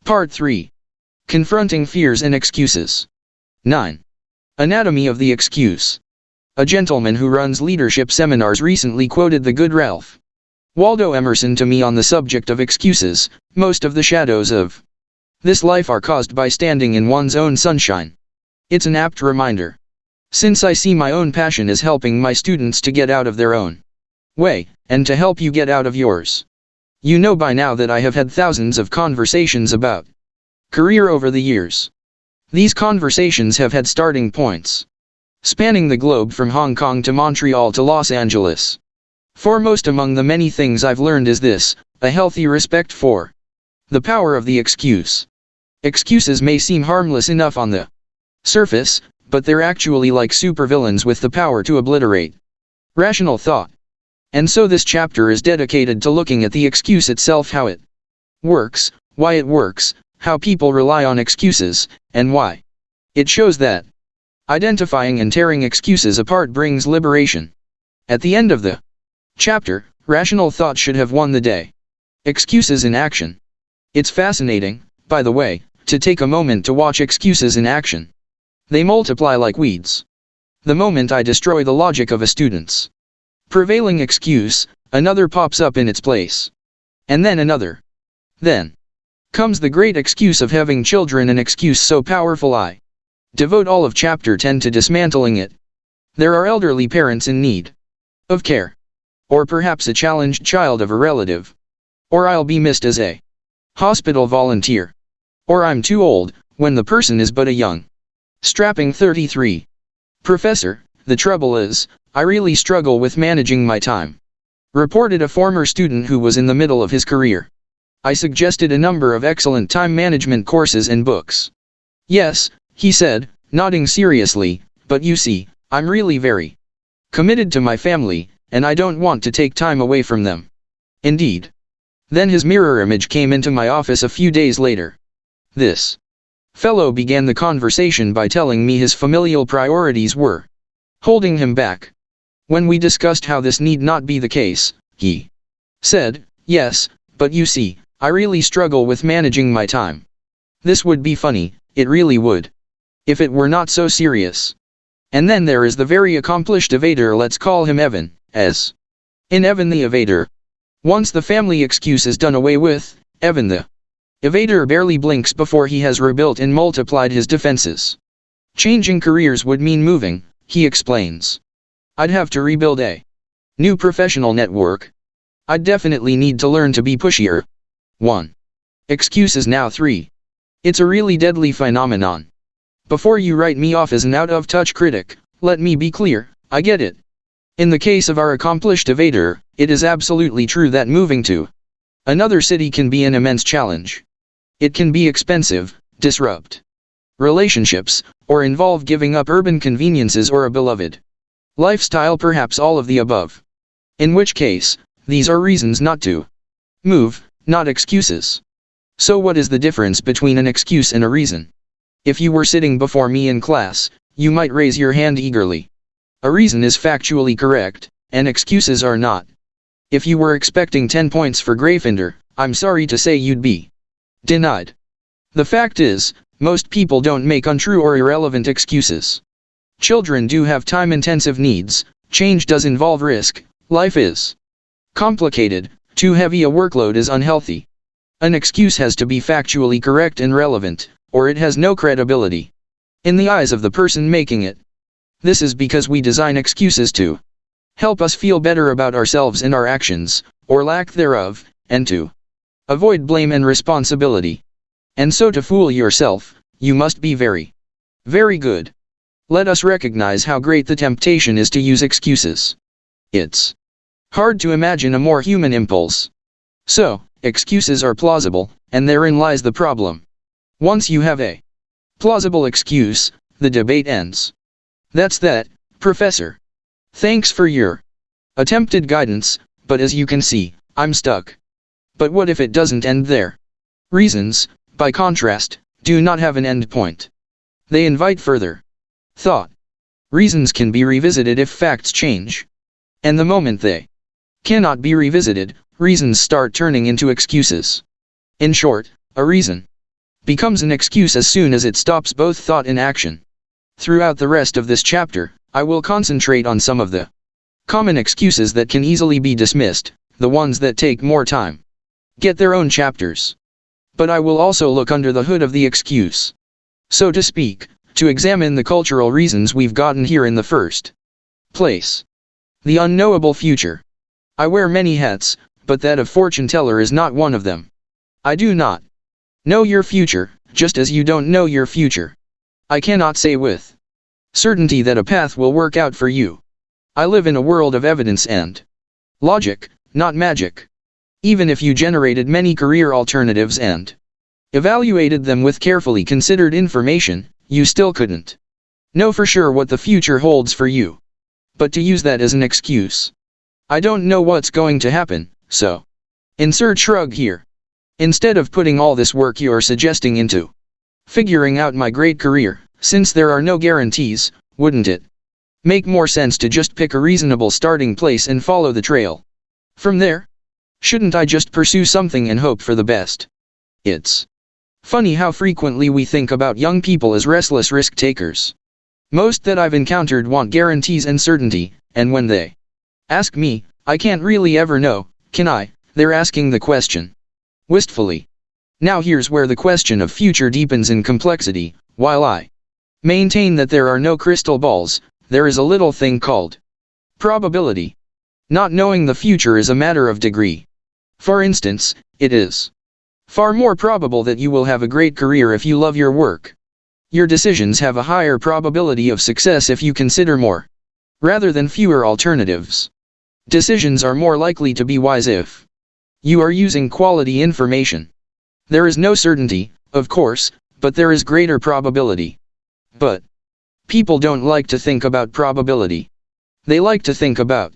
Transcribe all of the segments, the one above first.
Part 3. Confronting Fears and Excuses. 9. Anatomy of the Excuse. A gentleman who runs leadership seminars recently quoted the good Ralph Waldo Emerson to me on the subject of excuses. Most of the shadows of this life are caused by standing in one's own sunshine. It's an apt reminder, since I see my own passion as helping my students to get out of their own way, and to help you get out of yours. You know by now that I have had thousands of conversations about career over the years. These conversations have had starting points spanning the globe from Hong Kong to Montreal to Los Angeles. Foremost among the many things I've learned is this: a healthy respect for the power of the excuse. Excuses may seem harmless enough on the surface, but they're actually like supervillains with the power to obliterate rational thought. And so this chapter is dedicated to looking at the excuse itself, how it works, why it works, how people rely on excuses, and why it shows that identifying and tearing excuses apart brings liberation. At the end of the chapter, rational thought should have won the day. Excuses in action. It's fascinating, by the way, to take a moment to watch excuses in action. They multiply like weeds. The moment I destroy the logic of a student's prevailing excuse, another pops up in its place. And then another. Then comes the great excuse of having children, an excuse so powerful I devote all of chapter 10 to dismantling it. There are elderly parents in need of care. Or perhaps a challenged child of a relative. Or I'll be missed as a hospital volunteer. Or I'm too old, when the person is but a young, strapping 33. Professor, the trouble is, I really struggle with managing my time, reported a former student who was in the middle of his career. I suggested a number of excellent time management courses and books. Yes, he said, nodding seriously, but you see, I'm really very committed to my family, and I don't want to take time away from them. Indeed. Then his mirror image came into my office a few days later. This fellow began the conversation by telling me his familial priorities were holding him back. When we discussed how this need not be the case, he said, yes, but you see, I really struggle with managing my time. This would be funny, it really would, if it were not so serious. And then there is the very accomplished evader, let's call him Evan, as in Evan the Evader. Once the family excuse is done away with, Evan the evader barely blinks before he has rebuilt and multiplied his defenses. Changing careers would mean moving, he explains. I'd have to rebuild a new professional network. I'd definitely need to learn to be pushier. 1. Excuses now 3. It's a really deadly phenomenon. Before you write me off as an out-of-touch critic, let me be clear, I get it. In the case of our accomplished evader, it is absolutely true that moving to another city can be an immense challenge. It can be expensive, disrupt relationships, or involve giving up urban conveniences or a beloved lifestyle, perhaps all of the above. In which case, these are reasons not to move, not excuses. So what is the difference between an excuse and a reason? If you were sitting before me in class, you might raise your hand eagerly. A reason is factually correct, and excuses are not. If you were expecting 10 points for Gryffindor, I'm sorry to say you'd be denied. The fact is, most people don't make untrue or irrelevant excuses. Children do have time-intensive needs, change does involve risk, life is complicated, too heavy a workload is unhealthy. An excuse has to be factually correct and relevant, or it has no credibility in the eyes of the person making it. This is because we design excuses to help us feel better about ourselves and our actions, or lack thereof, and to avoid blame and responsibility. And so to fool yourself, you must be very, very good. Let us recognize how great the temptation is to use excuses. It's hard to imagine a more human impulse. So, excuses are plausible, and therein lies the problem. Once you have a plausible excuse, the debate ends. That's that, Professor. Thanks for your attempted guidance, but as you can see, I'm stuck. But what if it doesn't end there? Reasons, by contrast, do not have an end point. They invite further thought. Reasons can be revisited if facts change. And the moment they cannot be revisited, reasons start turning into excuses. In short, a reason becomes an excuse as soon as it stops both thought and action. Throughout the rest of this chapter, I will concentrate on some of the common excuses that can easily be dismissed, the ones that take more time, get their own chapters. But I will also look under the hood of the excuse, so to speak, to examine the cultural reasons we've gotten here in the first place. The unknowable future. I wear many hats, but that of fortune teller is not one of them. I do not know your future, just as you don't know your future. I cannot say with certainty that a path will work out for you. I live in a world of evidence and logic, not magic. Even if you generated many career alternatives and evaluated them with carefully considered information, you still couldn't know for sure what the future holds for you. But to use that as an excuse, I don't know what's going to happen, so insert shrug here. Instead of putting all this work you're suggesting into figuring out my great career, since there are no guarantees, wouldn't it make more sense to just pick a reasonable starting place and follow the trail from there? Shouldn't I just pursue something and hope for the best? It's funny how frequently we think about young people as restless risk takers. Most that I've encountered want guarantees and certainty, and when they ask me, I can't really ever know, can I? They're asking the question wistfully. Now here's where the question of future deepens in complexity. While I maintain that there are no crystal balls, there is a little thing called probability. Not knowing the future is a matter of degree. For instance, it is far more probable that you will have a great career if you love your work. Your decisions have a higher probability of success if you consider more rather than fewer alternatives. Decisions are more likely to be wise if you are using quality information. There is no certainty, of course, but there is greater probability. But people don't like to think about probability. They like to think about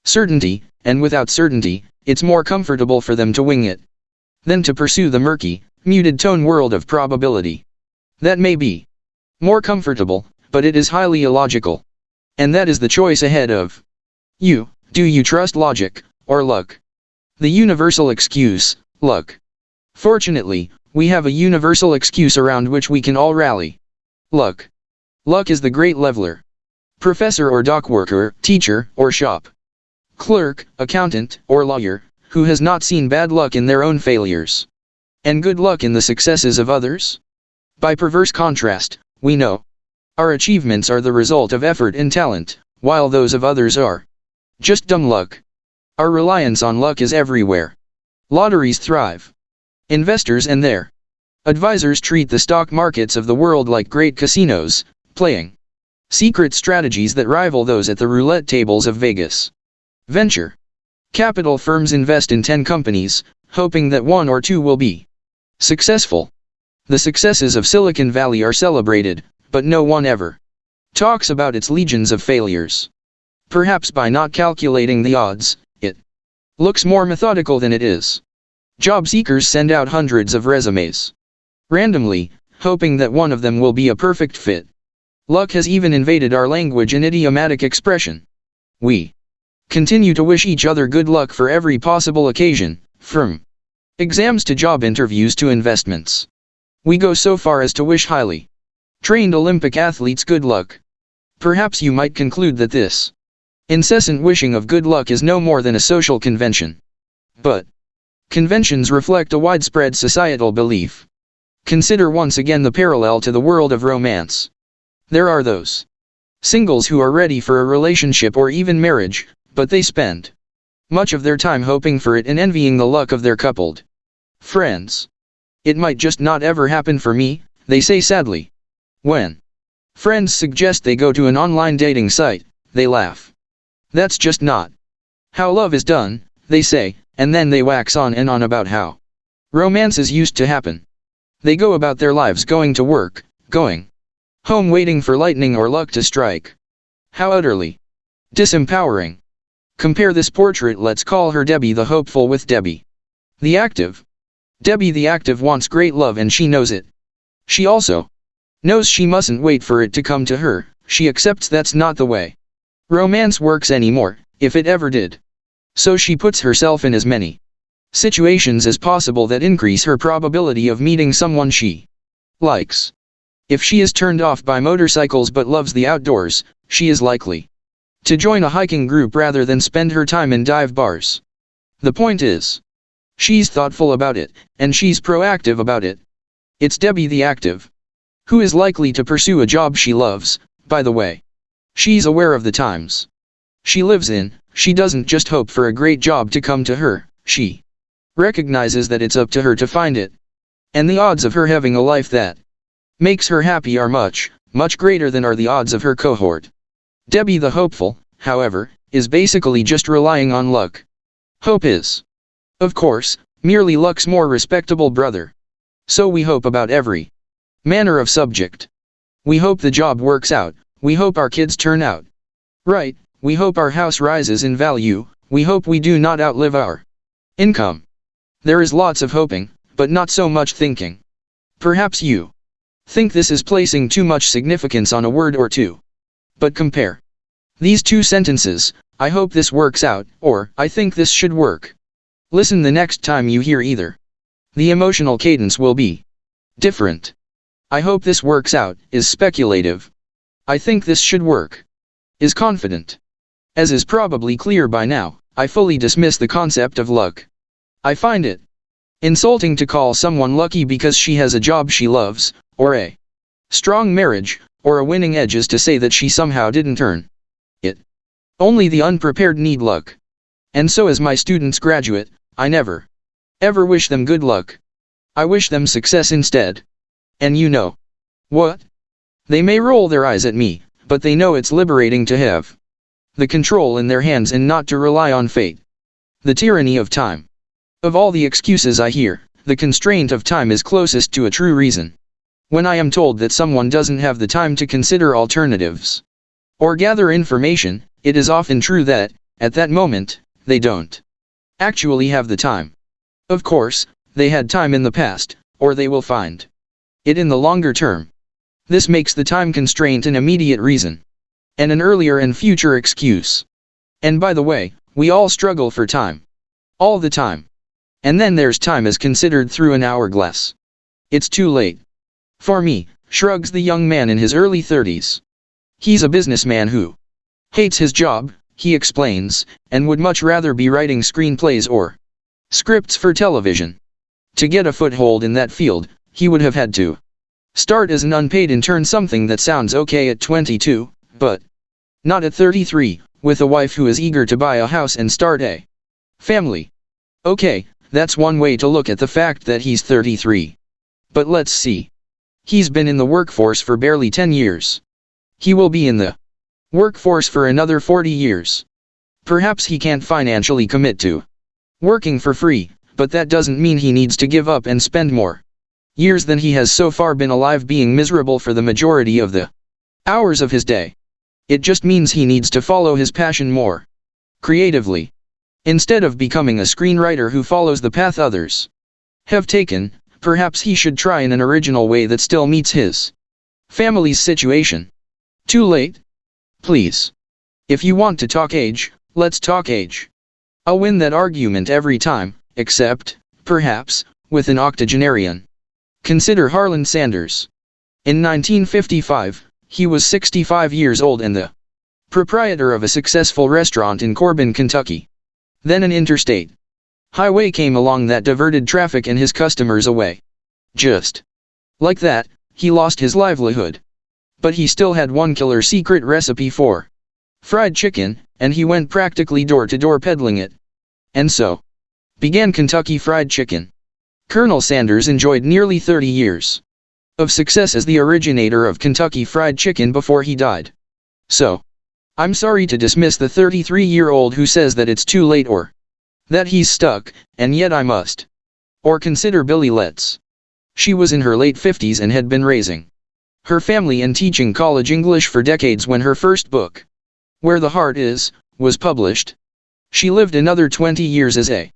certainty, and without certainty, it's more comfortable for them to wing it than to pursue the murky, muted tone world of probability. That may be more comfortable, but it is highly illogical. And that is the choice ahead of you. Do you trust logic, or luck? The universal excuse, luck. Fortunately, we have a universal excuse around which we can all rally. Luck. Luck is the great leveler. Professor or dock worker, teacher, or shop clerk, accountant, or lawyer, who has not seen bad luck in their own failures and good luck in the successes of others? By perverse contrast, we know our achievements are the result of effort and talent, while those of others are just dumb luck. Our reliance on luck is everywhere. Lotteries thrive. Investors and their advisors treat the stock markets of the world like great casinos, playing secret strategies that rival those at the roulette tables of Vegas. Venture capital firms invest in 10 companies, hoping that one or two will be successful. The successes of Silicon Valley are celebrated, but no one ever talks about its legions of failures. Perhaps by not calculating the odds, it looks more methodical than it is. Job seekers send out hundreds of resumes randomly, hoping that one of them will be a perfect fit. Luck has even invaded our language in idiomatic expression. We continue to wish each other good luck for every possible occasion, from exams to job interviews to investments. We go so far as to wish highly trained Olympic athletes good luck. Perhaps you might conclude that this incessant wishing of good luck is no more than a social convention. But conventions reflect a widespread societal belief. Consider once again the parallel to the world of romance. There are those singles who are ready for a relationship or even marriage, but they spend much of their time hoping for it and envying the luck of their coupled friends. It might just not ever happen for me, they say sadly. When friends suggest they go to an online dating site, they laugh. That's just not how love is done, they say, and then they wax on and on about how romances used to happen. They go about their lives going to work, going home waiting for lightning or luck to strike. How utterly disempowering. Compare this portrait, let's call her Debbie the hopeful with Debbie the active. Debbie the active wants great love and she knows it. She also knows she mustn't wait for it to come to her. She accepts that's not the way romance works anymore, if it ever did. So she puts herself in as many situations as possible that increase her probability of meeting someone she likes. If she is turned off by motorcycles but loves the outdoors, she is likely to join a hiking group rather than spend her time in dive bars. The point is, she's thoughtful about it, and she's proactive about it. It's Debbie the active, who is likely to pursue a job she loves, by the way. She's aware of the times she lives in. She doesn't just hope for a great job to come to her, she recognizes that it's up to her to find it. And the odds of her having a life that makes her happy are much, much greater than are the odds of her cohort. Debbie the hopeful, however, is basically just relying on luck. Hope is, of course, merely luck's more respectable brother. So we hope about every manner of subject. We hope the job works out, we hope our kids turn out right, we hope our house rises in value, we hope we do not outlive our income. There is lots of hoping, but not so much thinking. Perhaps you think this is placing too much significance on a word or two. But compare these two sentences: I hope this works out, or I think this should work. Listen the next time you hear either. The emotional cadence will be different. I hope this works out is speculative. I think this should work is confident. As is probably clear by now, I fully dismiss the concept of luck. I find it insulting to call someone lucky because she has a job she loves, or a strong marriage, or a winning edge is to say that she somehow didn't earn it. Only the unprepared need luck. And so as my students graduate, I never, ever wish them good luck. I wish them success instead. And you know what? They may roll their eyes at me, but they know it's liberating to have the control in their hands and not to rely on fate. The tyranny of time. Of all the excuses I hear, the constraint of time is closest to a true reason. When I am told that someone doesn't have the time to consider alternatives or gather information, it is often true that, at that moment, they don't actually have the time. Of course, they had time in the past, or they will find it in the longer term. This makes the time constraint an immediate reason, and an earlier and future excuse. And by the way, we all struggle for time. All the time. And then there's time as considered through an hourglass. It's too late for me, shrugs the young man in his early 30s. He's a businessman who hates his job, he explains, and would much rather be writing screenplays or scripts for television. To get a foothold in that field, he would have had to start as an unpaid intern, something that sounds okay at 22, but not at 33, with a wife who is eager to buy a house and start a family. Okay, that's one way to look at the fact that he's 33. But let's see. He's been in the workforce for barely 10 years. He will be in the workforce for another 40 years. Perhaps he can't financially commit to working for free, but that doesn't mean he needs to give up and spend more years than he has so far been alive being miserable for the majority of the hours of his day. It just means he needs to follow his passion more creatively, instead of becoming a screenwriter who follows the path others have taken. Perhaps he should try in an original way that still meets his family's situation. Too late? Please. If you want to talk age, let's talk age. I'll win that argument every time, except, perhaps, with an octogenarian. Consider Harlan Sanders. In 1955, he was 65 years old and the proprietor of a successful restaurant in Corbin, Kentucky. Then an interstate highway came along that diverted traffic and his customers away. Just like that, he lost his livelihood. But he still had one killer secret recipe for fried chicken, and he went practically door to door peddling it. And so began Kentucky Fried Chicken. Colonel Sanders enjoyed nearly 30 years of success as the originator of Kentucky Fried Chicken before he died. So, I'm sorry to dismiss the 33-year-old who says that it's too late or that he's stuck, and yet I must. Or consider Billy Letts. She was in her late 50s and had been raising her family and teaching college English for decades when her first book, Where the Heart Is, was published. She lived another 20 years as a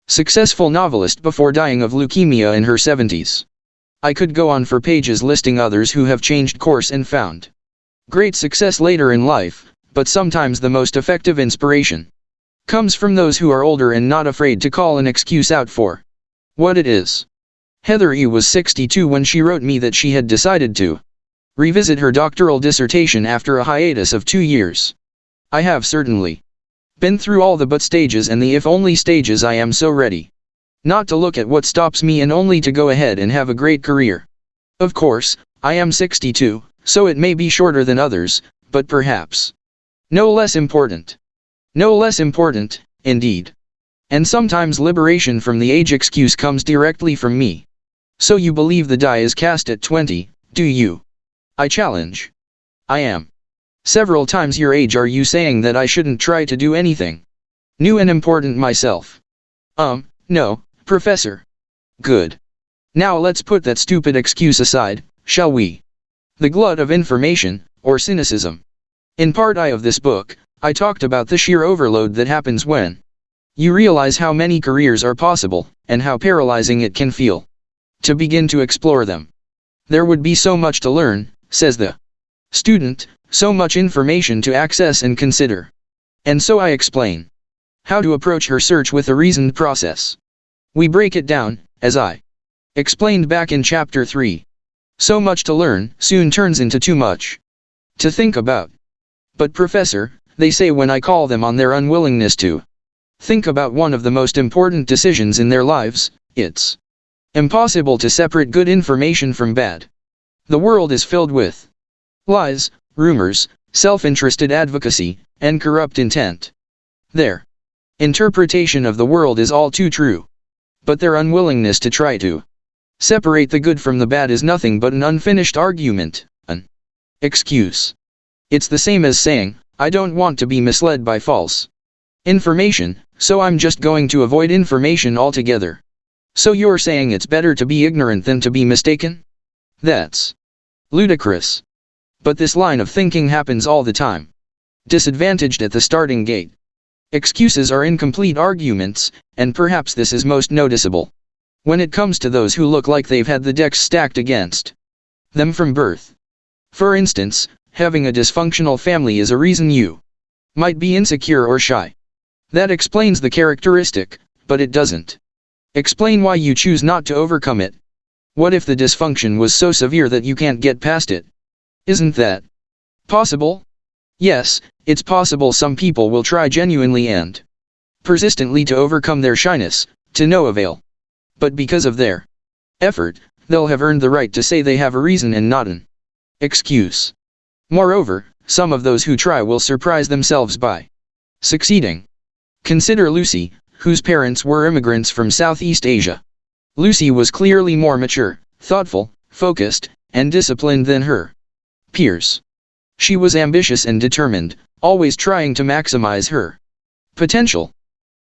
successful novelist before dying of leukemia in her 70s. I could go on for pages listing others who have changed course and found great success later in life, but sometimes the most effective inspiration comes from those who are older and not afraid to call an excuse out for what it is. Heather E. was 62 when she wrote me that she had decided to revisit her doctoral dissertation after a hiatus of 2 years. I have certainly been through all the but stages and the if only stages. I am so ready not to look at what stops me and only to go ahead and have a great career. Of course, I am 62, so it may be shorter than others, but perhaps no less important. No less important, indeed. And sometimes liberation from the age excuse comes directly from me. So you believe the die is cast at 20, do you? I challenge. I am. Several times your age. Are you saying that I shouldn't try to do anything new and important myself? No, Professor. Good. Now let's put that stupid excuse aside, shall we? The glut of information, or cynicism. In part I of this book, I talked about the sheer overload that happens when you realize how many careers are possible, and how paralyzing it can feel to begin to explore them. There would be so much to learn, says the student, so much information to access and consider. And so I explain how to approach her search with a reasoned process. We break it down, as I explained back in chapter 3. So much to learn soon turns into too much to think about. But Professor, they say when I call them on their unwillingness to think about one of the most important decisions in their lives, it's impossible to separate good information from bad. The world is filled with lies, rumors, self-interested advocacy, and corrupt intent. Their interpretation of the world is all too true. But their unwillingness to try to separate the good from the bad is nothing but an unfinished argument, an excuse. It's the same as saying, I don't want to be misled by false information, so I'm just going to avoid information altogether. So you're saying it's better to be ignorant than to be mistaken? That's ludicrous. But this line of thinking happens all the time. Disadvantaged at the starting gate. Excuses are incomplete arguments, and perhaps this is most noticeable when it comes to those who look like they've had the decks stacked against them from birth. For instance, having a dysfunctional family is a reason you might be insecure or shy. That explains the characteristic, but it doesn't explain why you choose not to overcome it. What if the dysfunction was so severe that you can't get past it? Isn't that possible? Yes, it's possible. Some people will try genuinely and persistently to overcome their shyness, to no avail. But because of their effort, they'll have earned the right to say they have a reason and not an excuse. Moreover, some of those who try will surprise themselves by succeeding. Consider Lucy, whose parents were immigrants from Southeast Asia. Lucy was clearly more mature, thoughtful, focused, and disciplined than her peers. She was ambitious and determined, always trying to maximize her potential.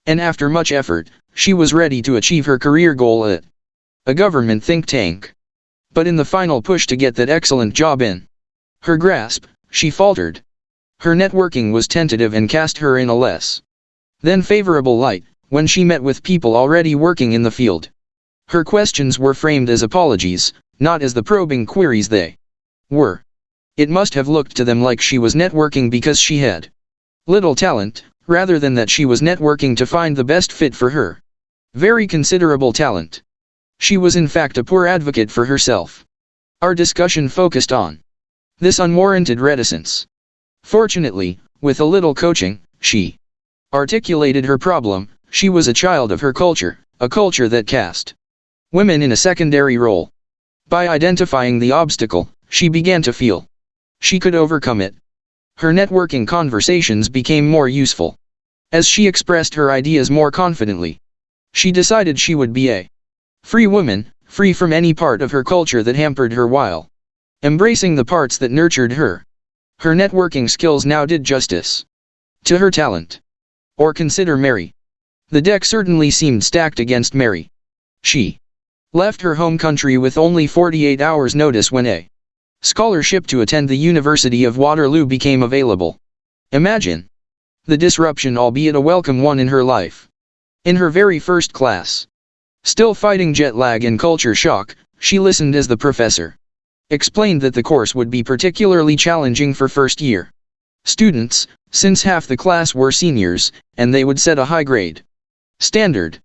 And after much effort, she was ready to achieve her career goal at a government think tank. But in the final push to get that excellent job in her grasp, she faltered. Her networking was tentative and cast her in a less than favorable light when she met with people already working in the field. Her questions were framed as apologies, not as the probing queries they were. It must have looked to them like she was networking because she had little talent, rather than that she was networking to find the best fit for her very considerable talent. She was in fact a poor advocate for herself. Our discussion focused on this unwarranted reticence. Fortunately, with a little coaching, she articulated her problem. She was a child of her culture, a culture that cast women in a secondary role. By identifying the obstacle, she began to feel she could overcome it. Her networking conversations became more useful. As she expressed her ideas more confidently, she decided she would be a free woman, free from any part of her culture that hampered her while embracing the parts that nurtured her. Her networking skills now did justice to her talent. Or consider Mary. The deck certainly seemed stacked against Mary. She left her home country with only 48 hours notice when a scholarship to attend the University of Waterloo became available. Imagine the disruption, albeit a welcome one, in her life. In her very first class, still fighting jet lag and culture shock, she listened as the professor explained that the course would be particularly challenging for first year students, since half the class were seniors, and they would set a high grade standard.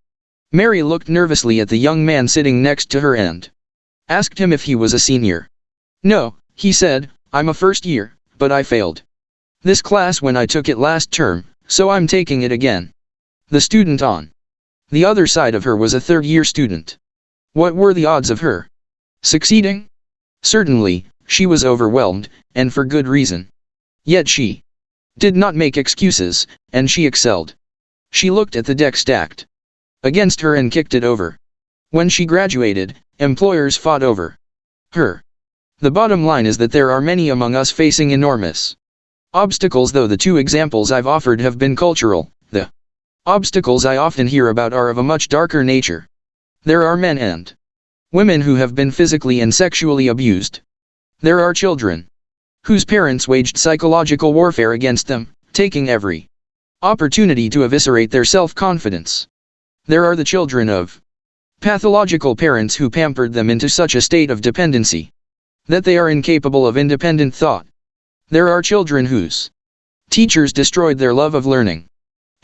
Mary looked nervously at the young man sitting next to her and asked him if he was a senior. No, he said, I'm a first year, but I failed this class when I took it last term, so I'm taking it again. The student on the other side of her was a third-year student. What were the odds of her succeeding? Certainly, she was overwhelmed, and for good reason. Yet she did not make excuses, and she excelled. She looked at the deck stacked against her and kicked it over. When she graduated, employers fought over her. The bottom line is that there are many among us facing enormous obstacles, though the two examples I've offered have been cultural. The obstacles I often hear about are of a much darker nature. There are men and women who have been physically and sexually abused. There are children whose parents waged psychological warfare against them, taking every opportunity to eviscerate their self-confidence. There are the children of pathological parents who pampered them into such a state of dependency that they are incapable of independent thought. There are children whose teachers destroyed their love of learning.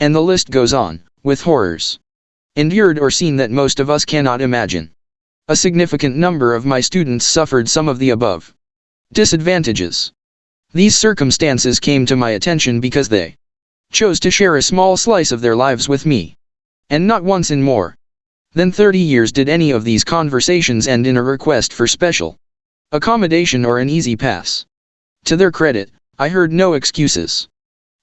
And the list goes on, with horrors endured or seen that most of us cannot imagine. A significant number of my students suffered some of the above disadvantages. These circumstances came to my attention because they chose to share a small slice of their lives with me. And not once in more than 30 years did any of these conversations end in a request for special accommodation or an easy pass. To their credit, I heard no excuses.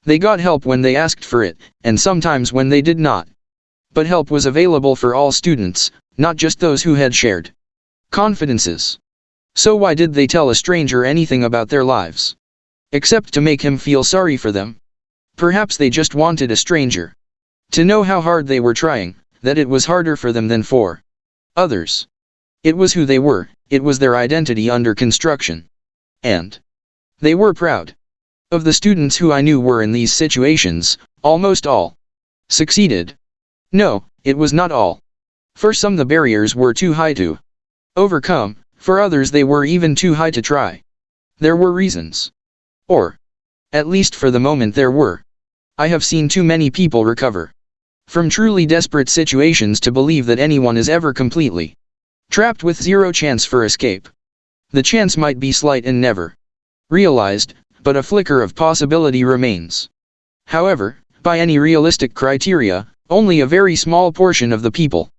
They got help when they asked for it, and sometimes when they did not. But help was available for all students, not just those who had shared confidences. So why did they tell a stranger anything about their lives? Except to make him feel sorry for them. Perhaps they just wanted a stranger to know how hard they were trying, that it was harder for them than for others. It was who they were, it was their identity under construction. And they were proud. Of the students who I knew were in these situations, almost all succeeded. No, it was not all. For some the barriers were too high to overcome, for others they were even too high to try. There were reasons. Or, at least for the moment there were. I have seen too many people recover from truly desperate situations to believe that anyone is ever completely trapped with zero chance for escape. The chance might be slight and never realized, but a flicker of possibility remains. However, by any realistic criteria, only a very small portion of the people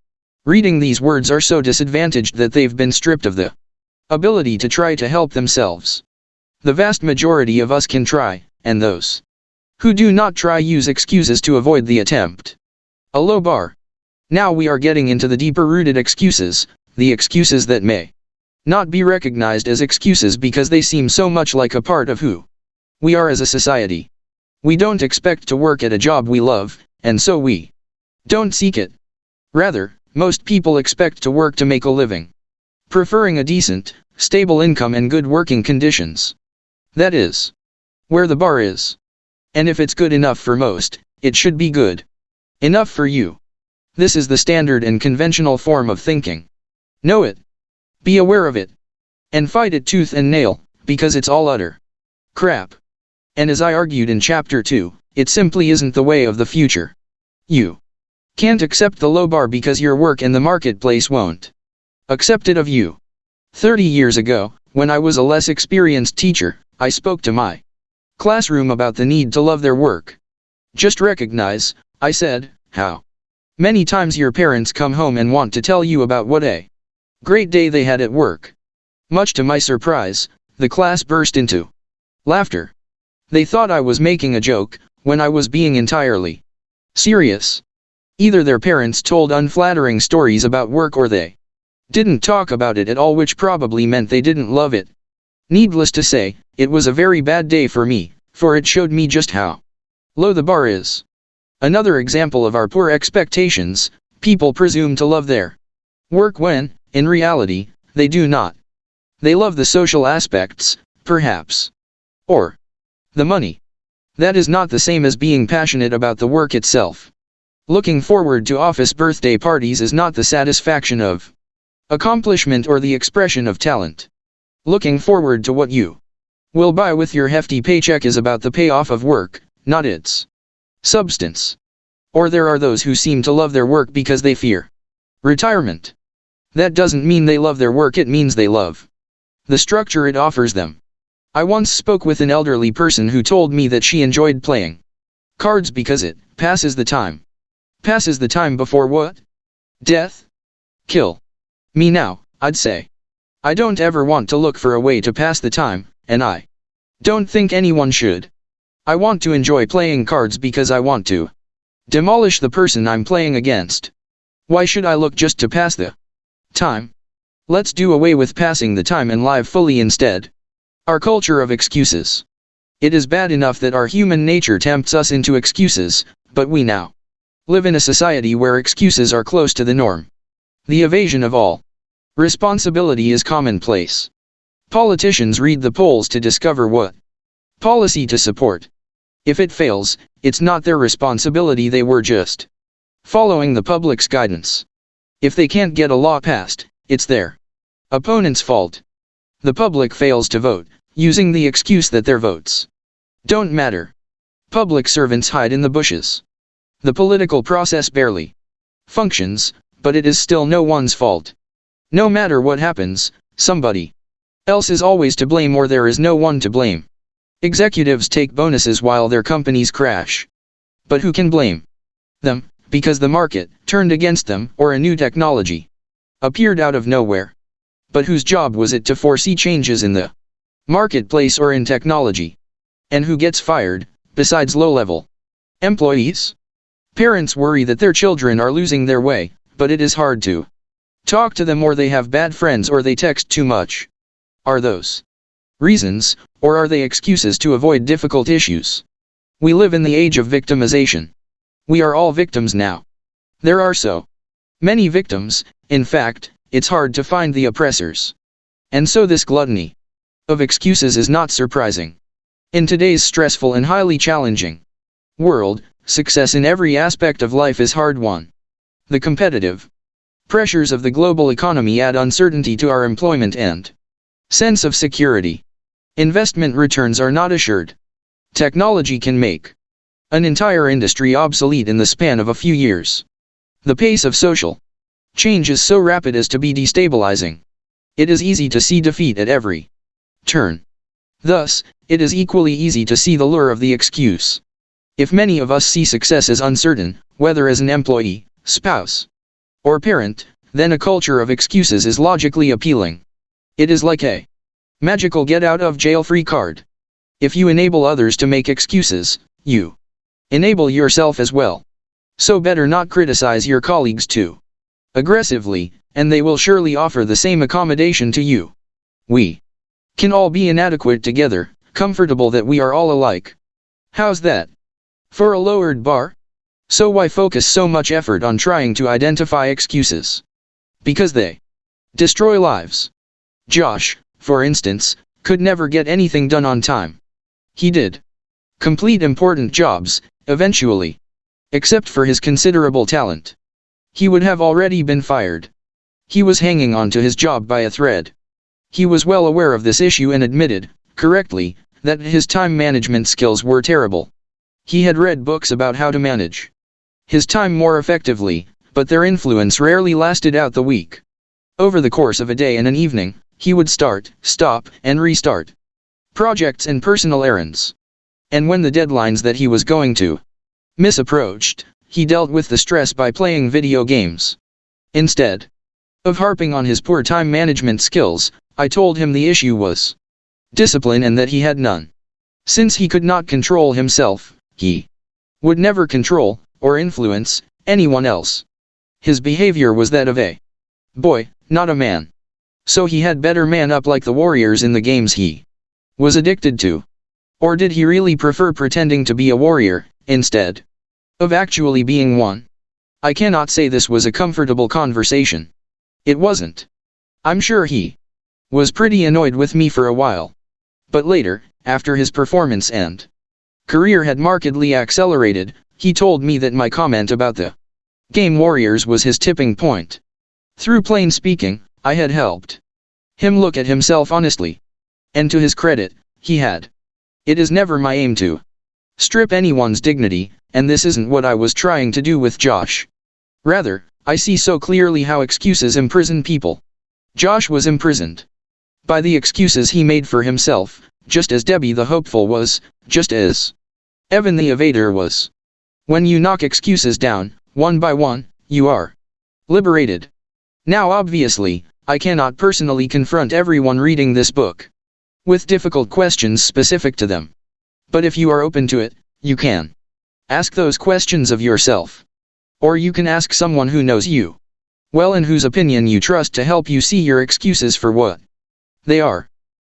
reading these words are so disadvantaged that they've been stripped of the ability to try to help themselves. The vast majority of us can try, and those who do not try use excuses to avoid the attempt. A low bar. Now we are getting into the deeper-rooted excuses, the excuses that may not be recognized as excuses because they seem so much like a part of who we are as a society. We don't expect to work at a job we love, and so we don't seek it. Rather, most people expect to work to make a living, preferring a decent, stable income and good working conditions. That is where the bar is. And if it's good enough for most, it should be good enough for you. This is the standard and conventional form of thinking. Know it. Be aware of it. And fight it tooth and nail, because it's all utter crap. And as I argued in Chapter 2, it simply isn't the way of the future. You can't accept the low bar because your work in the marketplace won't accept it of you. 30 years ago, when I was a less experienced teacher, I spoke to my classroom about the need to love their work. Just recognize, I said, how many times your parents come home and want to tell you about what a great day they had at work. Much to my surprise, the class burst into laughter. They thought I was making a joke, when I was being entirely serious. Either their parents told unflattering stories about work or they didn't talk about it at all, which probably meant they didn't love it. Needless to say, it was a very bad day for me, for it showed me just how low the bar is. Another example of our poor expectations: people presume to love their work when, in reality, they do not. They love the social aspects, perhaps. Or the money. That is not the same as being passionate about the work itself. Looking forward to office birthday parties is not the satisfaction of accomplishment or the expression of talent. Looking forward to what you will buy with your hefty paycheck is about the payoff of work, not its substance. Or there are those who seem to love their work because they fear retirement. That doesn't mean they love their work, it means they love the structure it offers them. I once spoke with an elderly person who told me that she enjoyed playing cards because it passes the time. Passes the time before what? Death? Kill me now, I'd say. I don't ever want to look for a way to pass the time, and I don't think anyone should. I want to enjoy playing cards because I want to demolish the person I'm playing against. Why should I look just to pass the time? Let's do away with passing the time and live fully instead. Our culture of excuses. It is bad enough that our human nature tempts us into excuses, but we now live in a society where excuses are close to the norm. The evasion of all responsibility is commonplace. Politicians read the polls to discover what policy to support. If it fails, it's not their responsibility, they were just following the public's guidance. If they can't get a law passed, it's their opponent's fault. The public fails to vote, using the excuse that their votes don't matter. Public servants hide in the bushes. The political process barely functions, but it is still no one's fault. No matter what happens, somebody else is always to blame, or there is no one to blame. Executives take bonuses while their companies crash. But who can blame them? Because the market turned against them, or a new technology appeared out of nowhere. But whose job was it to foresee changes in the marketplace or in technology? And who gets fired, besides low-level employees? Parents worry that their children are losing their way, but it is hard to talk to them, or they have bad friends, or they text too much. Are those reasons, or are they excuses to avoid difficult issues? We live in the age of victimization. We are all victims now. There are so many victims, in fact, it's hard to find the oppressors. And so this gluttony of excuses is not surprising. In today's stressful and highly challenging world, success in every aspect of life is hard won. The competitive pressures of the global economy add uncertainty to our employment and sense of security. Investment returns are not assured. Technology can make an entire industry obsolete in the span of a few years. The pace of social change is so rapid as to be destabilizing. It is easy to see defeat at every turn. Thus, it is equally easy to see the lure of the excuse. If many of us see success as uncertain, whether as an employee, spouse, or parent, then a culture of excuses is logically appealing. It is like a magical get-out-of-jail-free card. If you enable others to make excuses, you enable yourself as well. So better not criticize your colleagues too aggressively, and they will surely offer the same accommodation to you. We can all be inadequate together, comfortable that we are all alike. How's that for a lowered bar? So why focus so much effort on trying to identify excuses? Because they destroy lives. Josh, for instance, could never get anything done on time. He did complete important jobs, eventually. Except for his considerable talent. He would have already been fired. He was hanging on to his job by a thread. He was well aware of this issue and admitted, correctly, that his time management skills were terrible. He had read books about how to manage his time more effectively, but their influence rarely lasted out the week. Over the course of a day and an evening, he would start, stop, and restart projects and personal errands. And when the deadlines that he was going to miss approached, he dealt with the stress by playing video games. Instead of harping on his poor time management skills, I told him the issue was discipline and that he had none. Since he could not control himself, he would never control, or influence, anyone else. His behavior was that of a boy, not a man. So he had better man up like the warriors in the games he was addicted to. Or did he really prefer pretending to be a warrior, instead of actually being one? I cannot say this was a comfortable conversation. It wasn't. I'm sure he was pretty annoyed with me for a while. But later, after his performance and career had markedly accelerated, he told me that my comment about the game warriors was his tipping point. Through plain speaking, I had helped him look at himself honestly. And to his credit, he had. It is never my aim to strip anyone's dignity, and this isn't what I was trying to do with Josh. Rather, I see so clearly how excuses imprison people. Josh was imprisoned by the excuses he made for himself, just as Debbie the hopeful was, just as Evan the evader was. When you knock excuses down, one by one, you are liberated. Now obviously, I cannot personally confront everyone reading this book with difficult questions specific to them. But if you are open to it, you can ask those questions of yourself. Or you can ask someone who knows you well and whose opinion you trust to help you see your excuses for what they are.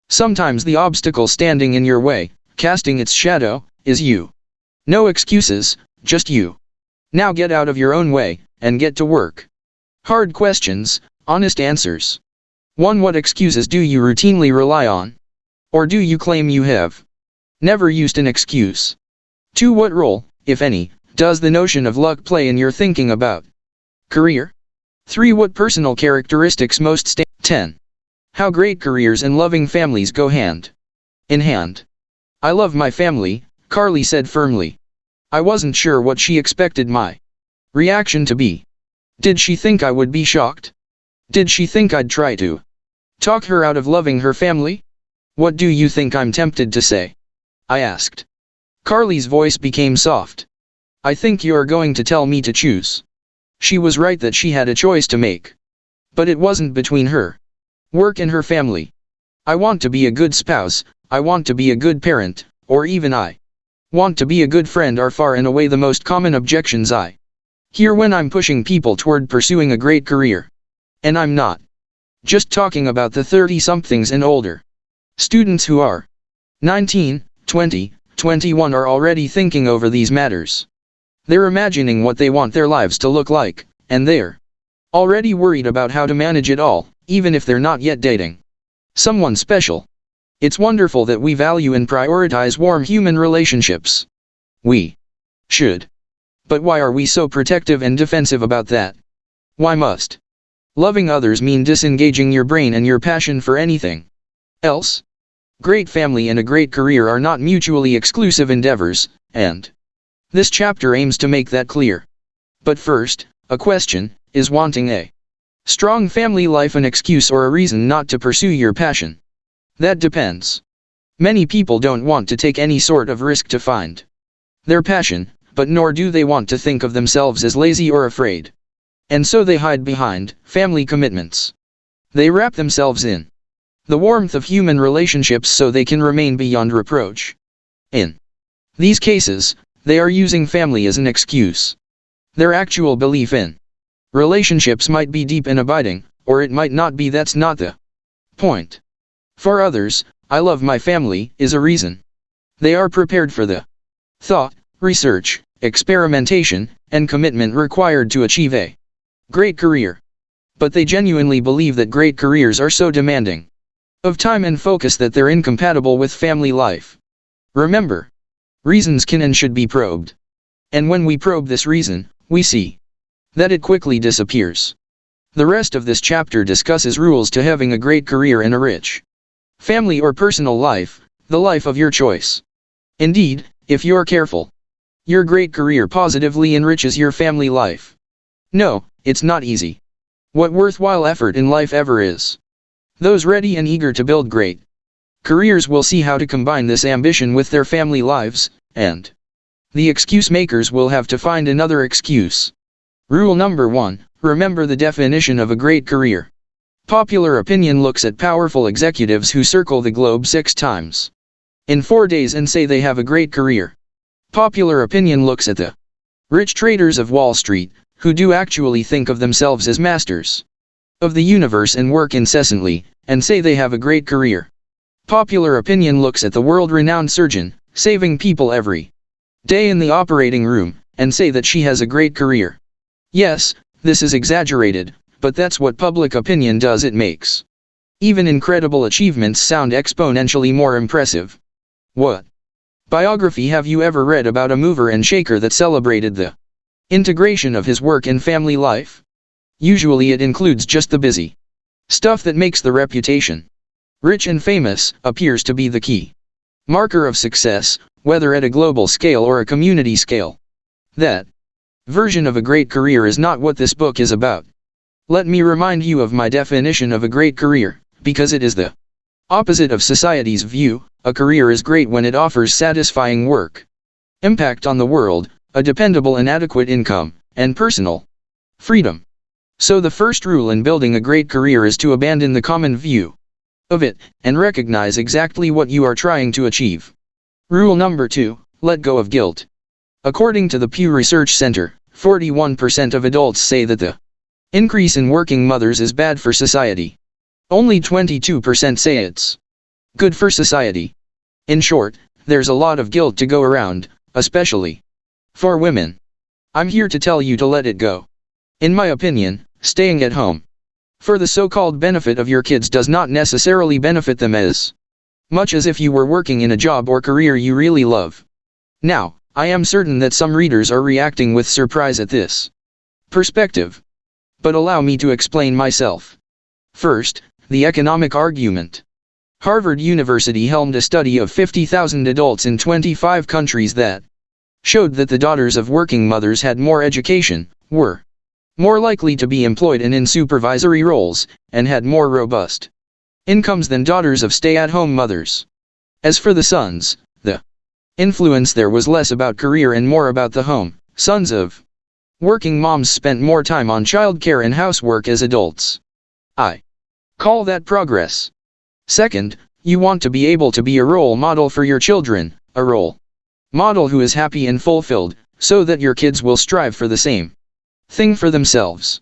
Sometimes the obstacle standing in your way, casting its shadow, is you. No excuses, just you. Now get out of your own way, and get to work. Hard questions, honest answers. 1. What excuses do you routinely rely on? Or do you claim you have never used an excuse? 2. What role, if any, does the notion of luck play in your thinking about career? 3. What personal characteristics most stand? 10. How great careers and loving families go hand in hand. I love my family, Carly said firmly. I wasn't sure what she expected my reaction to be. Did she think I would be shocked? Did she think I'd try to talk her out of loving her family? What do you think I'm tempted to say? I asked. Carly's voice became soft. I think you're going to tell me to choose. She was right that she had a choice to make. But it wasn't between her work and her family. I want to be a good spouse, I want to be a good parent, or even I want to be a good friend are far and away the most common objections I hear when I'm pushing people toward pursuing a great career. And I'm not just talking about the 30-somethings and older. Students who are 19, 20, 21 are already thinking over these matters. They're imagining what they want their lives to look like, and they're already worried about how to manage it all, even if they're not yet dating someone special. It's wonderful that we value and prioritize warm human relationships. We should. But why are we so protective and defensive about that? Why must loving others mean disengaging your brain and your passion for anything else? Great family and a great career are not mutually exclusive endeavors, and this chapter aims to make that clear. But first, a question, is wanting a strong family life an excuse or a reason not to pursue your passion? That depends. Many people don't want to take any sort of risk to find their passion, but nor do they want to think of themselves as lazy or afraid. And so they hide behind family commitments. They wrap themselves in the warmth of human relationships so they can remain beyond reproach. In these cases, they are using family as an excuse. Their actual belief in relationships might be deep and abiding, or it might not be. That's not the point. For others, I love my family is a reason. They are prepared for the thought, research, experimentation, and commitment required to achieve a great career. But they genuinely believe that great careers are so demanding of time and focus that they're incompatible with family life. Remember, reasons can and should be probed. And when we probe this reason, we see that it quickly disappears. The rest of this chapter discusses rules to having a great career and a rich family or personal life, the life of your choice. Indeed, if you're careful, your great career positively enriches your family life. No, it's not easy. What worthwhile effort in life ever is? Those ready and eager to build great careers will see how to combine this ambition with their family lives, and the excuse makers will have to find another excuse. Rule number 1, remember the definition of a great career. Popular opinion looks at powerful executives who circle the globe 6 times in 4 days and say they have a great career. Popular opinion looks at the rich traders of Wall Street, who do actually think of themselves as masters of the universe and work incessantly, and say they have a great career. Popular opinion looks at the world-renowned surgeon, saving people every day in the operating room, and say that she has a great career. Yes, this is exaggerated, but that's what public opinion does. It makes even incredible achievements sound exponentially more impressive. What biography have you ever read about a mover and shaker that celebrated the integration of his work and family life? Usually it includes just the busy stuff that makes the reputation rich and famous appears to be the key. Marker of success, whether at a global scale or a community scale. That version of a great career is not what this book is about. Let me remind you of my definition of a great career, because it is the opposite of society's view. A career is great when it offers satisfying work, impact on the world, a dependable and adequate income, and personal freedom. So the first rule in building a great career is to abandon the common view of it, and recognize exactly what you are trying to achieve. Rule number 2, let go of guilt. According to the Pew Research Center, 41% of adults say that the increase in working mothers is bad for society. Only 22% say it's good for society. In short, there's a lot of guilt to go around, especially for women. I'm here to tell you to let it go. In my opinion, staying at home for the so-called benefit of your kids does not necessarily benefit them as much as if you were working in a job or career you really love. Now, I am certain that some readers are reacting with surprise at this perspective. But allow me to explain myself. First, the economic argument. Harvard University helmed a study of 50,000 adults in 25 countries that showed that the daughters of working mothers had more education, were more likely to be employed and in supervisory roles, and had more robust incomes than daughters of stay-at-home mothers. As for the sons, the influence there was less about career and more about the home. Sons of working moms spent more time on childcare and housework as adults. I call that progress. Second, you want to be able to be a role model for your children, a role model who is happy and fulfilled, so that your kids will strive for the same thing for themselves.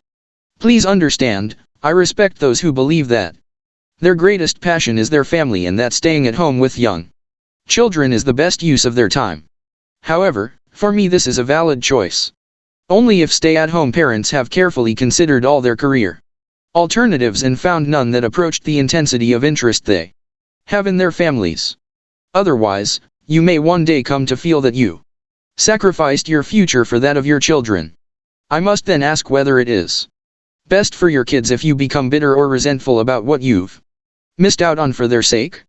Please understand, I respect those who believe that their greatest passion is their family and that staying at home with young children is the best use of their time. However, for me this is a valid choice only if stay-at-home parents have carefully considered all their career alternatives and found none that approached the intensity of interest they have in their families. Otherwise, you may one day come to feel that you sacrificed your future for that of your children. I must then ask whether it is best for your kids if you become bitter or resentful about what you've missed out on for their sake.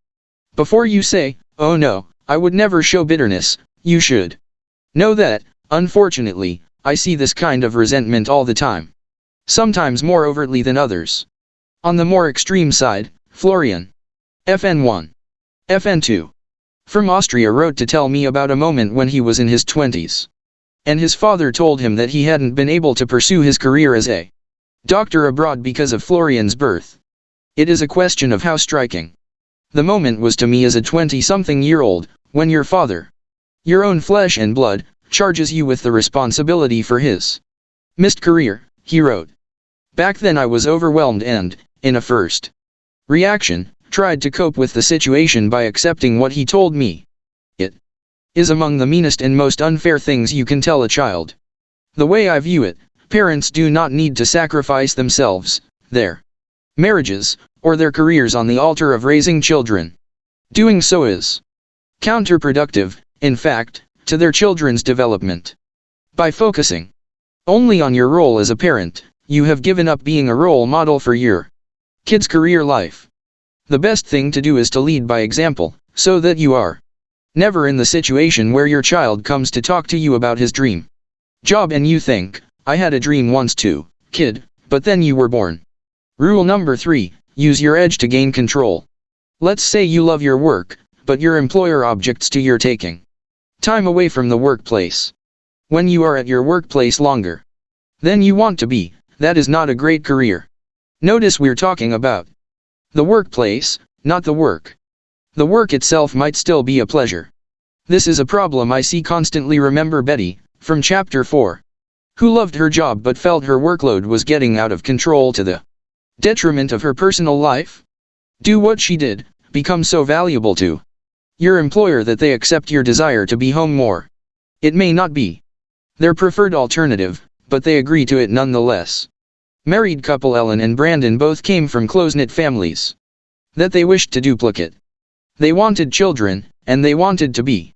Before you say, "Oh no, I would never show bitterness," you should know that, unfortunately, I see this kind of resentment all the time. Sometimes more overtly than others. On the more extreme side, Florian FN1. FN2. From Austria wrote to tell me about a moment when he was in his 20s. And his father told him that he hadn't been able to pursue his career as a doctor abroad because of Florian's birth. It is a question of how striking the moment was to me as a 20-something-year-old, when your father, your own flesh and blood, charges you with the responsibility for his missed career, he wrote. Back then I was overwhelmed and, in a first reaction, tried to cope with the situation by accepting what he told me. It is among the meanest and most unfair things you can tell a child. The way I view it, parents do not need to sacrifice themselves, their marriages, or their careers on the altar of raising children. Doing so is counterproductive, in fact, to their children's development. By focusing only on your role as a parent, you have given up being a role model for your kid's career life. The best thing to do is to lead by example, so that you are never in the situation where your child comes to talk to you about his dream job and you think, "I had a dream once too, kid, but then you were born." Rule number 3, use your edge to gain control. Let's say you love your work, but your employer objects to your taking time away from the workplace. When you are at your workplace longer than you want to be, that is not a great career. Notice we're talking about the workplace, not the work. The work itself might still be a pleasure. This is a problem I see constantly. Remember Betty, from chapter 4, who loved her job but felt her workload was getting out of control to the detriment of her personal life? Do what she did, become so valuable to your employer that they accept your desire to be home more. It may not be their preferred alternative, but they agree to it nonetheless. Married couple Ellen and Brandon both came from close-knit families that they wished to duplicate. They wanted children, and they wanted to be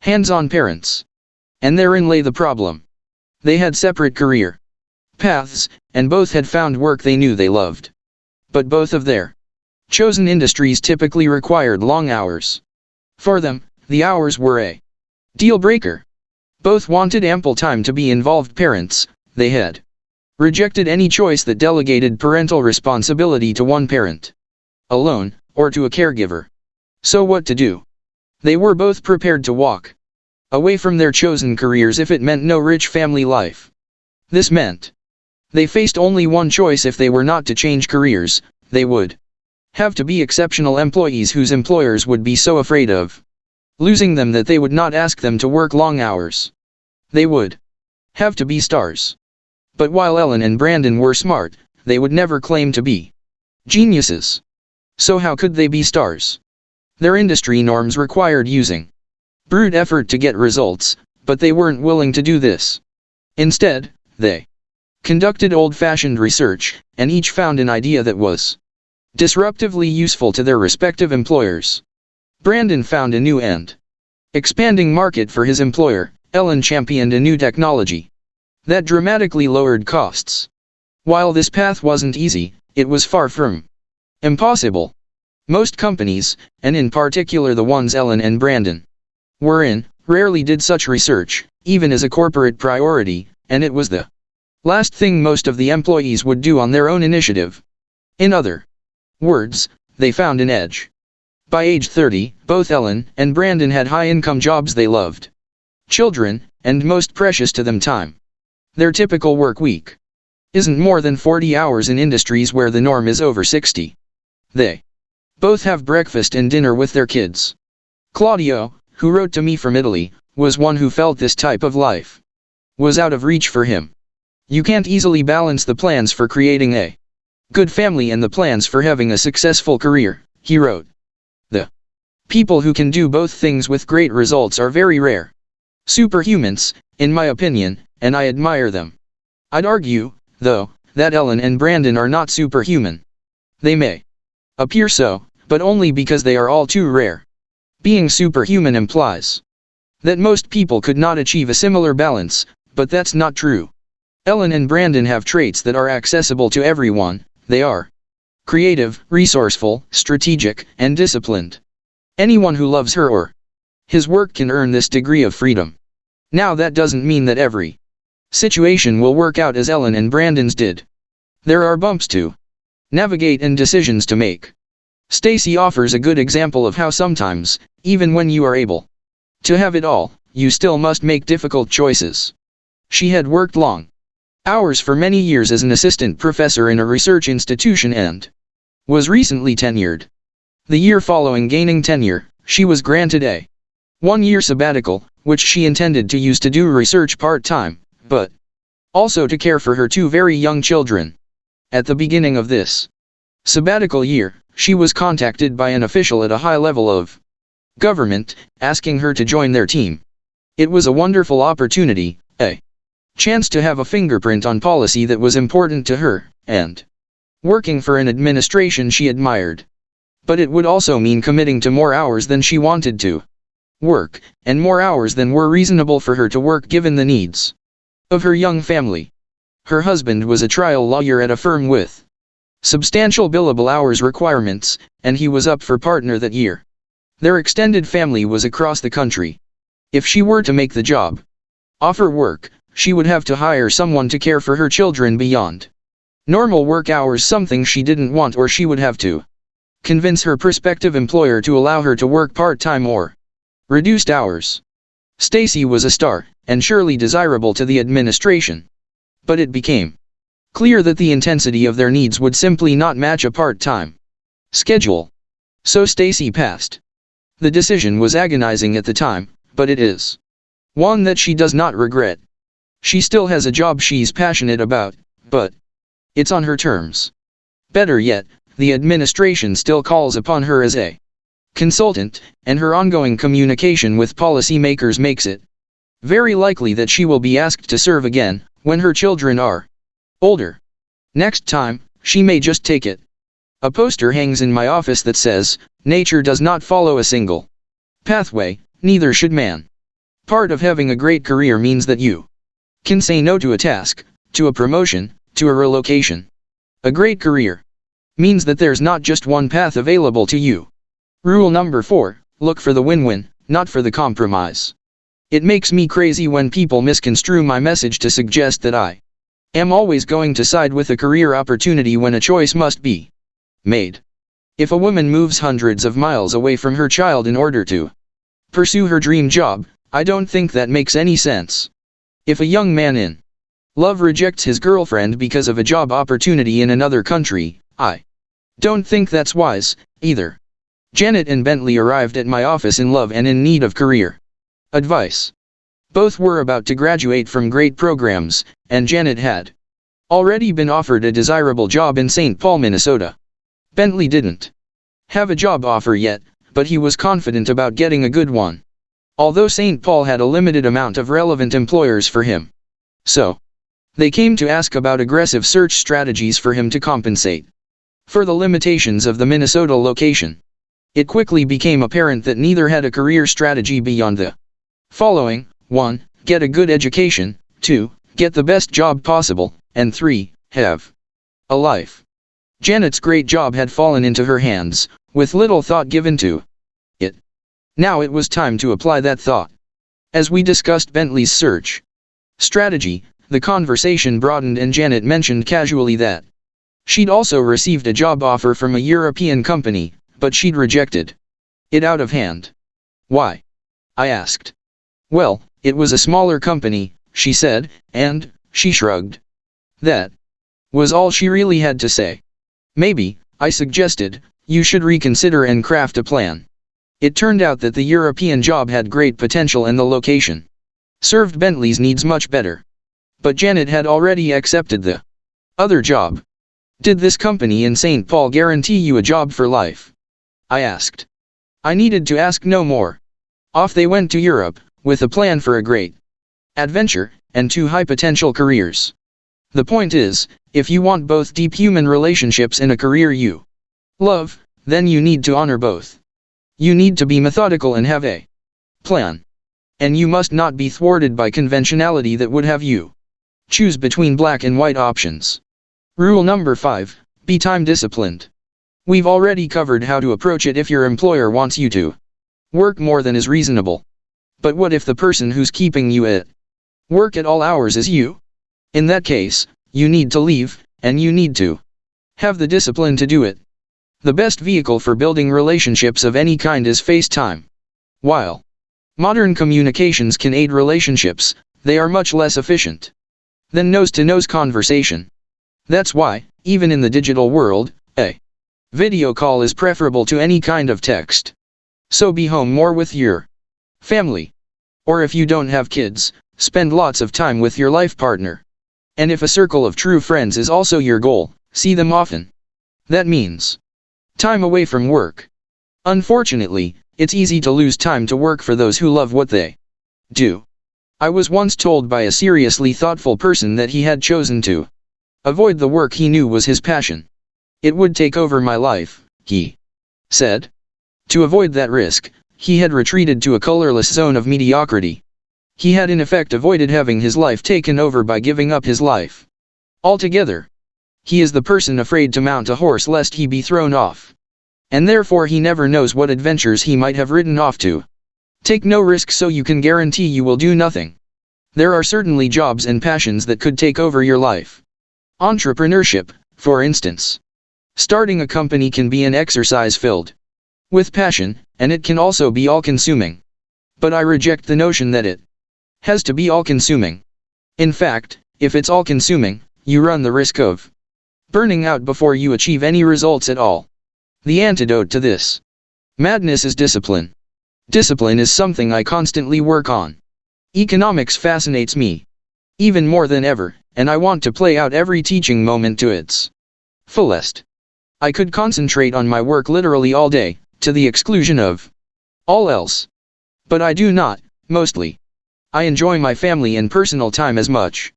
hands-on parents. And therein lay the problem. They had separate career paths, and both had found work they knew they loved. But both of their chosen industries typically required long hours. For them, the hours were a deal breaker. Both wanted ample time to be involved parents. They had rejected any choice that delegated parental responsibility to one parent alone, or to a caregiver. So what to do? They were both prepared to walk away from their chosen careers if it meant no rich family life. This meant they faced only one choice. If they were not to change careers, they would have to be exceptional employees whose employers would be so afraid of losing them that they would not ask them to work long hours. They would have to be stars. But while Ellen and Brandon were smart, they would never claim to be geniuses. So how could they be stars? Their industry norms required using brute effort to get results, but they weren't willing to do this. Instead, they conducted old-fashioned research, and each found an idea that was disruptively useful to their respective employers. Brandon found a new and expanding market for his employer. Ellen championed a new technology that dramatically lowered costs. While this path wasn't easy, it was far from impossible. Most companies, and in particular the ones Ellen and Brandon were in, rarely did such research, even as a corporate priority, and it was the last thing most of the employees would do on their own initiative. In other words, they found an edge. By age 30, both Ellen and Brandon had high-income jobs they loved, children, and most precious to them, time. Their typical work week isn't more than 40 hours in industries where the norm is over 60. They both have breakfast and dinner with their kids. Claudio, who wrote to me from Italy, was one who felt this type of life was out of reach for him. You can't easily balance the plans for creating a good family and the plans for having a successful career, he wrote. The people who can do both things with great results are very rare. Superhumans, in my opinion, and I admire them. I'd argue, though, that Ellen and Brandon are not superhuman. They may appear so, but only because they are all too rare. Being superhuman implies that most people could not achieve a similar balance, but that's not true. Ellen and Brandon have traits that are accessible to everyone. They are creative, resourceful, strategic, and disciplined. Anyone who loves her or his work can earn this degree of freedom. Now that doesn't mean that every situation will work out as Ellen and Brandon's did. There are bumps to navigate and decisions to make. Stacy offers a good example of how sometimes, even when you are able to have it all, you still must make difficult choices. She had worked long hours for many years as an assistant professor in a research institution and was recently tenured. The year following gaining tenure, she was granted a one-year sabbatical, which she intended to use to do research part-time, but also to care for her two very young children. At the beginning of this sabbatical year, she was contacted by an official at a high level of government, asking her to join their team. It was a wonderful opportunity, a chance to have a fingerprint on policy that was important to her, and working for an administration she admired. But it would also mean committing to more hours than she wanted to work, and more hours than were reasonable for her to work given the needs of her young family. Her husband was a trial lawyer at a firm with substantial billable hours requirements, and he was up for partner that year. Their extended family was across the country. If she were to make the job offer work, she would have to hire someone to care for her children beyond normal work hours, something she didn't want, or she would have to convince her prospective employer to allow her to work part-time or reduced hours. Stacy was a star, and surely desirable to the administration. But it became clear that the intensity of their needs would simply not match a part-time schedule. So Stacy passed. The decision was agonizing at the time, but it is one that she does not regret. She still has a job she's passionate about, but it's on her terms. Better yet, the administration still calls upon her as a consultant, and her ongoing communication with policymakers makes it very likely that she will be asked to serve again, when her children are older. Next time, she may just take it. A poster hangs in my office that says, "Nature does not follow a single pathway, neither should man." Part of having a great career means that you can say no to a task, to a promotion, to a relocation. A great career means that there's not just one path available to you. Rule number 4, look for the win-win, not for the compromise. It makes me crazy when people misconstrue my message to suggest that I am always going to side with a career opportunity when a choice must be made. If a woman moves hundreds of miles away from her child in order to pursue her dream job, I don't think that makes any sense. If a young man in love rejects his girlfriend because of a job opportunity in another country, I don't think that's wise, either. Janet and Bentley arrived at my office in love and in need of career advice. Both were about to graduate from great programs, and Janet had already been offered a desirable job in St. Paul, Minnesota. Bentley didn't have a job offer yet, but he was confident about getting a good one. Although St. Paul had a limited amount of relevant employers for him. So, they came to ask about aggressive search strategies for him to compensate for the limitations of the Minnesota location. It quickly became apparent that neither had a career strategy beyond the following: 1. Get a good education, 2. Get the best job possible, and 3. Have a life. Janet's great job had fallen into her hands, with little thought given to it. Now it was time to apply that thought. As we discussed Bentley's search strategy, the conversation broadened and Janet mentioned casually that she'd also received a job offer from a European company, but she'd rejected it out of hand. Why? I asked. Well, it was a smaller company, she said, and she shrugged. That was all she really had to say. Maybe, I suggested, you should reconsider and craft a plan. It turned out that the European job had great potential and the location served Bentley's needs much better. But Janet had already accepted the other job. Did this company in St. Paul guarantee you a job for life? I asked. I needed to ask no more. Off they went to Europe, with a plan for a great adventure, and 2 high-potential careers. The point is, if you want both deep human relationships and a career you love, then you need to honor both. You need to be methodical and have a plan. And you must not be thwarted by conventionality that would have you choose between black and white options. Rule number 5, be time disciplined. We've already covered how to approach it if your employer wants you to work more than is reasonable. But what if the person who's keeping you at work at all hours is you? In that case, you need to leave, and you need to have the discipline to do it. The best vehicle for building relationships of any kind is FaceTime. While modern communications can aid relationships, they are much less efficient than nose-to-nose conversation. That's why, even in the digital world, a video call is preferable to any kind of text. So be home more with your family. Or if you don't have kids, spend lots of time with your life partner. And if a circle of true friends is also your goal, see them often. That means time away from work. Unfortunately, it's easy to lose time to work for those who love what they do. I was once told by a seriously thoughtful person that he had chosen to avoid the work he knew was his passion. It would take over my life, he said. To avoid that risk, he had retreated to a colorless zone of mediocrity. He had in effect avoided having his life taken over by giving up his life altogether. He is the person afraid to mount a horse lest he be thrown off. And therefore he never knows what adventures he might have ridden off to. Take no risk so you can guarantee you will do nothing. There are certainly jobs and passions that could take over your life. Entrepreneurship, for instance. Starting a company can be an exercise filled with passion, and it can also be all-consuming. But I reject the notion that it has to be all-consuming. In fact, if it's all-consuming, you run the risk of burning out before you achieve any results at all. The antidote to this madness is discipline. Discipline is something I constantly work on. Economics fascinates me even more than ever, and I want to play out every teaching moment to its fullest. I could concentrate on my work literally all day, to the exclusion of all else. But I do not, mostly. I enjoy my family and personal time as much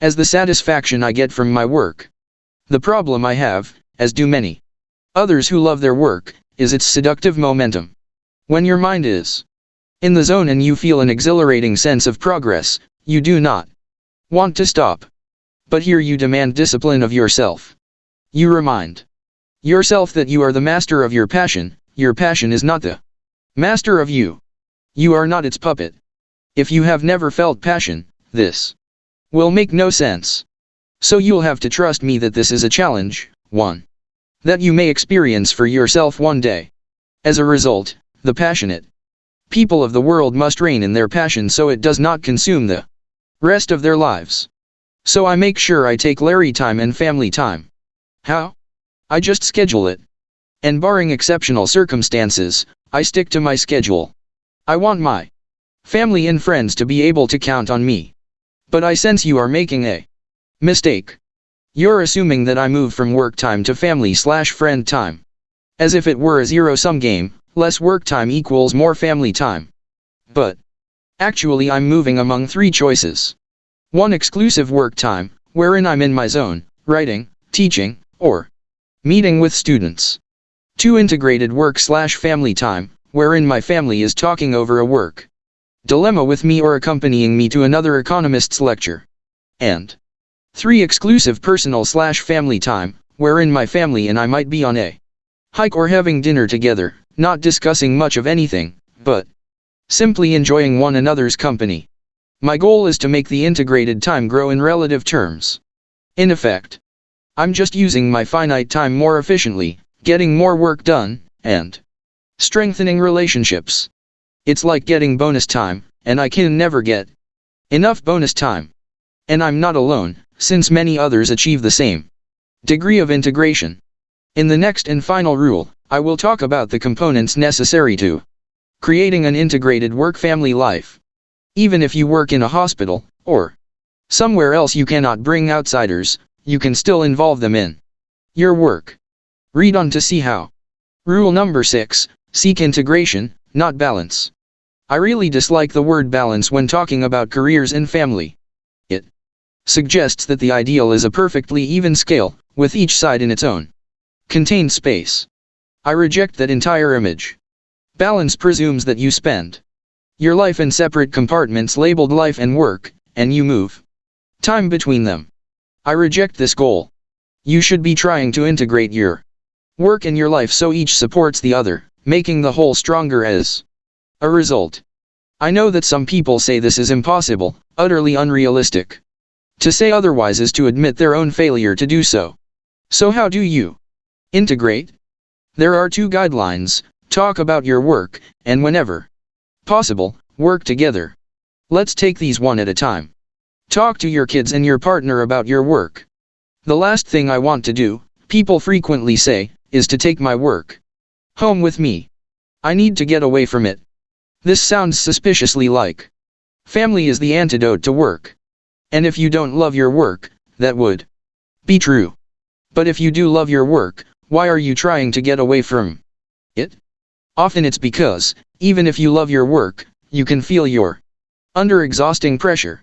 as the satisfaction I get from my work. The problem I have, as do many others who love their work, is its seductive momentum. When your mind is in the zone and you feel an exhilarating sense of progress, you do not want to stop. But here you demand discipline of yourself. You remind yourself that you are the master of your passion is not the Master of you. You are not its puppet. If you have never felt passion, this will make no sense. So you'll have to trust me that this is a challenge, one that you may experience for yourself one day. As a result, the passionate people of the world must rein in their passion so it does not consume the rest of their lives. So I make sure I take Larry time and family time. How? I just schedule it. And barring exceptional circumstances, I stick to my schedule. I want my family and friends to be able to count on me. But I sense you are making a mistake. You're assuming that I move from work time to family/friend time. As if it were a zero-sum game, less work time equals more family time. But actually I'm moving among three choices. 1 exclusive work time, wherein I'm in my zone, writing, teaching, or meeting with students. 2 integrated work/family time, wherein my family is talking over a work dilemma with me or accompanying me to another economist's lecture. And 3 exclusive personal/family time, wherein my family and I might be on a hike or having dinner together, not discussing much of anything, but simply enjoying one another's company. My goal is to make the integrated time grow in relative terms. In effect, I'm just using my finite time more efficiently, getting more work done, and strengthening relationships. It's like getting bonus time, and I can never get enough bonus time. And I'm not alone, since many others achieve the same degree of integration. In the next and final rule, I will talk about the components necessary to creating an integrated work-family life. Even if you work in a hospital, or somewhere else you cannot bring outsiders, you can still involve them in your work. Read on to see how. Rule number 6, seek integration, not balance. I really dislike the word balance when talking about careers and family. It suggests that the ideal is a perfectly even scale, with each side in its own contained space. I reject that entire image. Balance presumes that you spend your life in separate compartments labeled life and work, and you move time between them. I reject this goal. You should be trying to integrate your work and your life so each supports the other, making the whole stronger as a result. I know that some people say this is impossible, utterly unrealistic. To say otherwise is to admit their own failure to do so. So how do you integrate? There are 2 guidelines: talk about your work, and whenever possible, work together. Let's take these one at a time. Talk to your kids and your partner about your work. The last thing I want to do, people frequently say, is to take my work home with me. I need to get away from it. This sounds suspiciously like family is the antidote to work. And if you don't love your work, that would be true. But if you do love your work, why are you trying to get away from it? Often it's because, even if you love your work, you can feel you're under exhausting pressure.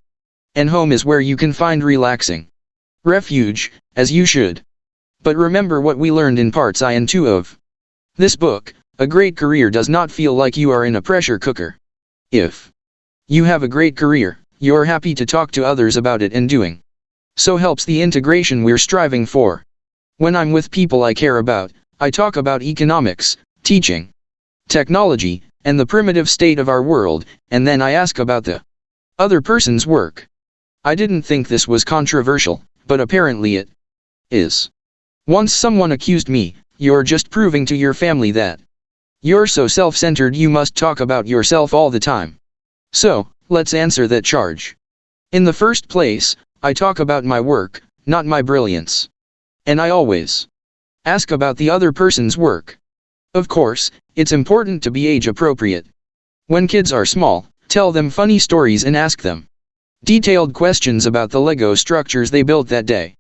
And home is where you can find relaxing refuge, as you should. But remember what we learned in parts 1 and 2 of this book: a great career does not feel like you are in a pressure cooker. If you have a great career, you're happy to talk to others about it, and doing so helps the integration we're striving for. When I'm with people I care about, I talk about economics, teaching, technology, and the primitive state of our world, and then I ask about the other person's work. I didn't think this was controversial, but apparently it is. Once someone accused me, "You're just proving to your family that you're so self-centered you must talk about yourself all the time." So, let's answer that charge. In the first place, I talk about my work, not my brilliance. And I always ask about the other person's work. Of course, it's important to be age appropriate. When kids are small, tell them funny stories and ask them detailed questions about the Lego structures they built that day.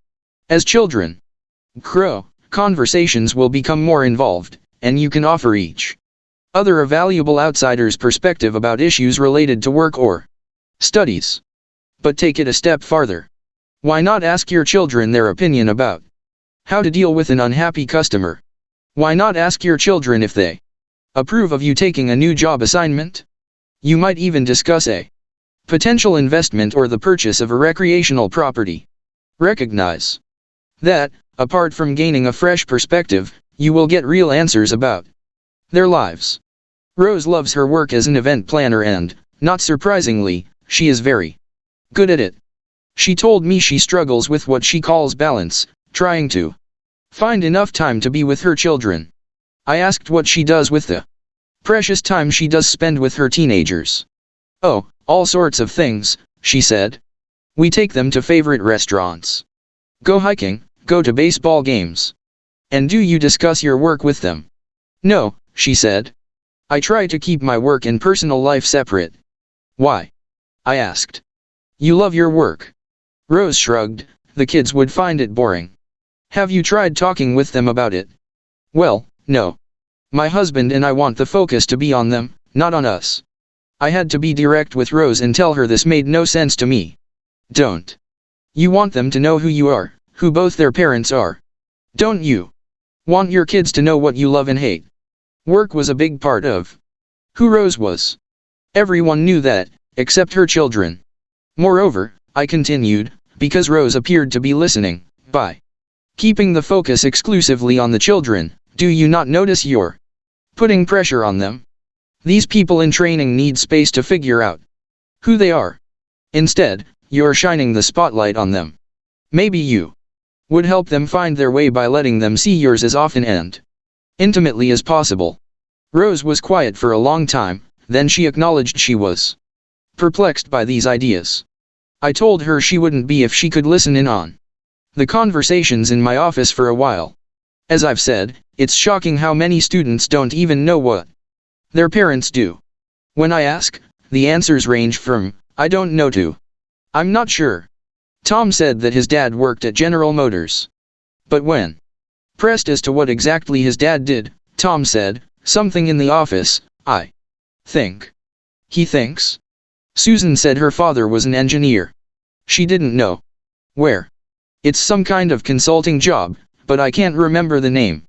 As children grow, conversations will become more involved, and you can offer each other a valuable outsider's perspective about issues related to work or studies. But take it a step farther. Why not ask your children their opinion about how to deal with an unhappy customer? Why not ask your children if they approve of you taking a new job assignment? You might even discuss a potential investment or the purchase of a recreational property. Recognize that, apart from gaining a fresh perspective, you will get real answers about their lives. Rose loves her work as an event planner and, not surprisingly, she is very good at it. She told me she struggles with what she calls balance, trying to find enough time to be with her children. I asked what she does with the precious time she does spend with her teenagers. Oh, all sorts of things, she said. We take them to favorite restaurants. Go hiking, go to baseball games. And do you discuss your work with them? No, she said. I try to keep my work and personal life separate. Why? I asked. You love your work. Rose shrugged, the kids would find it boring. Have you tried talking with them about it? Well, no. My husband and I want the focus to be on them, not on us. I had to be direct with Rose and tell her this made no sense to me. Don't you want them to know who you are, who both their parents are? Don't you want your kids to know what you love and hate? Work was a big part of who Rose was. Everyone knew that, except her children. Moreover, I continued, because Rose appeared to be listening, by keeping the focus exclusively on the children, do you not notice you're putting pressure on them? These people in training need space to figure out who they are. Instead, you're shining the spotlight on them. Maybe you would help them find their way by letting them see yours as often and intimately as possible. Rose was quiet for a long time, then she acknowledged she was perplexed by these ideas. I told her she wouldn't be if she could listen in on the conversations in my office for a while. As I've said, it's shocking how many students don't even know what their parents do. When I ask, the answers range from, I don't know to, I'm not sure. Tom said that his dad worked at General Motors. But when pressed as to what exactly his dad did, Tom said, something in the office, I think. He thinks? Susan said her father was an engineer. She didn't know where. It's some kind of consulting job, but I can't remember the name.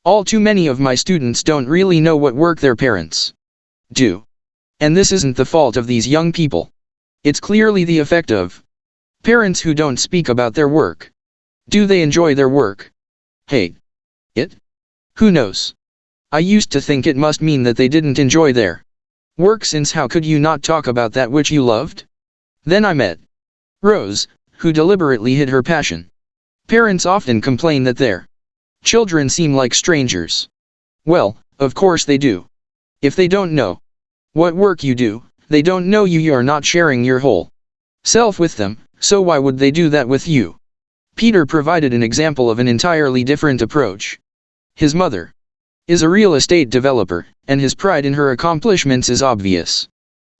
All too many of my students don't really know what work their parents do. And this isn't the fault of these young people. It's clearly the effect of parents who don't speak about their work. Do they enjoy their work? Hate it? Who knows? I used to think it must mean that they didn't enjoy their work, since how could you not talk about that which you loved? Then I met Rose, who deliberately hid her passion. Parents often complain that their children seem like strangers. Well, of course they do. If they don't know what work you do, they don't know you. You're not sharing your whole self with them, so why would they do that with you? Peter provided an example of an entirely different approach. His mother is a real estate developer, and his pride in her accomplishments is obvious.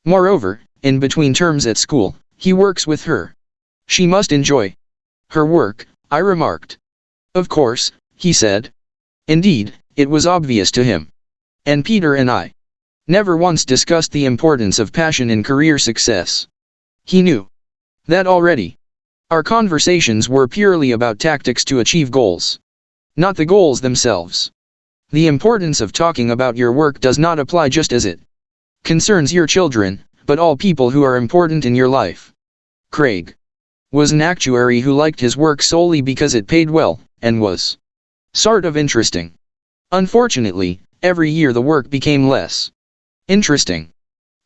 Moreover, in between terms at school, he works with her. She must enjoy her work, I remarked. Of course, he said. Indeed, it was obvious to him. And Peter and I never once discussed the importance of passion in career success. He knew that already. Our conversations were purely about tactics to achieve goals, not the goals themselves. The importance of talking about your work does not apply just as it concerns your children, but all people who are important in your life. Craig was an actuary who liked his work solely because it paid well, and was sort of interesting. Unfortunately, every year the work became less interesting.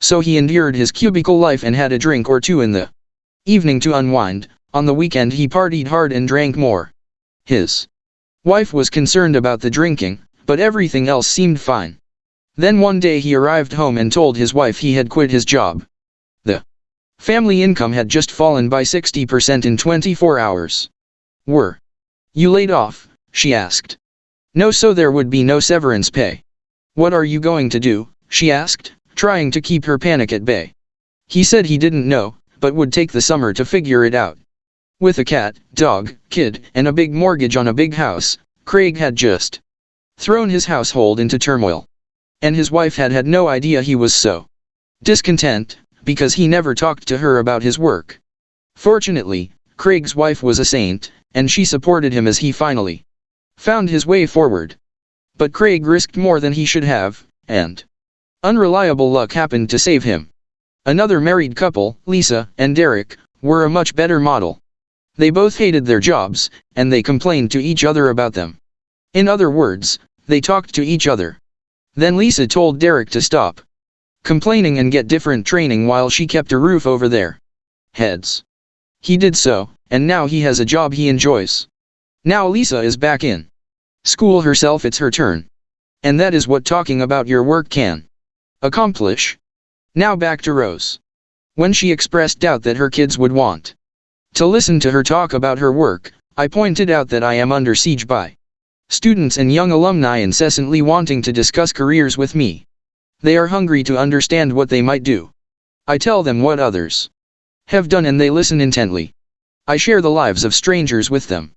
So he endured his cubicle life and had a drink or two in the evening to unwind. On the weekend he partied hard and drank more. His wife was concerned about the drinking, but everything else seemed fine. Then one day he arrived home and told his wife he had quit his job. The family income had just fallen by 60% in 24 hours. Were you laid off? She asked. No, so there would be no severance pay. What are you going to do? She asked, trying to keep her panic at bay. He said he didn't know, but would take the summer to figure it out. With a cat, dog, kid, and a big mortgage on a big house, Craig had just thrown his household into turmoil. And his wife had had no idea he was so discontent, because he never talked to her about his work. Fortunately, Craig's wife was a saint, and she supported him as he finally found his way forward. But Craig risked more than he should have, and unreliable luck happened to save him. Another married couple, Lisa and Derek, were a much better model. They both hated their jobs, and they complained to each other about them. In other words, they talked to each other. Then Lisa told Derek to stop complaining and get different training while she kept a roof over their heads. He did so, and now he has a job he enjoys. Now Lisa is back in school herself. It's her turn. And that is what talking about your work can accomplish. Now back to Rose. When she expressed doubt that her kids would want to listen to her talk about her work, I pointed out that I am under siege by students and young alumni incessantly wanting to discuss careers with me. They are hungry to understand what they might do. I tell them what others have done and they listen intently. I share the lives of strangers with them.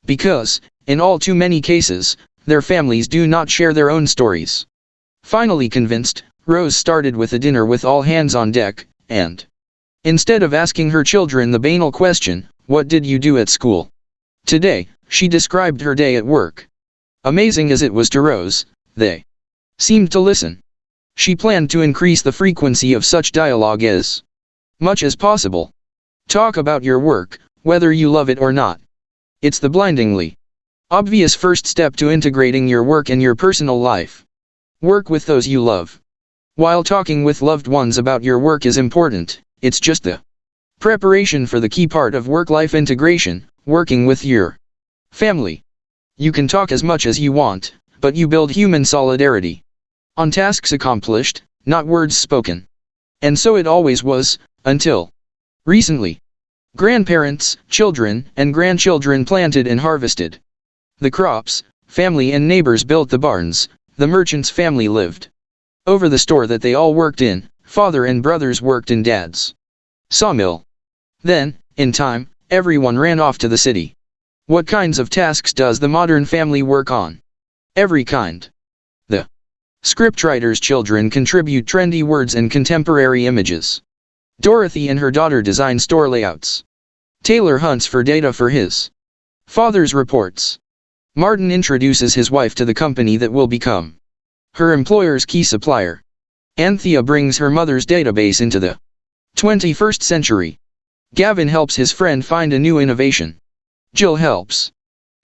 Because, in all too many cases, their families do not share their own stories. Finally convinced, Rose started with a dinner with all hands on deck, and instead of asking her children the banal question, "What did you do at school today?" she described her day at work. Amazing as it was to Rose, they seemed to listen. She planned to increase the frequency of such dialogue as much as possible. Talk about your work, whether you love it or not. It's the blindingly obvious first step to integrating your work and your personal life. Work with those you love. While talking with loved ones about your work is important, it's just the preparation for the key part of work-life integration, working with your family. You can talk as much as you want, but you build human solidarity on tasks accomplished, not words spoken. And so it always was, until recently. Grandparents, children, and grandchildren planted and harvested the crops, family and neighbors built the barns, the merchant's family lived over the store that they all worked in, father and brothers worked in dad's sawmill. Then, in time, everyone ran off to the city. What kinds of tasks does the modern family work on? Every kind. The scriptwriter's children contribute trendy words and contemporary images. Dorothy and her daughter design store layouts. Taylor hunts for data for his father's reports. Martin introduces his wife to the company that will become her employer's key supplier. Anthea brings her mother's database into the 21st century. Gavin helps his friend find a new innovation. Jill helps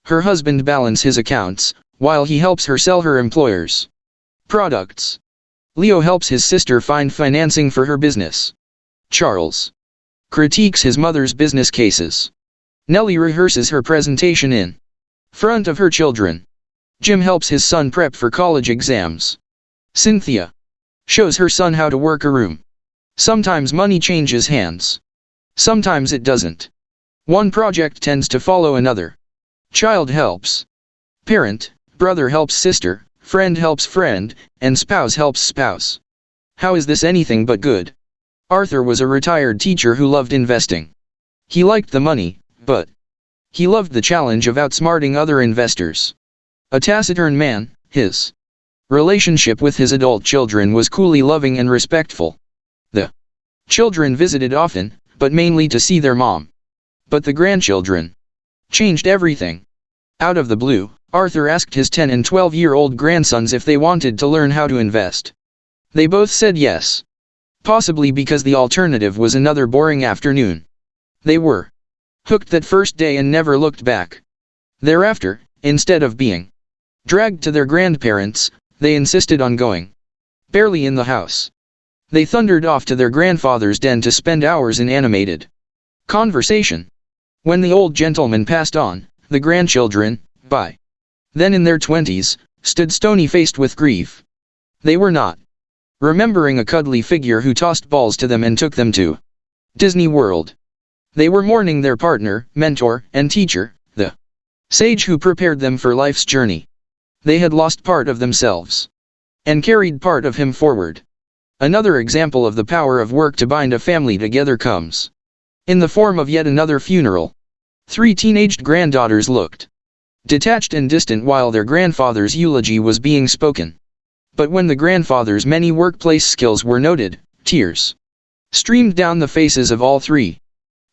her husband balance his accounts, while he helps her sell her employer's products. Leo helps his sister find financing for her business. Charles critiques his mother's business cases. Nellie rehearses her presentation in front of her children. Jim helps his son prep for college exams. Cynthia shows her son how to work a room. Sometimes money changes hands. Sometimes it doesn't. One project tends to follow another. Child helps parent, brother helps sister, friend helps friend, and spouse helps spouse. How is this anything but good? Arthur was a retired teacher who loved investing. He liked the money, but he loved the challenge of outsmarting other investors. A taciturn man, his relationship with his adult children was coolly loving and respectful. The children visited often, but mainly to see their mom. But the grandchildren changed everything. Out of the blue, Arthur asked his 10 and 12-year-old grandsons if they wanted to learn how to invest. They both said yes. Possibly because the alternative was another boring afternoon. They were hooked that first day and never looked back. Thereafter, instead of being dragged to their grandparents, they insisted on going. Barely in the house, they thundered off to their grandfather's den to spend hours in animated conversation. When the old gentleman passed on, the grandchildren, by then in their 20s, stood stony-faced with grief. They were not remembering a cuddly figure who tossed balls to them and took them to Disney World. They were mourning their partner, mentor, and teacher, the sage who prepared them for life's journey. They had lost part of themselves and carried part of him forward. Another example of the power of work to bind a family together comes in the form of yet another funeral. 3 teenaged granddaughters looked detached and distant while their grandfather's eulogy was being spoken. But when the grandfather's many workplace skills were noted, tears streamed down the faces of all 3.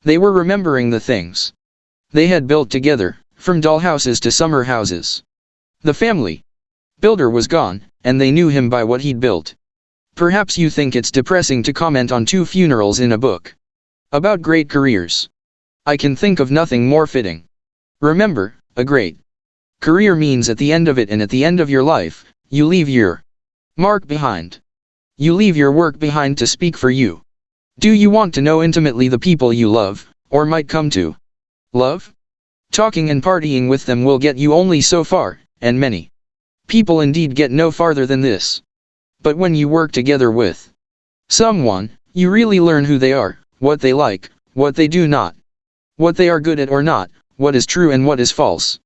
They were remembering the things they had built together, from dollhouses to summer houses. The family builder was gone, and they knew him by what he'd built. Perhaps you think it's depressing to comment on 2 funerals in a book about great careers. I can think of nothing more fitting. Remember, a great career means at the end of it and at the end of your life, you leave your Mark behind. You leave your work behind to speak for you. Do you want to know intimately the people you love, or might come to love? Talking and partying with them will get you only so far, and many people indeed get no farther than this. But when you work together with someone, you really learn who they are, what they like, what they do not, what they are good at or not, what is true and what is false.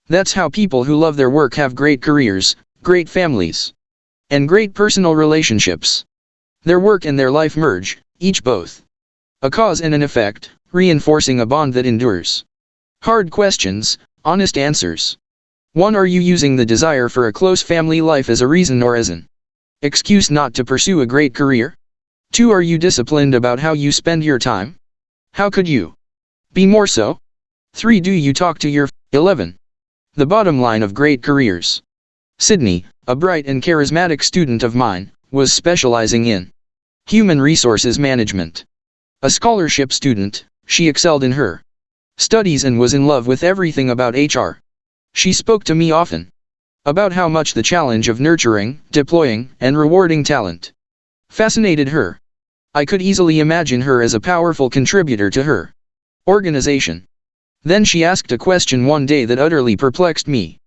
That's how people who love their work have great careers, great families, and great personal relationships. Their work and their life merge, each both a cause and an effect, reinforcing a bond that endures. Hard questions, honest answers. 1. Are you using the desire for a close family life as a reason or as an excuse not to pursue a great career? 2. Are you disciplined about how you spend your time? How could you be more so? 3. Do you talk to your 11. The bottom line of great careers. Sydney, a bright and charismatic student of mine, was specializing in human resources management. A scholarship student, she excelled in her studies and was in love with everything about HR. She spoke to me often about how much the challenge of nurturing, deploying, and rewarding talent fascinated her. I could easily imagine her as a powerful contributor to her organization. Then she asked a question one day that utterly perplexed me.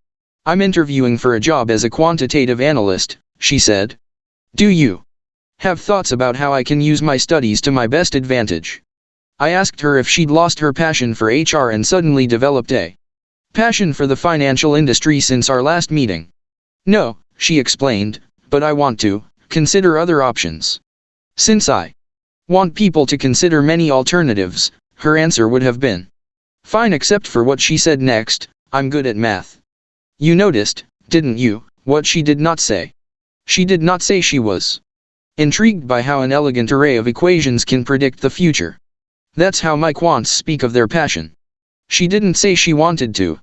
I'm interviewing for a job as a quantitative analyst, she said. Do you have thoughts about how I can use my studies to my best advantage? I asked her if she'd lost her passion for HR and suddenly developed a passion for the financial industry since our last meeting. No, she explained, but I want to consider other options. Since I want people to consider many alternatives, her answer would have been fine except for what she said next. I'm good at math. You noticed, didn't you, what she did not say? She did not say she was intrigued by how an elegant array of equations can predict the future. That's how my quants speak of their passion. She didn't say she wanted to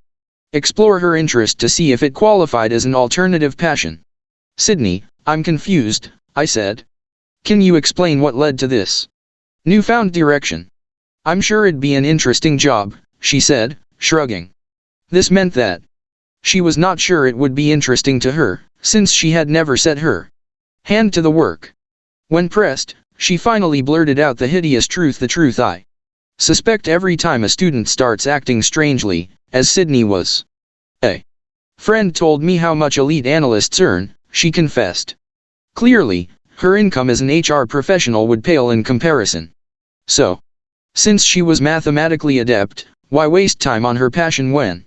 explore her interest to see if it qualified as an alternative passion. Sydney, I'm confused, I said. Can you explain what led to this newfound direction? I'm sure it'd be an interesting job, she said, shrugging. This meant that she was not sure it would be interesting to her, since she had never set her hand to the work. When pressed, she finally blurted out the hideous truth, the truth I suspect every time a student starts acting strangely, as Sydney was. A friend told me how much elite analysts earn, she confessed. Clearly, her income as an HR professional would pale in comparison. So, since she was mathematically adept, why waste time on her passion when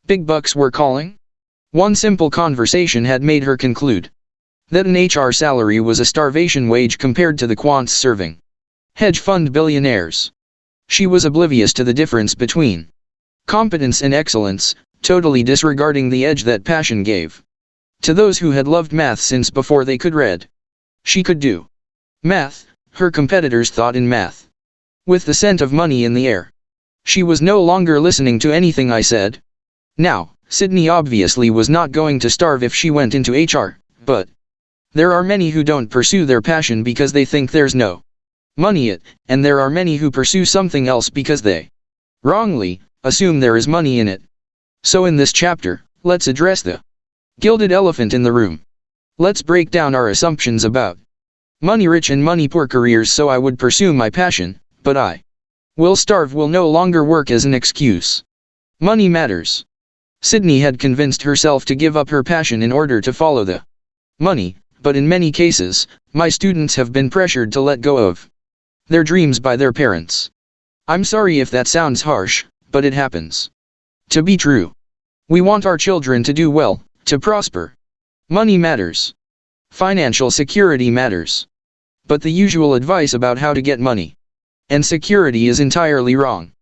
big bucks were calling? One simple conversation had made her conclude that an HR salary was a starvation wage compared to the quants serving hedge fund billionaires. She was oblivious to the difference between competence and excellence, totally disregarding the edge that passion gave to those who had loved math since before they could read. She could do math, her competitors thought in math. With the scent of money in the air. She was no longer listening to anything I said. Now, Sydney obviously was not going to starve if she went into HR, but there are many who don't pursue their passion because they think there's no money in it, and there are many who pursue something else because they wrongly assume there is money in it. So in this chapter, let's address the gilded elephant in the room. Let's break down our assumptions about money-rich and money-poor careers so I would pursue my passion, but I will starve will no longer work as an excuse. Money matters. Sydney had convinced herself to give up her passion in order to follow the money, but in many cases, my students have been pressured to let go of their dreams by their parents. I'm sorry if that sounds harsh, but it happens to be true. We want our children to do well, to prosper. Money matters. Financial security matters. But the usual advice about how to get money and security is entirely wrong.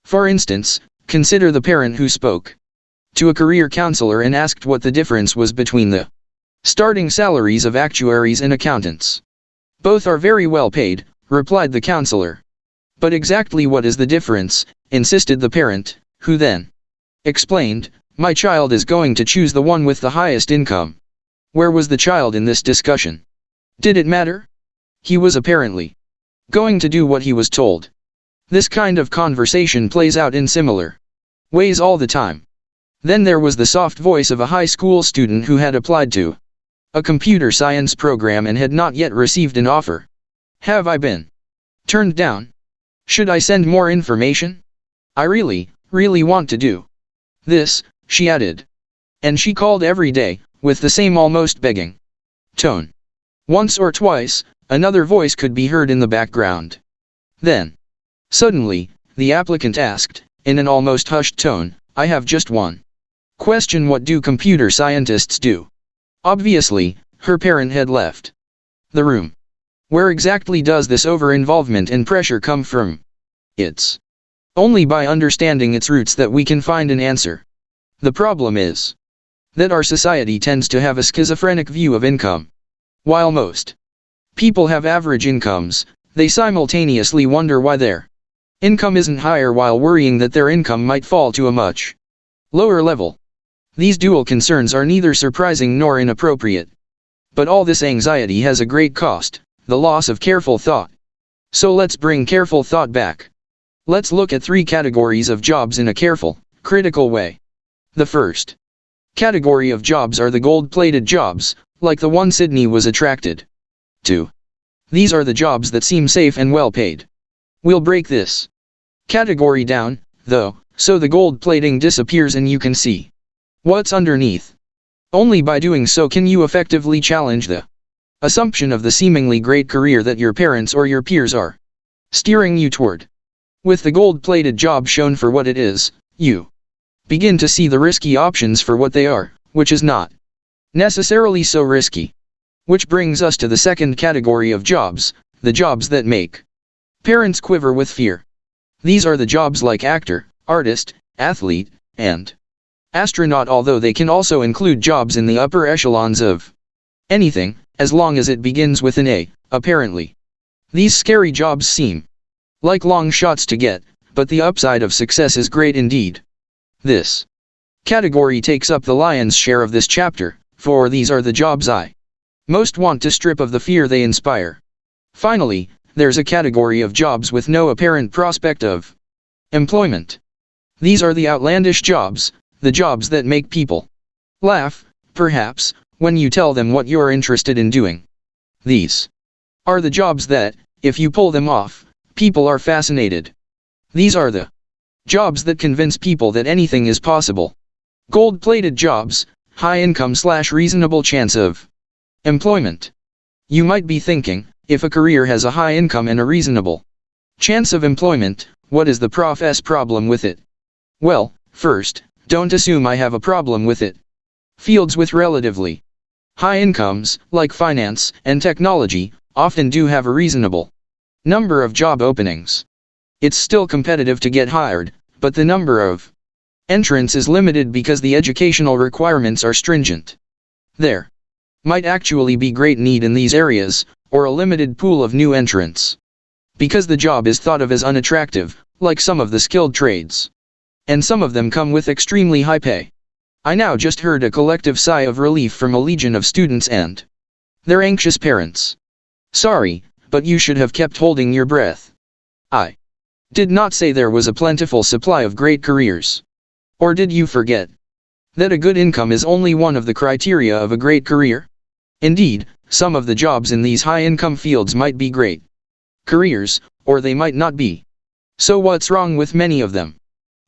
For instance, consider the parent who spoke to a career counselor and asked what the difference was between the starting salaries of actuaries and accountants. Both are very well paid, replied the counselor. But exactly what is the difference, insisted the parent, who then explained, my child is going to choose the one with the highest income. Where was the child in this discussion? Did it matter? He was apparently going to do what he was told. This kind of conversation plays out in similar ways all the time. Then there was the soft voice of a high school student who had applied to a computer science program and had not yet received an offer. Have I been turned down? Should I send more information? I really want to do this, she added. And she called every day, with the same almost begging tone. Once or twice, another voice could be heard in the background. Then, suddenly, the applicant asked, in an almost hushed tone, I have just one question: what do computer scientists do? Obviously, her parent had left the room. Where exactly does this over-involvement and pressure come from? It's only by understanding its roots that we can find an answer. The problem is that our society tends to have a schizophrenic view of income. While most people have average incomes, they simultaneously wonder why their income isn't higher while worrying that their income might fall to a much lower level. These dual concerns are neither surprising nor inappropriate. But all this anxiety has a great cost, the loss of careful thought. So let's bring careful thought back. Let's look at 3 categories of jobs in a careful, critical way. The first category of jobs are the gold-plated jobs, like the one Sydney was attracted to. These are the jobs that seem safe and well paid. We'll break this category down, though, so the gold plating disappears and you can see what's underneath. Only by doing so can you effectively challenge the assumption of the seemingly great career that your parents or your peers are steering you toward. With the gold-plated job shown for what it is, you begin to see the risky options for what they are, which is not necessarily so risky. Which brings us to the second category of jobs, the jobs that make parents quiver with fear. These are the jobs like actor, artist, athlete, and astronaut, although they can also include jobs in the upper echelons of anything, as long as it begins with an A, apparently. These scary jobs seem like long shots to get, but the upside of success is great indeed. This category takes up the lion's share of this chapter, for these are the jobs I most want to strip of the fear they inspire. Finally, there's a category of jobs with no apparent prospect of employment. These are the outlandish jobs, the jobs that make people laugh, perhaps, when you tell them what you're interested in doing. These are the jobs that, if you pull them off, people are fascinated. These are the jobs that convince people that anything is possible. Gold-plated jobs, high income/reasonable chance of employment. You might be thinking, if a career has a high income and a reasonable chance of employment, what is the prof's problem with it? Well, first, don't assume I have a problem with it. Fields with relatively high incomes, like finance and technology, often do have a reasonable number of job openings. It's still competitive to get hired, but the number of entrants is limited because the educational requirements are stringent. There might actually be great need in these areas, or a limited pool of new entrants. Because the job is thought of as unattractive, like some of the skilled trades. And some of them come with extremely high pay. I now just heard a collective sigh of relief from a legion of students and their anxious parents. Sorry, but you should have kept holding your breath. I did not say there was a plentiful supply of great careers. Or did you forget that a good income is only one of the criteria of a great career? Indeed, some of the jobs in these high-income fields might be great careers, or they might not be. So what's wrong with many of them?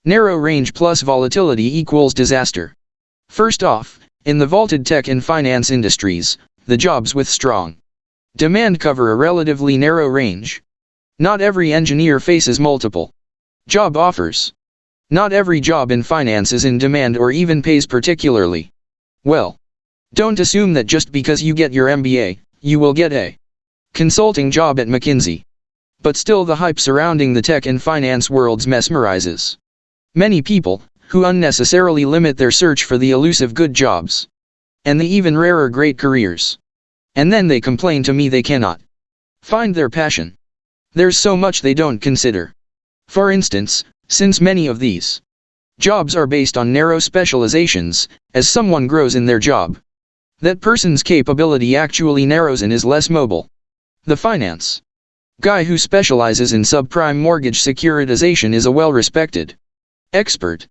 Narrow range plus volatility equals disaster. First off, in the vaulted tech and finance industries, the jobs with strong demand cover a relatively narrow range. Not every engineer faces multiple job offers. Not every job in finance is in demand or even pays particularly well. Don't assume that just because you get your MBA, you will get a consulting job at McKinsey. But still, the hype surrounding the tech and finance worlds mesmerizes many people, who unnecessarily limit their search for the elusive good jobs and the even rarer great careers. And then they complain to me they cannot find their passion. There's so much they don't consider. For instance, since many of these jobs are based on narrow specializations, as someone grows in their job, that person's capability actually narrows and is less mobile. The finance guy who specializes in subprime mortgage securitization is a well-respected expert.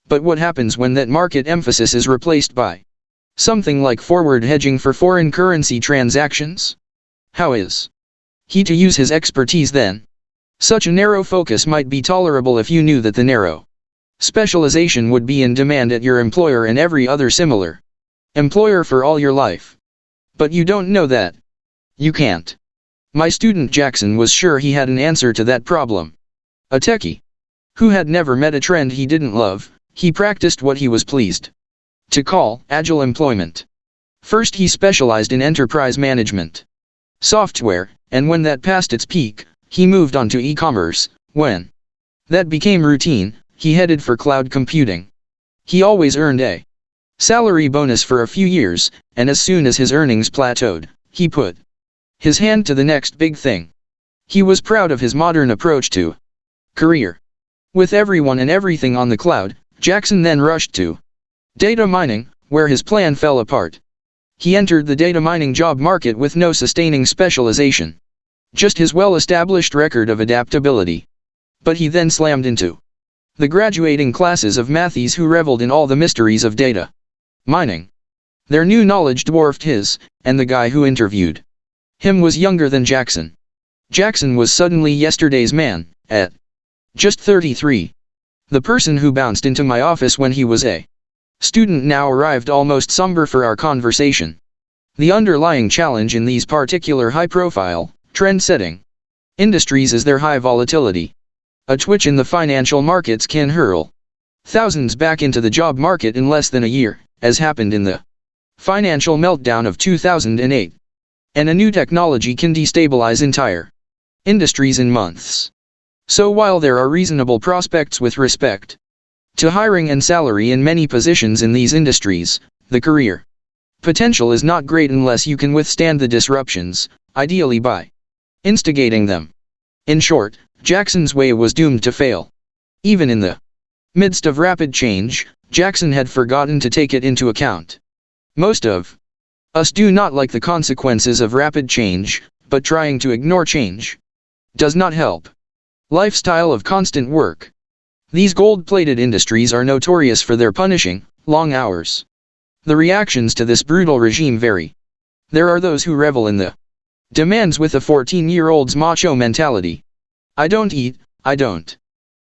But what happens when that market emphasis is replaced by Something like forward hedging for foreign currency transactions? How is he to use his expertise then? Such a narrow focus might be tolerable if you knew that the narrow specialization would be in demand at your employer and every other similar employer for all your life. But you don't know that. You can't. My student Jackson was sure he had an answer to that problem. A techie who had never met a trend he didn't love, he practiced what he was pleased to call agile employment. First he specialized in enterprise management software, and when that passed its peak, he moved on to e-commerce. When that became routine, he headed for cloud computing. He always earned a salary bonus for a few years, and as soon as his earnings plateaued, he put his hand to the next big thing. He was proud of his modern approach to career. With everyone and everything on the cloud, Jackson then rushed to data mining, where his plan fell apart. He entered the data mining job market with no sustaining specialization, just his well-established record of adaptability. But he then slammed into the graduating classes of mathies who reveled in all the mysteries of data mining. Their new knowledge dwarfed his, and the guy who interviewed him was younger than Jackson. Jackson was suddenly yesterday's man, at just 33. The person who bounced into my office when he was a student now arrived almost somber for our conversation. The underlying challenge in these particular high-profile, trend-setting industries is their high volatility. A twitch in the financial markets can hurl thousands back into the job market in less than a year, as happened in the financial meltdown of 2008. And a new technology can destabilize entire industries in months. So while there are reasonable prospects with respect to hiring and salary in many positions in these industries, the career potential is not great unless you can withstand the disruptions, ideally by instigating them. In short, Jackson's way was doomed to fail. Even in the midst of rapid change, Jackson had forgotten to take it into account. Most of us do not like the consequences of rapid change, but trying to ignore change does not help. Lifestyle of constant work. These gold-plated industries are notorious for their punishing, long hours. The reactions to this brutal regime vary. There are those who revel in the demands with a 14-year-old's macho mentality. I don't eat, I don't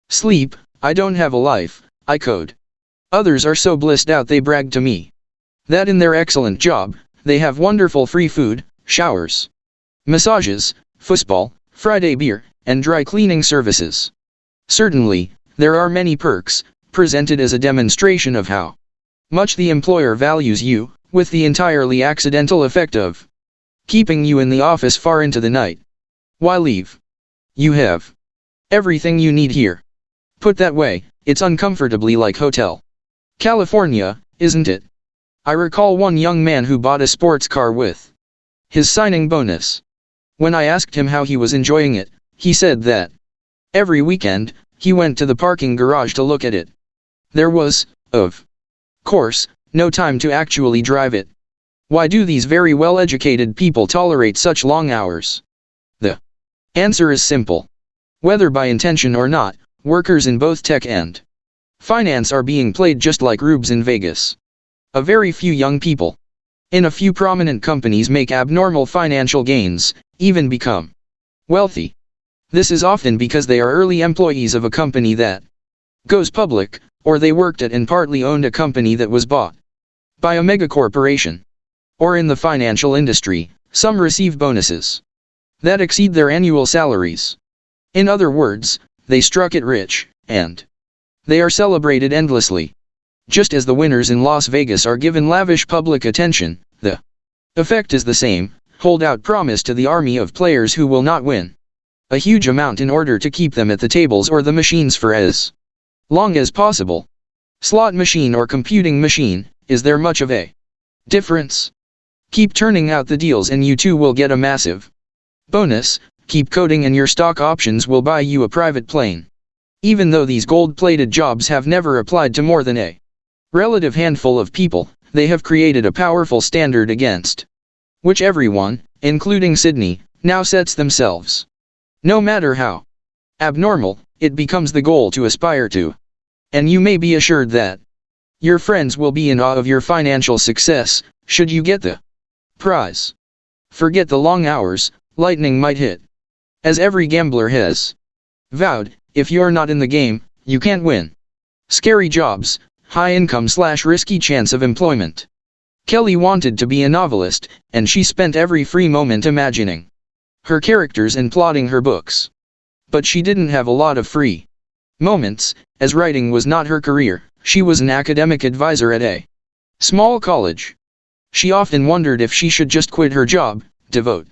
sleep, I don't have a life, I code. Others are so blissed out they brag to me that in their excellent job, they have wonderful free food, showers, massages, football, Friday beer, and dry cleaning services. Certainly, there are many perks, presented as a demonstration of how much the employer values you, with the entirely accidental effect of keeping you in the office far into the night. Why leave? You have everything you need here. Put that way, it's uncomfortably like Hotel California, isn't it? I recall one young man who bought a sports car with his signing bonus. When I asked him how he was enjoying it, he said that every weekend, he went to the parking garage to look at it. There was, of course, no time to actually drive it. Why do these very well-educated people tolerate such long hours? The answer is simple. Whether by intention or not, workers in both tech and finance are being played just like rubes in Vegas. A very few young people in a few prominent companies make abnormal financial gains, even become wealthy. This is often because they are early employees of a company that goes public, or they worked at and partly owned a company that was bought by a megacorporation. Or in the financial industry, some receive bonuses that exceed their annual salaries. In other words, they struck it rich, and they are celebrated endlessly. Just as the winners in Las Vegas are given lavish public attention, the effect is the same: hold out promise to the army of players who will not win a huge amount in order to keep them at the tables or the machines for as long as possible. Slot machine or computing machine, is there much of a difference? Keep turning out the deals and you too will get a massive bonus. Keep coding and your stock options will buy you a private plane. Even though these gold-plated jobs have never applied to more than a relative handful of people, they have created a powerful standard against which everyone, including Sydney, now sets themselves. No matter how abnormal, it becomes the goal to aspire to. And you may be assured that Your friends will be in awe of your financial success, should you get the prize. Forget the long hours, lightning might hit. As every gambler has vowed, if you're not in the game, you can't win. Scary jobs, high income/risky chance of employment. Kelly wanted to be a novelist, and she spent every free moment imagining her characters and plotting her books. But she didn't have a lot of free moments, as writing was not her career. She was an academic advisor at a small college. She often wondered if she should just quit her job, devote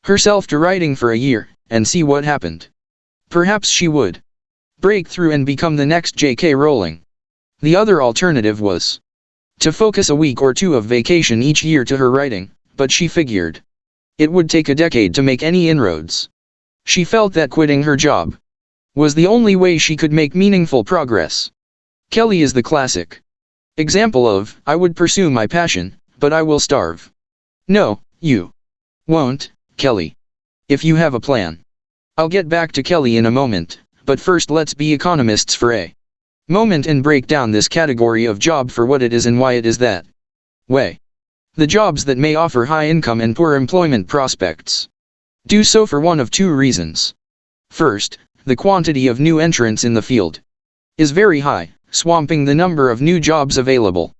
herself to writing for a year, and see what happened. Perhaps she would break through and become the next J.K. Rowling. The other alternative was to focus a week or two of vacation each year to her writing, but she figured it would take a decade to make any inroads. She felt that quitting her job was the only way she could make meaningful progress. Kelly is the classic example of, I would pursue my passion, but I will starve. No, you won't, Kelly. If you have a plan. I'll get back to Kelly in a moment, but first let's be economists for a moment and break down this category of job for what it is and why it is that way. The jobs that may offer high income and poor employment prospects do so for one of two reasons. First, the quantity of new entrants in the field is very high, swamping the number of new jobs available.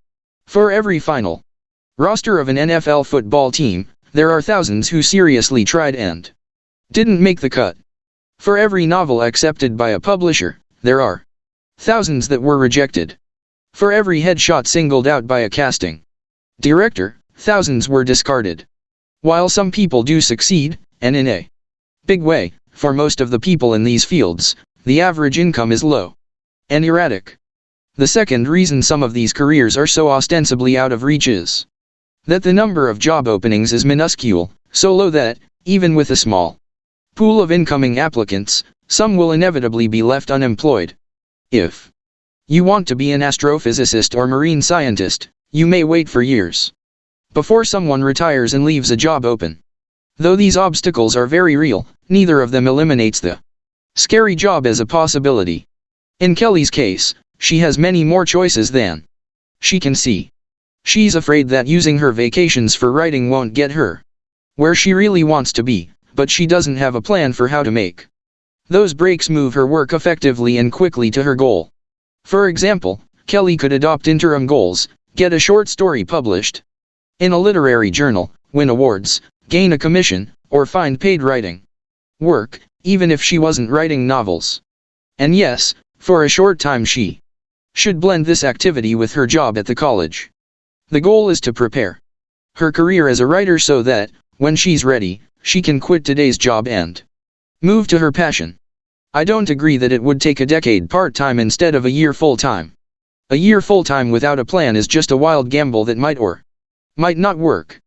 For every final roster of an NFL football team, there are thousands who seriously tried and didn't make the cut. For every novel accepted by a publisher, there are thousands that were rejected. For every headshot singled out by a casting director, thousands were discarded. While some people do succeed, and in a big way, for most of the people in these fields, the average income is low and erratic. The second reason some of these careers are so ostensibly out of reach is that the number of job openings is minuscule, so low that, even with a small pool of incoming applicants, some will inevitably be left unemployed. If you want to be an astrophysicist or marine scientist, you may wait for years before someone retires and leaves a job open. Though these obstacles are very real, neither of them eliminates the scary job as a possibility. In Kelly's case, she has many more choices than she can see. She's afraid that using her vacations for writing won't get her where she really wants to be, but she doesn't have a plan for how to make those breaks move her work effectively and quickly to her goal. For example, Kelly could adopt interim goals, get a short story published in a literary journal, win awards, gain a commission, or find paid writing work, even if she wasn't writing novels. And yes, for a short time she should blend this activity with her job at the college. The goal is to prepare her career as a writer so that, when she's ready, she can quit today's job and move to her passion. I don't agree that it would take a decade part-time instead of a year full-time. A year full-time without a plan is just a wild gamble that might or might not work.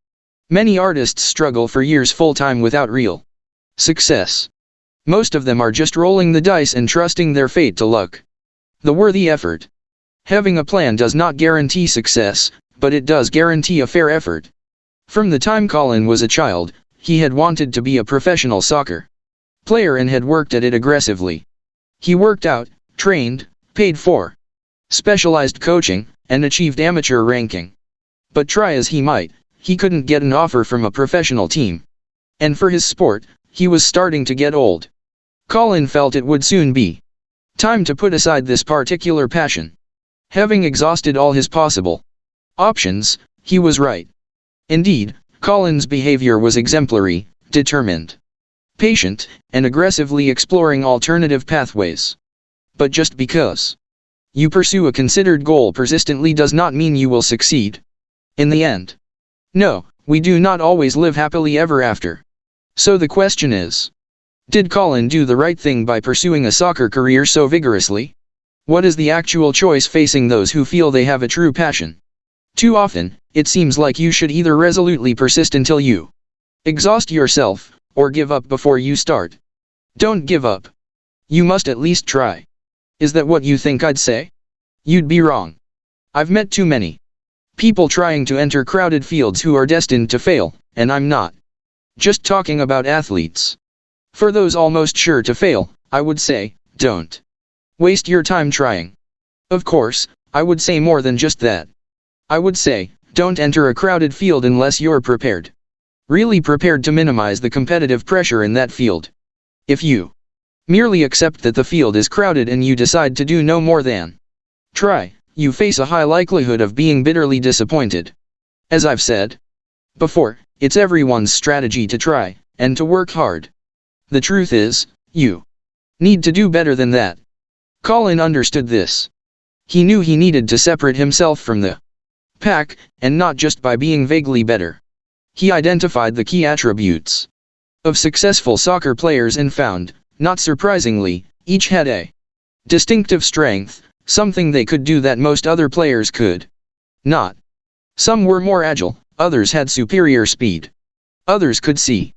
Many artists struggle for years full-time without real success. Most of them are just rolling the dice and trusting their fate to luck. The worthy effort. Having a plan does not guarantee success, but it does guarantee a fair effort. From the time Colin was a child, he had wanted to be a professional soccer player and had worked at it aggressively. He worked out, trained, paid for specialized coaching, and achieved amateur ranking. But try as he might, he couldn't get an offer from a professional team. And for his sport, he was starting to get old. Colin felt it would soon be time to put aside this particular passion. Having exhausted all his possible options, he was right. Indeed, Colin's behavior was exemplary, determined, patient, and aggressively exploring alternative pathways. But just because you pursue a considered goal persistently does not mean you will succeed in the end. No, we do not always live happily ever after. So the question is, did Colin do the right thing by pursuing a soccer career so vigorously? What is the actual choice facing those who feel they have a true passion? Too often, it seems like you should either resolutely persist until you exhaust yourself, or give up before you start. Don't give up. You must at least try. Is that what you think I'd say? You'd be wrong. I've met too many people trying to enter crowded fields who are destined to fail, and I'm not just talking about athletes. For those almost sure to fail, I would say, don't waste your time trying. Of course, I would say more than just that. I would say, don't enter a crowded field unless you're prepared. Really prepared to minimize the competitive pressure in that field. If you merely accept that the field is crowded and you decide to do no more than try, you face a high likelihood of being bitterly disappointed. As I've said before, it's everyone's strategy to try, and to work hard. The truth is, you need to do better than that. Colin understood this. He knew he needed to separate himself from the pack, and not just by being vaguely better. He identified the key attributes of successful soccer players and found, not surprisingly, each had a distinctive strength, something they could do that most other players could not. Some were more agile, others had superior speed. Others could see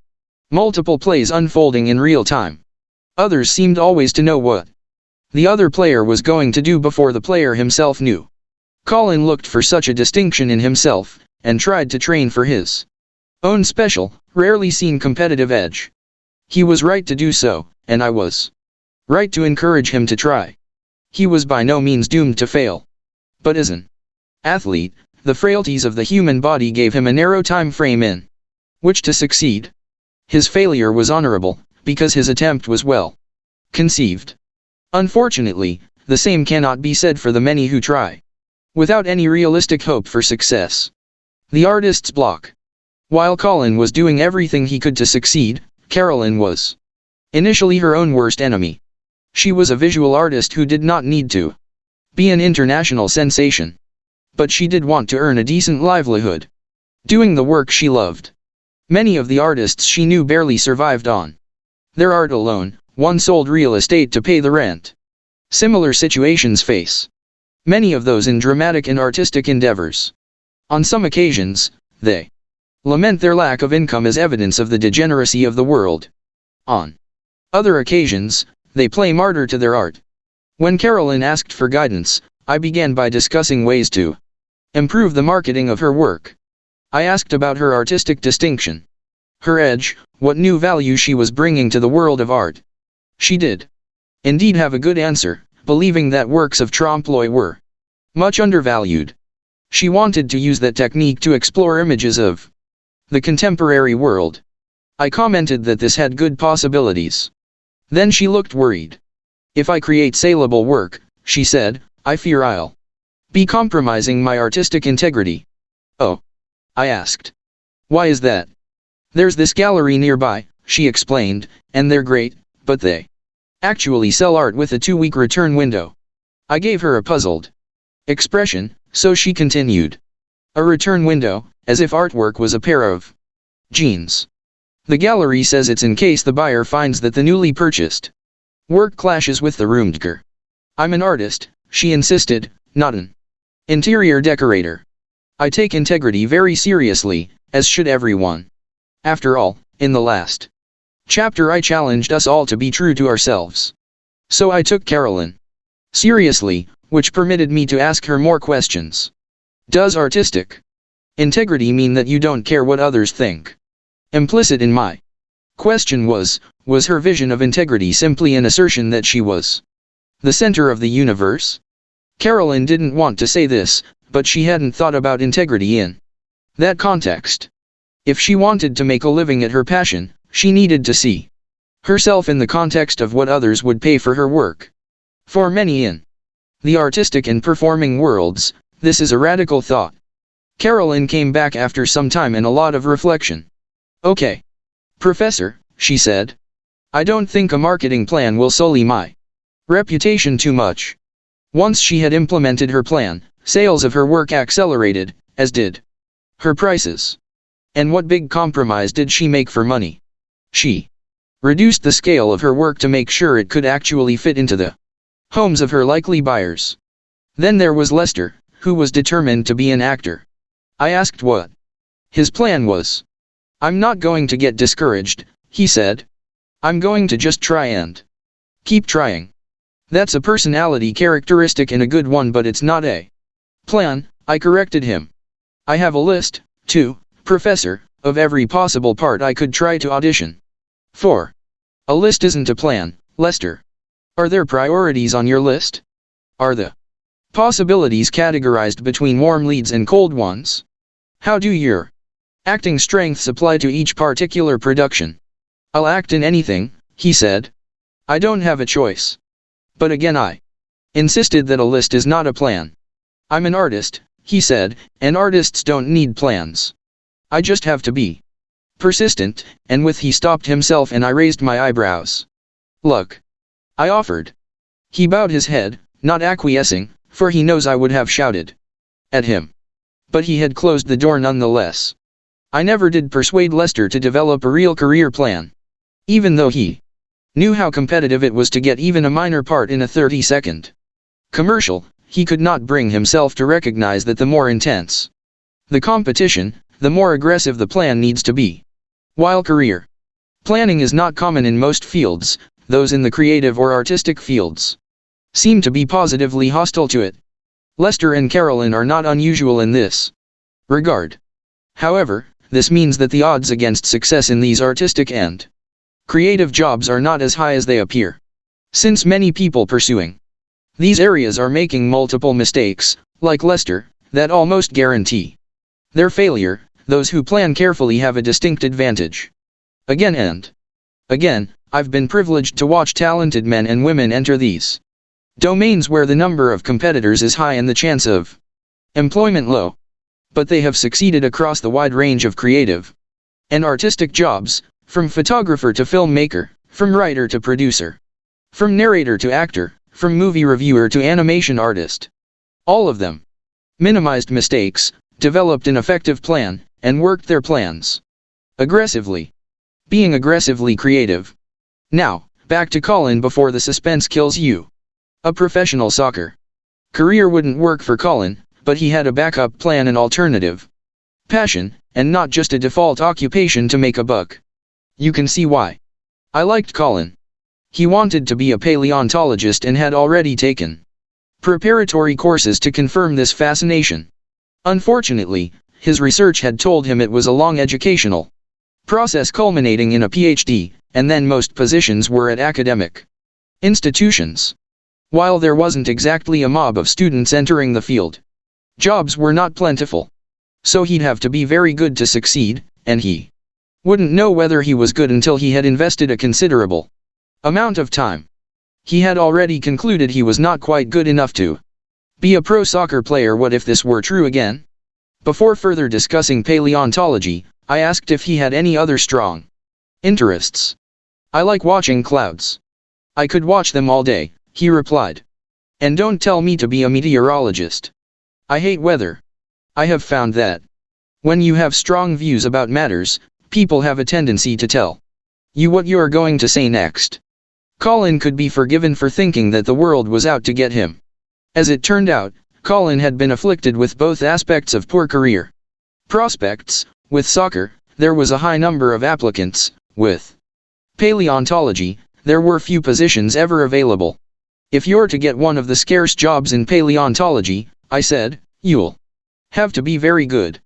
multiple plays unfolding in real time. Others seemed always to know what the other player was going to do before the player himself knew. Colin looked for such a distinction in himself, and tried to train for his own special, rarely seen competitive edge. He was right to do so, and I was right to encourage him to try. He was by no means doomed to fail. But as an athlete, the frailties of the human body gave him a narrow time frame in which to succeed. His failure was honorable, because his attempt was well conceived. Unfortunately, the same cannot be said for the many who try without any realistic hope for success. The artist's block. While Colin was doing everything he could to succeed, Carolyn was initially her own worst enemy. She was a visual artist who did not need to be an international sensation. But she did want to earn a decent livelihood doing the work she loved. Many of the artists she knew barely survived on their art alone. One sold real estate to pay the rent. Similar situations face many of those in dramatic and artistic endeavors. On some occasions, they lament their lack of income as evidence of the degeneracy of the world. On other occasions, they play martyr to their art. When Carolyn asked for guidance, I began by discussing ways to improve the marketing of her work. I asked about her artistic distinction, her edge, what new value she was bringing to the world of art. She did indeed have a good answer, believing that works of trompe-l'oeil were much undervalued. She wanted to use that technique to explore images of the contemporary world. I commented that this had good possibilities. Then she looked worried. If I create saleable work, she said, I fear I'll be compromising my artistic integrity. Oh? I asked. Why is that? There's this gallery nearby, she explained, and they're great, but they actually sell art with a 2-week return window. I gave her a puzzled expression, so she continued. A return window, as if artwork was a pair of jeans. The gallery says it's in case the buyer finds that the newly purchased work clashes with the Rumdker. I'm an artist, she insisted, not an interior decorator. I take integrity very seriously, as should everyone. After all, in the last chapter I challenged us all to be true to ourselves. So I took Carolyn seriously, which permitted me to ask her more questions. Does artistic integrity mean that you don't care what others think? Implicit in my question was her vision of integrity simply an assertion that she was the center of the universe? Carolyn didn't want to say this, but she hadn't thought about integrity in that context. If she wanted to make a living at her passion, she needed to see herself in the context of what others would pay for her work. For many in the artistic and performing worlds, this is a radical thought. Carolyn came back after some time and a lot of reflection. Okay, Professor, she said. I don't think a marketing plan will sully my reputation too much. Once she had implemented her plan, sales of her work accelerated, as did her prices. And what big compromise did she make for money? She reduced the scale of her work to make sure it could actually fit into the homes of her likely buyers. Then there was Lester, who was determined to be an actor. I asked what his plan was. I'm not going to get discouraged, he said. I'm going to just try and keep trying. That's a personality characteristic and a good one, but it's not a plan, I corrected him. I have a list, too, Professor, of every possible part I could try to audition for. A list isn't a plan, Lester. Are there priorities on your list? Are the Possibilities categorized between warm leads and cold ones. How do your acting strengths apply to each particular production? I'll act in anything, he said. I don't have a choice. But again I insisted that a list is not a plan. I'm an artist, he said, and artists don't need plans. I just have to be persistent, and with he stopped himself and I raised my eyebrows. Look, I offered. He bowed his head, not acquiescing, for he knows I would have shouted at him. But he had closed the door nonetheless. I never did persuade Lester to develop a real career plan. Even though he knew how competitive it was to get even a minor part in a 30-second commercial, he could not bring himself to recognize that the more intense the competition, the more aggressive the plan needs to be. While career planning is not common in most fields, those in the creative or artistic fields seem to be positively hostile to it. Lester and Carolyn are not unusual in this regard. However, this means that the odds against success in these artistic and creative jobs are not as high as they appear. Since many people pursuing these areas are making multiple mistakes, like Lester, that almost guarantee their failure, those who plan carefully have a distinct advantage. Again and again, I've been privileged to watch talented men and women enter these domains where the number of competitors is high and the chance of employment low. But they have succeeded across the wide range of creative and artistic jobs, from photographer to filmmaker, from writer to producer, from narrator to actor, from movie reviewer to animation artist. All of them minimized mistakes, developed an effective plan, and worked their plans aggressively. Being aggressively creative. Now, back to Colin before the suspense kills you. A professional soccer career wouldn't work for Colin, but he had a backup plan, an alternative passion, and not just a default occupation to make a buck. You can see why I liked Colin. He wanted to be a paleontologist and had already taken preparatory courses to confirm this fascination. Unfortunately, his research had told him it was a long educational process culminating in a PhD, and then most positions were at academic institutions. While there wasn't exactly a mob of students entering the field, jobs were not plentiful. So he'd have to be very good to succeed, and he wouldn't know whether he was good until he had invested a considerable amount of time. He had already concluded he was not quite good enough to be a pro soccer player. What if this were true again? Before further discussing paleontology, I asked if he had any other strong interests. I like watching clouds. I could watch them all day, he replied. And don't tell me to be a meteorologist. I hate weather. I have found that when you have strong views about matters, people have a tendency to tell you what you are going to say next. Colin could be forgiven for thinking that the world was out to get him. As it turned out, Colin had been afflicted with both aspects of poor career prospects. With soccer, there was a high number of applicants. With paleontology, there were few positions ever available. If you're to get one of the scarce jobs in paleontology, I said, you'll have to be very good.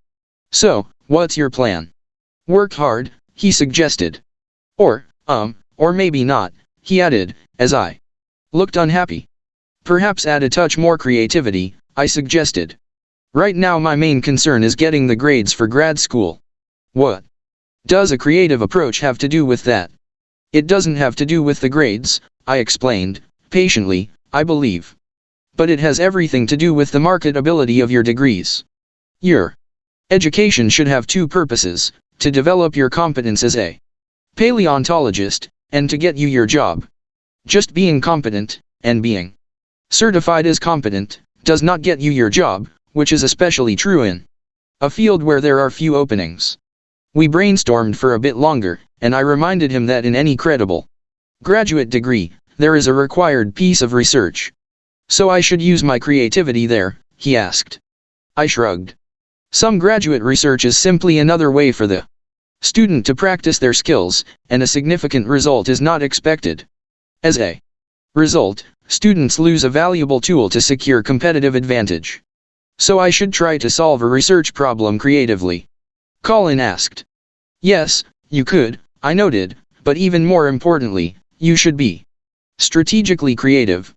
So, what's your plan? Work hard, he suggested. Or maybe not, he added, as I looked unhappy. Perhaps add a touch more creativity, I suggested. Right now my main concern is getting the grades for grad school. What does a creative approach have to do with that? It doesn't have to do with the grades, I explained, patiently, I believe. But it has everything to do with the marketability of your degrees. Your education should have two purposes: to develop your competence as a paleontologist, and to get you your job. Just being competent, and being certified as competent, does not get you your job, which is especially true in a field where there are few openings. We brainstormed for a bit longer, and I reminded him that in any credible graduate degree, there is a required piece of research. So I should use my creativity there, he asked. I shrugged. Some graduate research is simply another way for the student to practice their skills, and a significant result is not expected. As a result, students lose a valuable tool to secure competitive advantage. So I should try to solve a research problem creatively? Colin asked. Yes, you could, I noted, but even more importantly, you should be strategically creative.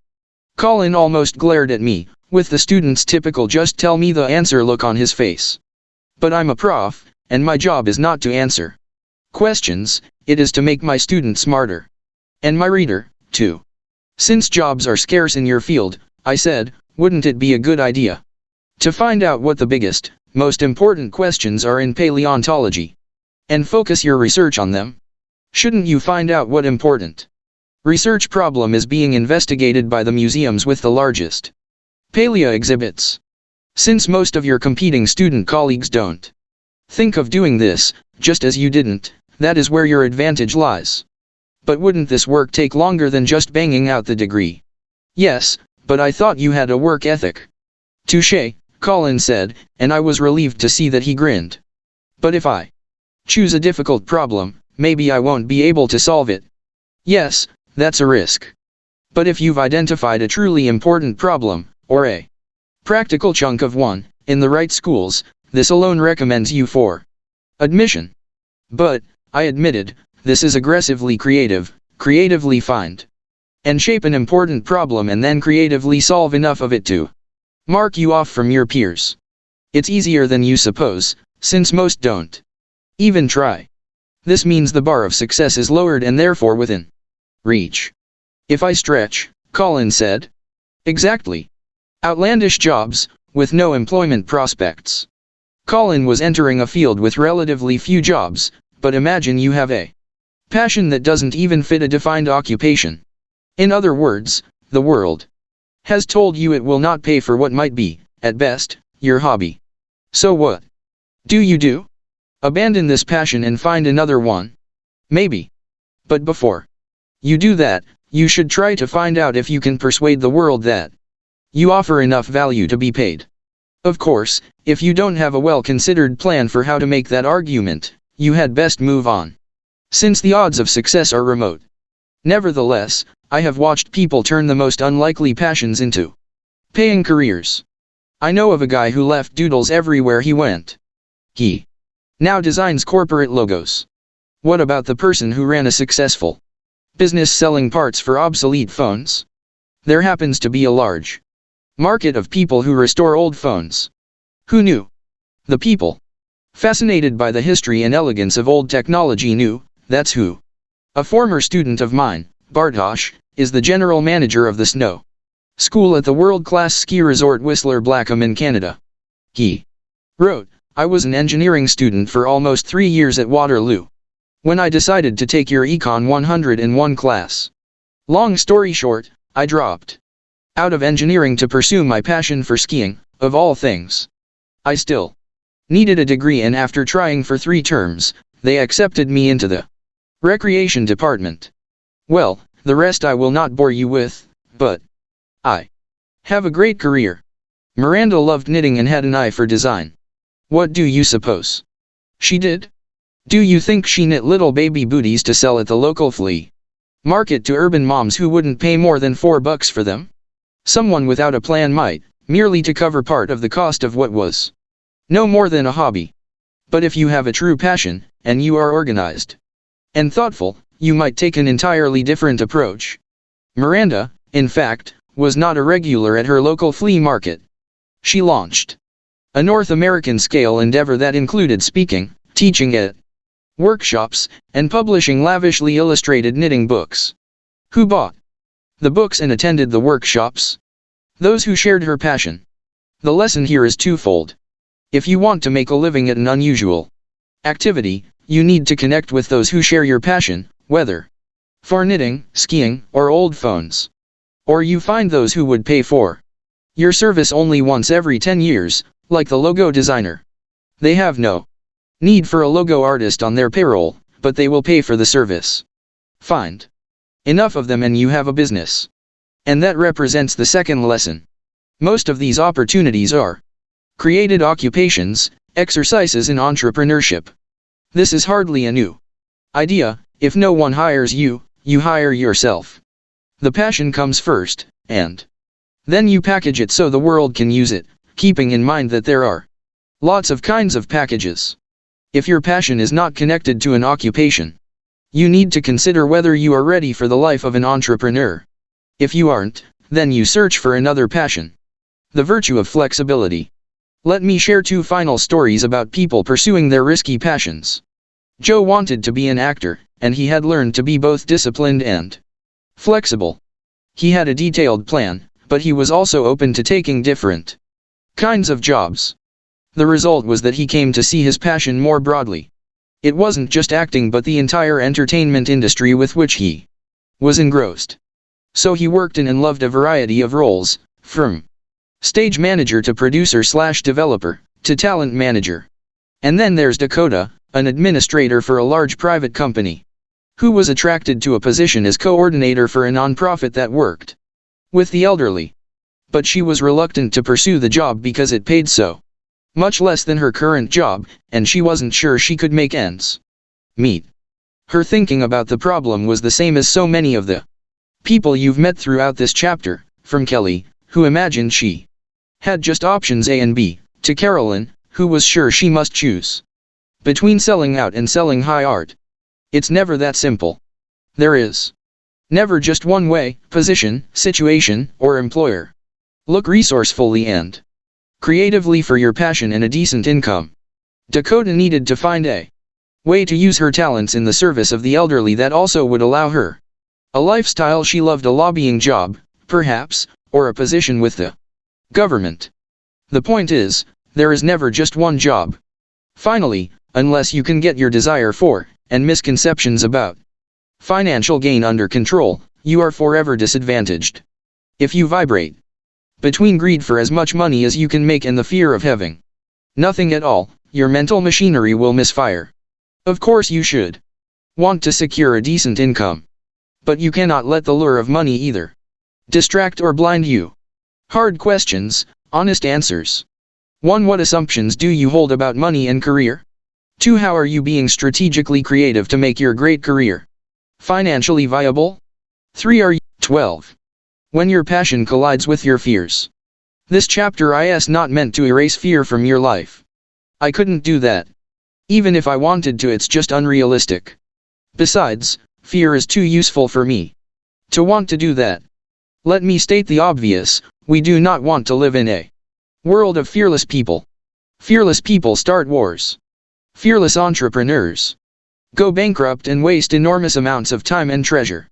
Colin almost glared at me. with the student's typical just tell me the answer look on his face. But I'm a prof, and my job is not to answer questions, it is to make my student smarter. And my reader, too. Since jobs are scarce in your field, I said, wouldn't it be a good idea to find out what the biggest, most important questions are in paleontology, and focus your research on them? Shouldn't you find out what important research problem is being investigated by the museums with the largest paleo exhibits? Since most of your competing student colleagues don't think of doing this, just as you didn't, that is where your advantage lies. But wouldn't this work take longer than just banging out the degree? Yes, but I thought you had a work ethic. Touché, Colin said, and I was relieved to see that he grinned. But if I choose a difficult problem, maybe I won't be able to solve it. Yes, that's a risk. But if you've identified a truly important problem, or a practical chunk of one, in the right schools, this alone recommends you for admission. But, I admitted, this is aggressively creative, creatively find and shape an important problem and then creatively solve enough of it to mark you off from your peers. It's easier than you suppose, since most don't even try. This means the bar of success is lowered and therefore within reach. If I stretch, Colin said. Exactly. Outlandish jobs, with no employment prospects. Colin was entering a field with relatively few jobs, but imagine you have a passion that doesn't even fit a defined occupation. In other words, the world has told you it will not pay for what might be, at best, your hobby. So what do you do? Abandon this passion and find another one? Maybe. But before you do that, you should try to find out if you can persuade the world that you offer enough value to be paid. Of course, if you don't have a well-considered plan for how to make that argument, you had best move on, since the odds of success are remote. Nevertheless, I have watched people turn the most unlikely passions into paying careers. I know of a guy who left doodles everywhere he went. He now designs corporate logos. What about the person who ran a successful business selling parts for obsolete phones? There happens to be a large market of people who restore old phones. Who knew? The people fascinated by the history and elegance of old technology knew, that's who. A former student of mine, Bartosz, is the general manager of the snow school at the world-class ski resort Whistler Blackcomb in Canada. He wrote, I was an engineering student for almost 3 years at Waterloo when I decided to take your Econ 101 class. Long story short, I dropped out of engineering to pursue my passion for skiing, of all things. I still needed a degree, and after trying for 3 terms, they accepted me into the recreation department. Well, the rest I will not bore you with, but I have a great career. Miranda loved knitting and had an eye for design. What do you suppose she did? Do you think she knit little baby booties to sell at the local flea market to urban moms who wouldn't pay more than $4 for them? Someone without a plan might, merely to cover part of the cost of what was no more than a hobby. But if you have a true passion, and you are organized and thoughtful, you might take an entirely different approach. Miranda, in fact, was not a regular at her local flea market. She launched a North American scale endeavor that included speaking, teaching at workshops, and publishing lavishly illustrated knitting books. Who bought the books and attended the workshops? Those who shared her passion. The lesson here is twofold. If you want to make a living at an unusual activity, you need to connect with those who share your passion, whether for knitting, skiing, or old phones. Or you find those who would pay for your service only once every 10 years, like the logo designer. They have no need for a logo artist on their payroll, but they will pay for the service. Find enough of them and you have a business. And that represents the second lesson. Most of these opportunities are created occupations, exercises in entrepreneurship. This is hardly a new idea. If no one hires you, you hire yourself. The passion comes first, and then you package it so the world can use it, keeping in mind that there are lots of kinds of packages. If your passion is not connected to an occupation, you need to consider whether you are ready for the life of an entrepreneur. If you aren't, then you search for another passion. The virtue of flexibility. Let me share two final stories about people pursuing their risky passions. Joe wanted to be an actor, and he had learned to be both disciplined and flexible. He had a detailed plan, but he was also open to taking different kinds of jobs. The result was that he came to see his passion more broadly. It wasn't just acting but the entire entertainment industry with which he was engrossed. So he worked in and loved a variety of roles, from stage manager to producer/developer, to talent manager. And then there's Dakota, an administrator for a large private company, who was attracted to a position as coordinator for a nonprofit that worked with the elderly. But she was reluctant to pursue the job because it paid so much less than her current job, and she wasn't sure she could make ends meet. Her thinking about the problem was the same as so many of the people you've met throughout this chapter, from Kelly, who imagined she had just options A and B, to Carolyn, who was sure she must choose between selling out and selling high art. It's never that simple. There is never just one way, position, situation, or employer. Look resourcefully and creatively for your passion and a decent income. Dakota needed to find a way to use her talents in the service of the elderly that also would allow her a lifestyle she loved, a lobbying job, perhaps, or a position with the government. The point is, there is never just one job. Finally, unless you can get your desire for, and misconceptions about, financial gain under control, you are forever disadvantaged. If you vibrate between greed for as much money as you can make and the fear of having nothing at all, your mental machinery will misfire. Of course you should want to secure a decent income. But you cannot let the lure of money either distract or blind you. Hard questions, honest answers. 1. What assumptions do you hold about money and career? 2. How are you being strategically creative to make your great career financially viable? 3. Are you 12. When your passion collides with your fears. This chapter is not meant to erase fear from your life. I couldn't do that. Even if I wanted to, it's just unrealistic. Besides, fear is too useful for me to want to do that. Let me state the obvious, we do not want to live in a world of fearless people. Fearless people start wars. Fearless entrepreneurs go bankrupt and waste enormous amounts of time and treasure.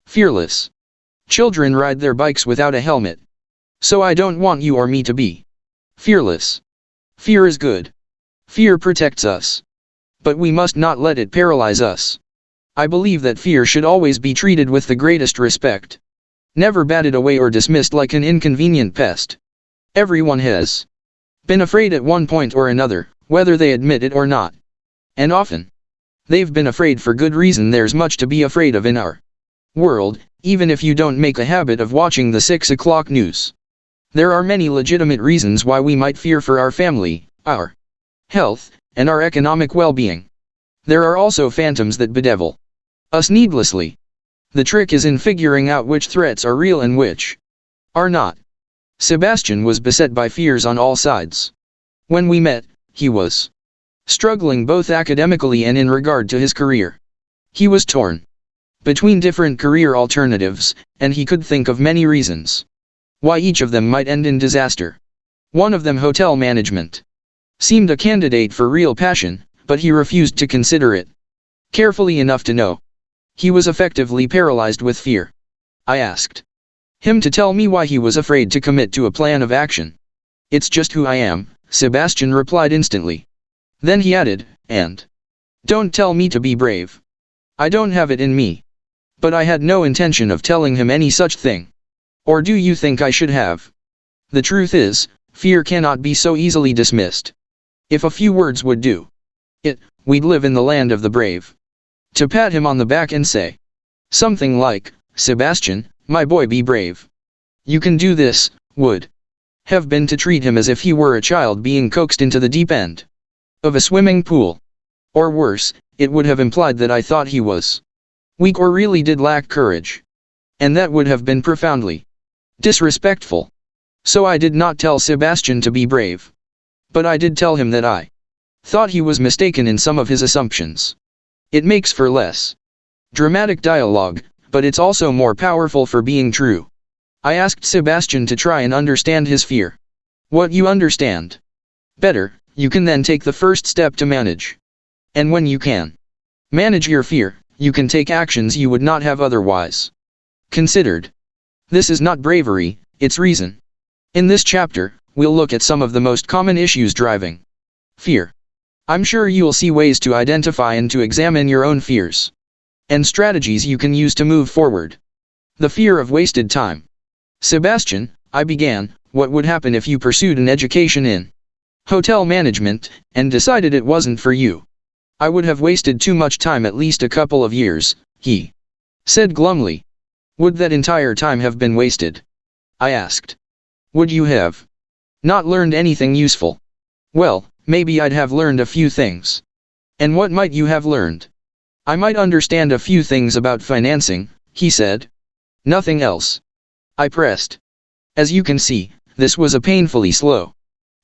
Fearless children ride their bikes without a helmet. So I don't want you or me to be fearless. Fear is good. Fear protects us. But we must not let it paralyze us. I believe that fear should always be treated with the greatest respect. Never batted away or dismissed like an inconvenient pest. Everyone has been afraid at one point or another, whether they admit it or not. And often, they've been afraid for good reason. There's much to be afraid of in our world, even if you don't make a habit of watching the 6 o'clock news. There are many legitimate reasons why we might fear for our family, our health, and our economic well-being. There are also phantoms that bedevil us needlessly. The trick is in figuring out which threats are real and which are not. Sebastian was beset by fears on all sides. When we met, he was struggling both academically and in regard to his career. He was torn between different career alternatives, and he could think of many reasons why each of them might end in disaster. One of them, hotel management, seemed a candidate for real passion, but he refused to consider it carefully enough to know he was effectively paralyzed with fear. I asked him to tell me why he was afraid to commit to a plan of action. It's just who I am, Sebastian replied instantly. Then he added, and don't tell me to be brave. I don't have it in me. But I had no intention of telling him any such thing. Or do you think I should have? The truth is, fear cannot be so easily dismissed. If a few words would do it, we'd live in the land of the brave. To pat him on the back and say something like, Sebastian, my boy, be brave. You can do this, would have been to treat him as if he were a child being coaxed into the deep end of a swimming pool. Or worse, it would have implied that I thought he was weak or really did lack courage. And that would have been profoundly disrespectful. So I did not tell Sebastian to be brave. But I did tell him that I thought he was mistaken in some of his assumptions. It makes for less dramatic dialogue, but it's also more powerful for being true. I asked Sebastian to try and understand his fear. what you understand better, you can then take the first step to manage. And when you can manage your fear, you can take actions you would not have otherwise considered. This is not bravery, it's reason. In this chapter, we'll look at some of the most common issues driving fear. I'm sure you'll see ways to identify and to examine your own fears and strategies you can use to move forward. The fear of wasted time. Sebastian, I began, what would happen if you pursued an education in hotel management, and decided it wasn't for you? I would have wasted too much time, at least a couple of years, he said glumly. Would that entire time have been wasted? I asked. Would you have not learned anything useful? Well, maybe I'd have learned a few things. And what might you have learned? I might understand a few things about financing, he said. Nothing else. I pressed. As you can see, this was a painfully slow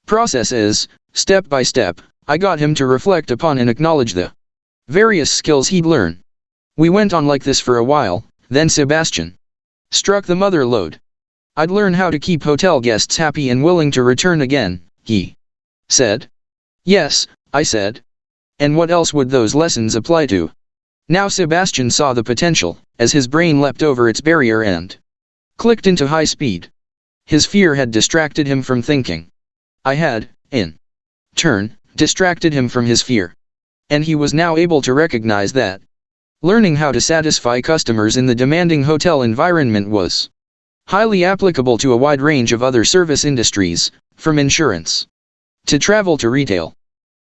process as, step by step, I got him to reflect upon and acknowledge the various skills he'd learn. We went on like this for a while, then Sebastian struck the mother lode. I'd learn how to keep hotel guests happy and willing to return again, he said. Yes, I said. And what else would those lessons apply to? Now Sebastian saw the potential, as his brain leapt over its barrier and clicked into high speed. His fear had distracted him from thinking. I had, in turn, distracted him from his fear. And he was now able to recognize that learning how to satisfy customers in the demanding hotel environment was highly applicable to a wide range of other service industries, from insurance to travel to retail.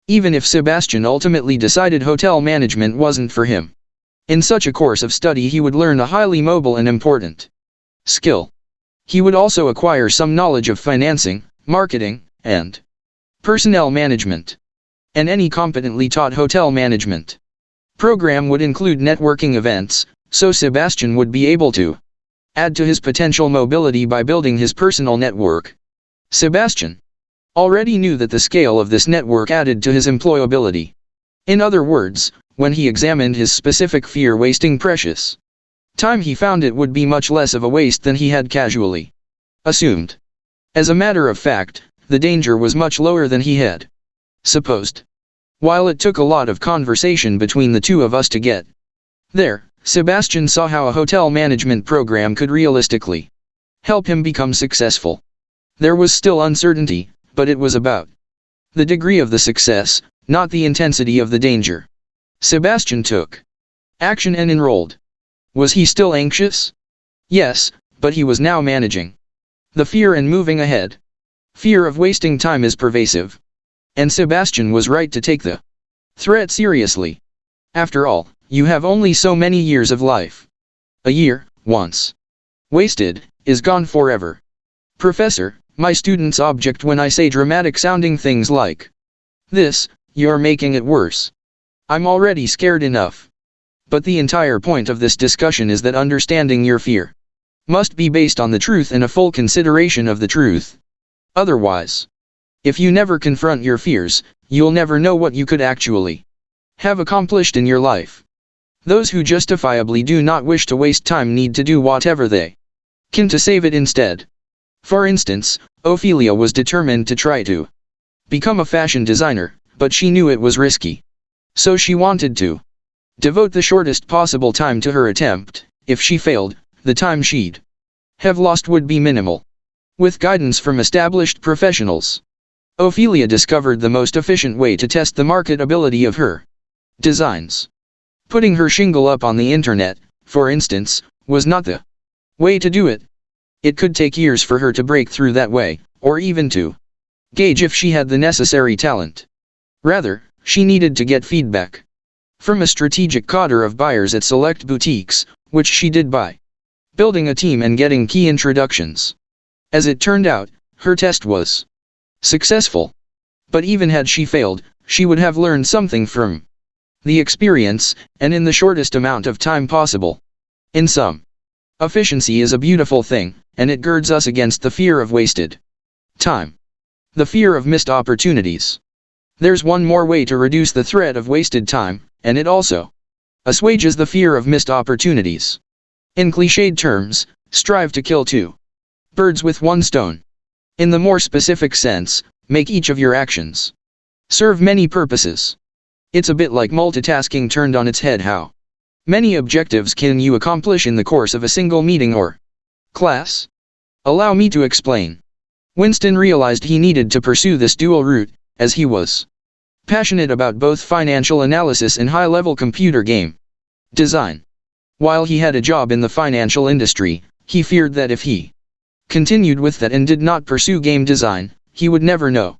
Even if Sebastian ultimately decided hotel management wasn't for him, in such a course of study he would learn a highly mobile and important skill. He would also acquire some knowledge of financing, marketing, and personnel management. And any competently taught hotel management program would include networking events, so Sebastian would be able to add to his potential mobility by building his personal network. Sebastian already knew that the scale of this network added to his employability. In other words, when he examined his specific fear wasting precious time, he found it would be much less of a waste than he had casually assumed. As a matter of fact, the danger was much lower than he had supposed. While it took a lot of conversation between the two of us to get there, Sebastian saw how a hotel management program could realistically help him become successful. There was still uncertainty, but it was about the degree of the success, not the intensity of the danger. Sebastian took action and enrolled. Was he still anxious? Yes, but he was now managing the fear and moving ahead. Fear of wasting time is pervasive. And Sebastian was right to take the threat seriously. After all, you have only so many years of life. A year, once wasted, is gone forever. Professor, my students object when I say dramatic-sounding things like this. You're making it worse. I'm already scared enough. But the entire point of this discussion is that understanding your fear must be based on the truth and a full consideration of the truth. Otherwise, if you never confront your fears, you'll never know what you could actually have accomplished in your life. Those who justifiably do not wish to waste time need to do whatever they can to save it instead. For instance, Ophelia was determined to try to become a fashion designer, but she knew it was risky. So she wanted to devote the shortest possible time to her attempt. If she failed, the time she'd have lost would be minimal. With guidance from established professionals, Ophelia discovered the most efficient way to test the marketability of her designs. Putting her shingle up on the internet, for instance, was not the way to do it. It could take years for her to break through that way, or even to gauge if she had the necessary talent. Rather, she needed to get feedback from a strategic cadre of buyers at select boutiques, which she did by building a team and getting key introductions. As it turned out, her test was successful. But even had she failed, she would have learned something from the experience, and in the shortest amount of time possible. In sum, efficiency is a beautiful thing, and it girds us against the fear of wasted time. The fear of missed opportunities. There's one more way to reduce the threat of wasted time, and it also assuages the fear of missed opportunities. In cliched terms, strive to kill two birds with one stone. In the more specific sense, make each of your actions serve many purposes. It's a bit like multitasking turned on its head. How many objectives can you accomplish in the course of a single meeting or class? Allow me to explain. Winston realized he needed to pursue this dual route, as he was passionate about both financial analysis and high-level computer game design. While he had a job in the financial industry, he feared that if he continued with that and did not pursue game design, he would never know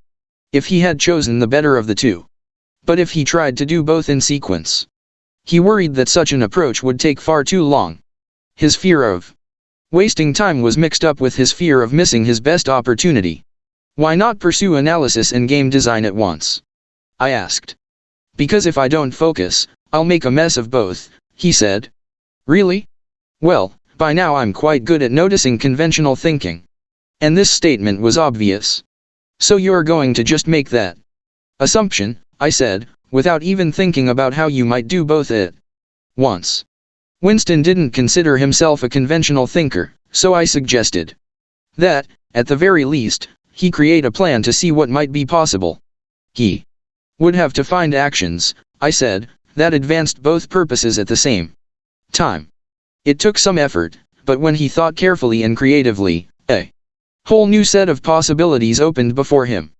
if he had chosen the better of the two. But if he tried to do both in sequence, he worried that such an approach would take far too long. His fear of wasting time was mixed up with his fear of missing his best opportunity. Why not pursue analysis and game design at once? I asked. Because if I don't focus, I'll make a mess of both, he said. Really? Well, by now I'm quite good at noticing conventional thinking. And this statement was obvious. So you're going to just make that assumption, I said, without even thinking about how you might do both at once. Winston didn't consider himself a conventional thinker, so I suggested that, at the very least, he create a plan to see what might be possible. He would have to find actions, I said, that advanced both purposes at the same time. It took some effort, but when he thought carefully and creatively, a whole new set of possibilities opened before him.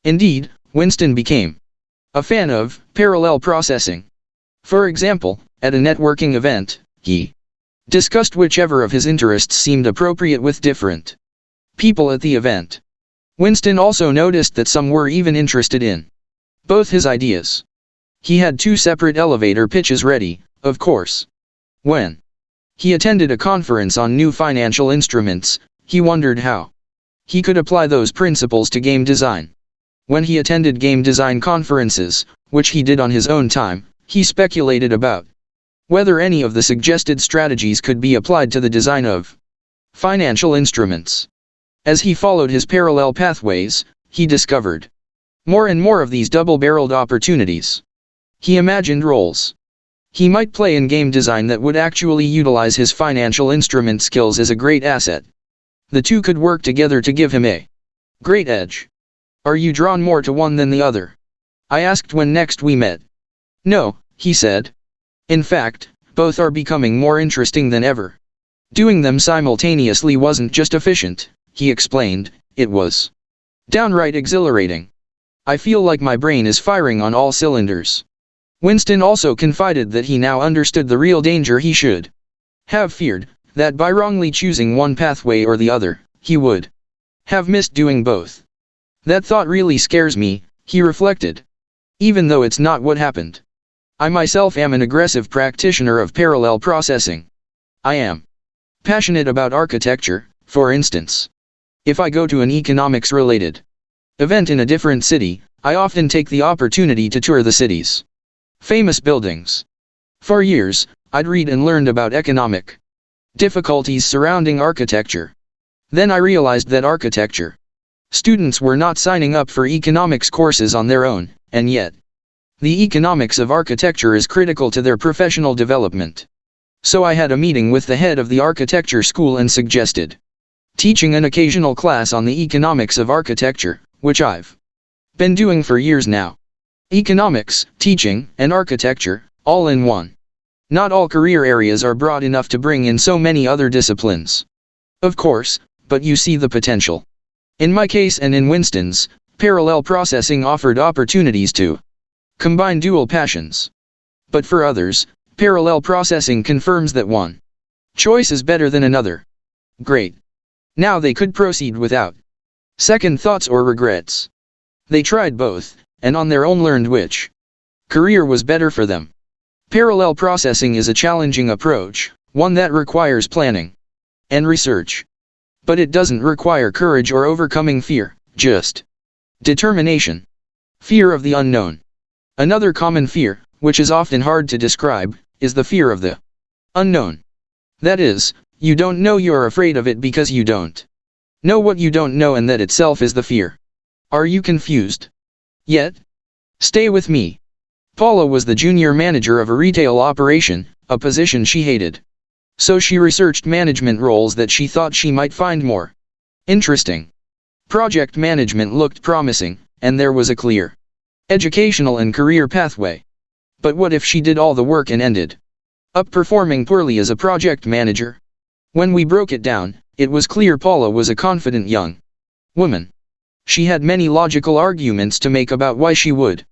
Indeed, Winston became a fan of parallel processing. For example, at a networking event, he discussed whichever of his interests seemed appropriate with different people at the event. Winston also noticed that some were even interested in both his ideas. He had 2 separate elevator pitches ready, of course. When he attended a conference on new financial instruments, he wondered how he could apply those principles to game design. When he attended game design conferences, which he did on his own time, he speculated about whether any of the suggested strategies could be applied to the design of financial instruments. As he followed his parallel pathways, he discovered more and more of these double-barreled opportunities. He imagined roles he might play in game design that would actually utilize his financial instrument skills as a great asset. The two could work together to give him a great edge. Are you drawn more to one than the other? I asked when next we met. No, he said. In fact, both are becoming more interesting than ever. Doing them simultaneously wasn't just efficient, he explained, it was downright exhilarating. I feel like my brain is firing on all cylinders. Winston also confided that he now understood the real danger he should have feared, that by wrongly choosing one pathway or the other, he would have missed doing both. That thought really scares me, he reflected. Even though it's not what happened. I myself am an aggressive practitioner of parallel processing. I am passionate about architecture, for instance. If I go to an economics-related event in a different city, I often take the opportunity to tour the city's famous buildings. For years, I'd read and learned about economic difficulties surrounding architecture. Then I realized that architecture students were not signing up for economics courses on their own, and yet, the economics of architecture is critical to their professional development. So I had a meeting with the head of the architecture school and suggested teaching an occasional class on the economics of architecture, which I've been doing for years now. Economics, teaching, and architecture, all in one. Not all career areas are broad enough to bring in so many other disciplines. Of course, but you see the potential. In my case and in Winston's, parallel processing offered opportunities to combine dual passions. But for others, parallel processing confirms that one choice is better than another. Great. Now they could proceed without second thoughts or regrets. They tried both, and on their own learned which career was better for them. Parallel processing is a challenging approach, one that requires planning and research. But it doesn't require courage or overcoming fear, just determination. Fear of the unknown. Another common fear, which is often hard to describe, is the fear of the unknown. That is, you don't know you're afraid of it because you don't know what you don't know, and that itself is the fear. Are you confused yet? Stay with me. Paula was the junior manager of a retail operation, a position she hated. So she researched management roles that she thought she might find more interesting. Project management looked promising, and there was a clear educational and career pathway. But what if she did all the work and ended up performing poorly as a project manager? When we broke it down, it was clear Paula was a confident young woman. She had many logical arguments to make about why she would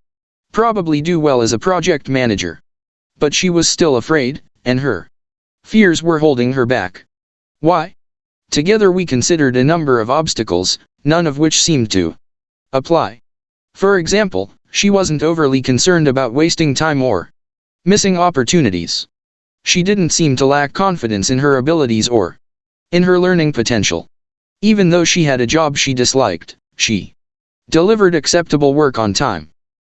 probably do well as a project manager. But she was still afraid, and her fears were holding her back. Why? Together we considered a number of obstacles, none of which seemed to apply. For example, she wasn't overly concerned about wasting time or missing opportunities. She didn't seem to lack confidence in her abilities or in her learning potential. Even though she had a job she disliked, she delivered acceptable work on time.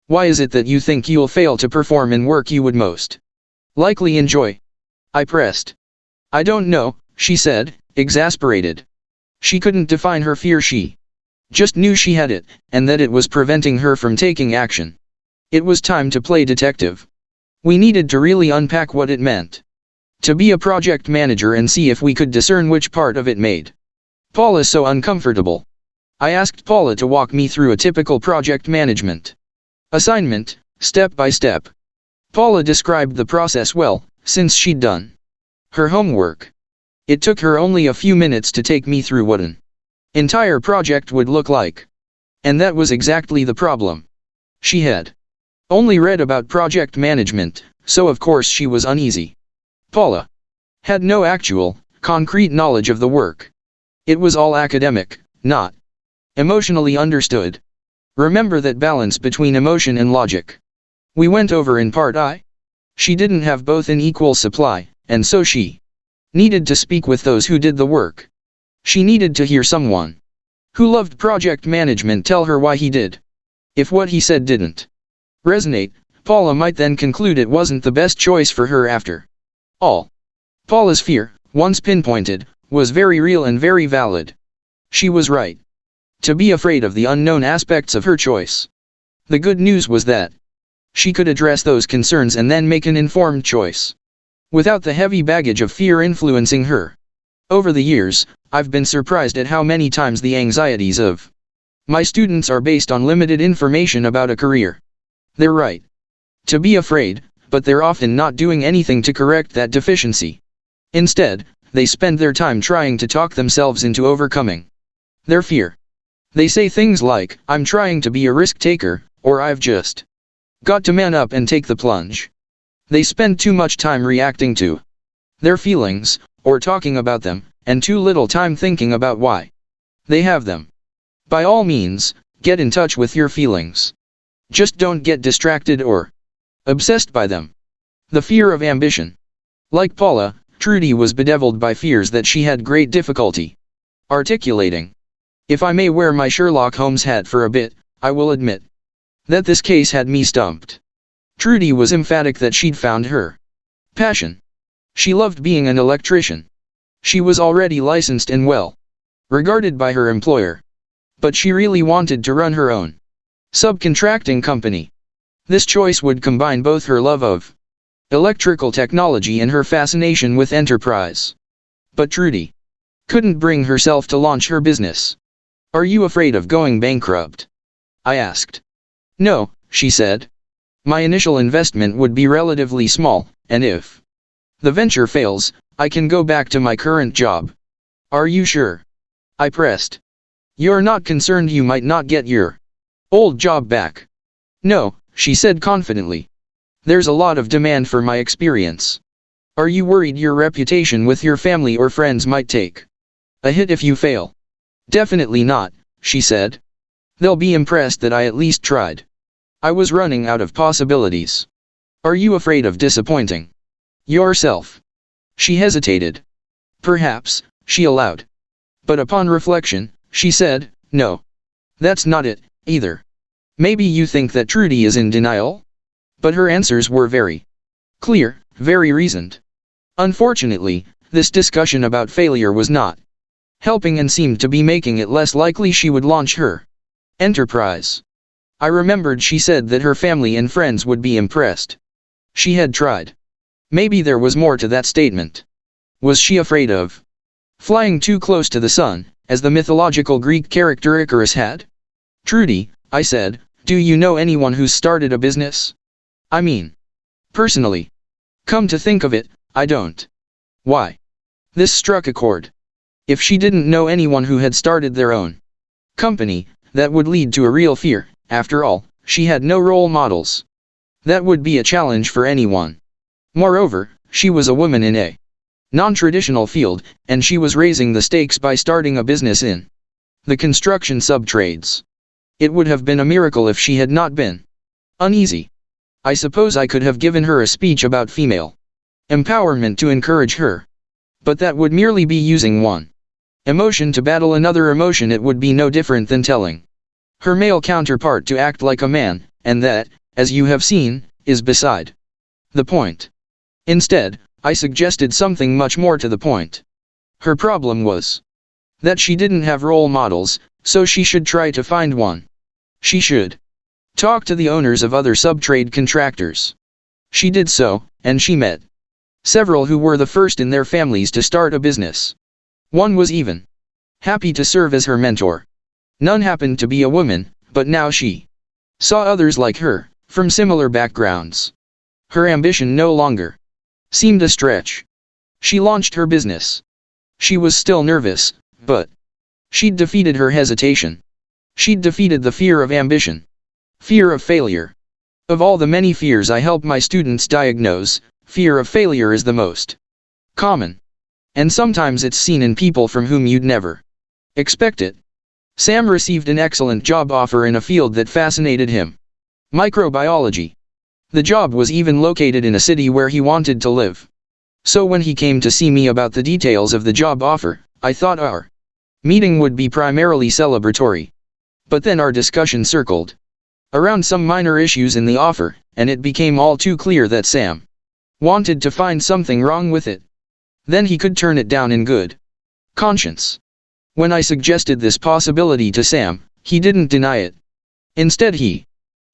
Why is it that you think you'll fail to perform in work you would most likely enjoy? I pressed. I don't know, she said, exasperated. She couldn't define her fear. She just knew she had it, and that it was preventing her from taking action. It was time to play detective. We needed to really unpack what it meant to be a project manager and see if we could discern which part of it made Paula so uncomfortable. I asked Paula to walk me through a typical project management assignment, step by step. Paula described the process well, since she'd done her homework. It took her only a few minutes to take me through what an entire project would look like. And that was exactly the problem. She had only read about project management, so of course she was uneasy. Paula had no actual, concrete knowledge of the work. It was all academic, not emotionally understood. Remember that balance between emotion and logic we went over in part I? She didn't have both in equal supply, and so she needed to speak with those who did the work. She needed to hear someone who loved project management tell her why he did. If what he said didn't resonate, Paula might then conclude it wasn't the best choice for her after all. Paula's fear, once pinpointed, was very real and very valid. She was right to be afraid of the unknown aspects of her choice. The good news was that she could address those concerns and then make an informed choice without the heavy baggage of fear influencing her. Over the years, I've been surprised at how many times the anxieties of my students are based on limited information about a career. They're right to be afraid, but they're often not doing anything to correct that deficiency. Instead, they spend their time trying to talk themselves into overcoming their fear. They say things like, "I'm trying to be a risk taker," or "I've just got to man up and take the plunge." They spend too much time reacting to their feelings, or talking about them, and too little time thinking about why they have them. By all means, get in touch with your feelings. Just don't get distracted or obsessed by them. The fear of ambition. Like Paula, Trudy was bedeviled by fears that she had great difficulty articulating. If I may wear my Sherlock Holmes hat for a bit, I will admit that this case had me stumped. Trudy was emphatic that she'd found her passion. She loved being an electrician. She was already licensed and well regarded by her employer. But she really wanted to run her own subcontracting company. This choice would combine both her love of electrical technology and her fascination with enterprise. But Trudy couldn't bring herself to launch her business. "Are you afraid of going bankrupt?" I asked. "No," she said. "My initial investment would be relatively small, and if the venture fails, I can go back to my current job." "Are you sure?" I pressed. "You're not concerned you might not get your old job back?" "No," she said confidently. "There's a lot of demand for my experience." "Are you worried your reputation with your family or friends might take a hit if you fail?" "Definitely not," she said. "They'll be impressed that I at least tried." I was running out of possibilities. "Are you afraid of disappointing yourself?" She hesitated. "Perhaps," she allowed. But upon reflection, she said, "No. That's not it, either. Maybe you think that Trudy is in denial?" But her answers were very clear, very reasoned. Unfortunately, this discussion about failure was not helping and seemed to be making it less likely she would launch her enterprise. I remembered she said that her family and friends would be impressed. She had tried. Maybe there was more to that statement. Was she afraid of flying too close to the sun, as the mythological Greek character Icarus had. Trudy, I said, do you know anyone who's started a business? I mean, personally. Come to think of it, I don't. Why? This struck a chord. If she didn't know anyone who had started their own company, that would lead to a real fear. After all, she had no role models. That would be a challenge for anyone. Moreover, she was a woman in a non-traditional field, and she was raising the stakes by starting a business in the construction subtrades. It would have been a miracle if she had not been uneasy. I suppose I could have given her a speech about female empowerment to encourage her. But that would merely be using one emotion to battle another emotion. It would be no different than telling her male counterpart to act like a man, and that, as you have seen, is beside the point. Instead, I suggested something much more to the point. Her problem was that she didn't have role models, so she should try to find one. She should talk to the owners of other subtrade contractors. She did so, and she met several who were the first in their families to start a business. One was even happy to serve as her mentor. None happened to be a woman, but now she saw others like her, from similar backgrounds. Her ambition no longer seemed a stretch. She launched her business. She was still nervous, but she'd defeated her hesitation. She'd defeated the fear of ambition. Fear of failure. Of all the many fears I help my students diagnose, fear of failure is the most common. And sometimes it's seen in people from whom you'd never expect it. Sam received an excellent job offer in a field that fascinated him. Microbiology. The job was even located in a city where he wanted to live. So when he came to see me about the details of the job offer, I thought our meeting would be primarily celebratory. But then our discussion circled around some minor issues in the offer, and it became all too clear that Sam wanted to find something wrong with it. Then he could turn it down in good conscience. When I suggested this possibility to Sam, he didn't deny it. Instead he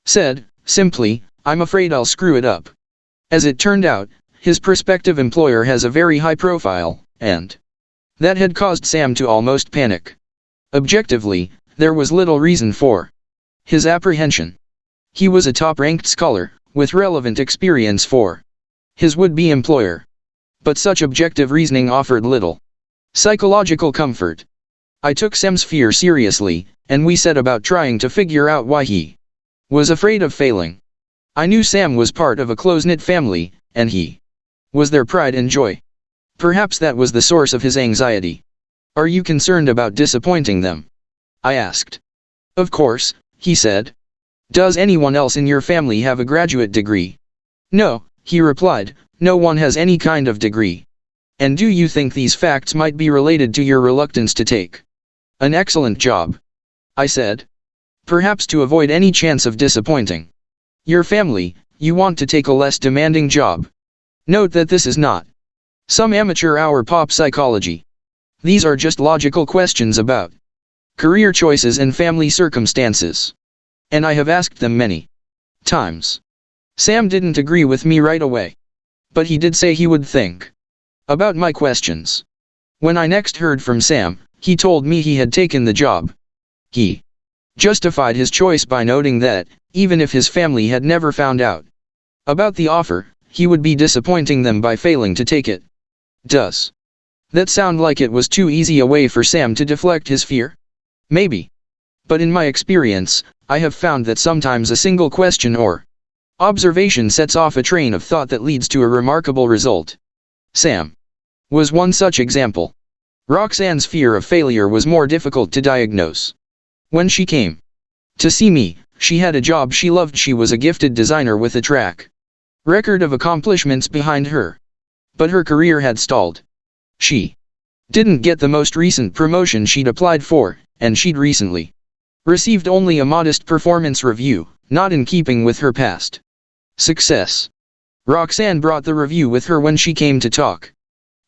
said, simply, I'm afraid I'll screw it up. As it turned out, his prospective employer has a very high profile, and that had caused Sam to almost panic. Objectively, there was little reason for his apprehension. He was a top-ranked scholar, with relevant experience for his would-be employer. But such objective reasoning offered little psychological comfort. I took Sam's fear seriously, and we set about trying to figure out why he was afraid of failing. I knew Sam was part of a close-knit family, and he was their pride and joy. Perhaps that was the source of his anxiety. Are you concerned about disappointing them? I asked. Of course, he said. Does anyone else in your family have a graduate degree? No, he replied, no one has any kind of degree. And do you think these facts might be related to your reluctance to take an excellent job? I said. Perhaps to avoid any chance of disappointing your family, you want to take a less demanding job. Note that this is not some amateur hour pop psychology. These are just logical questions about career choices and family circumstances. And I have asked them many times. Sam didn't agree with me right away. But he did say he would think about my questions. When I next heard from Sam, he told me he had taken the job. He justified his choice by noting that, even if his family had never found out about the offer, he would be disappointing them by failing to take it. Does that sound like it was too easy a way for Sam to deflect his fear? Maybe. But in my experience, I have found that sometimes a single question or observation sets off a train of thought that leads to a remarkable result. Sam was one such example. Roxanne's fear of failure was more difficult to diagnose. When she came to see me, she had a job she loved. She was a gifted designer with a track record of accomplishments behind her. But her career had stalled. She didn't get the most recent promotion she'd applied for, and she'd recently received only a modest performance review, not in keeping with her past success. Roxanne brought the review with her when she came to talk.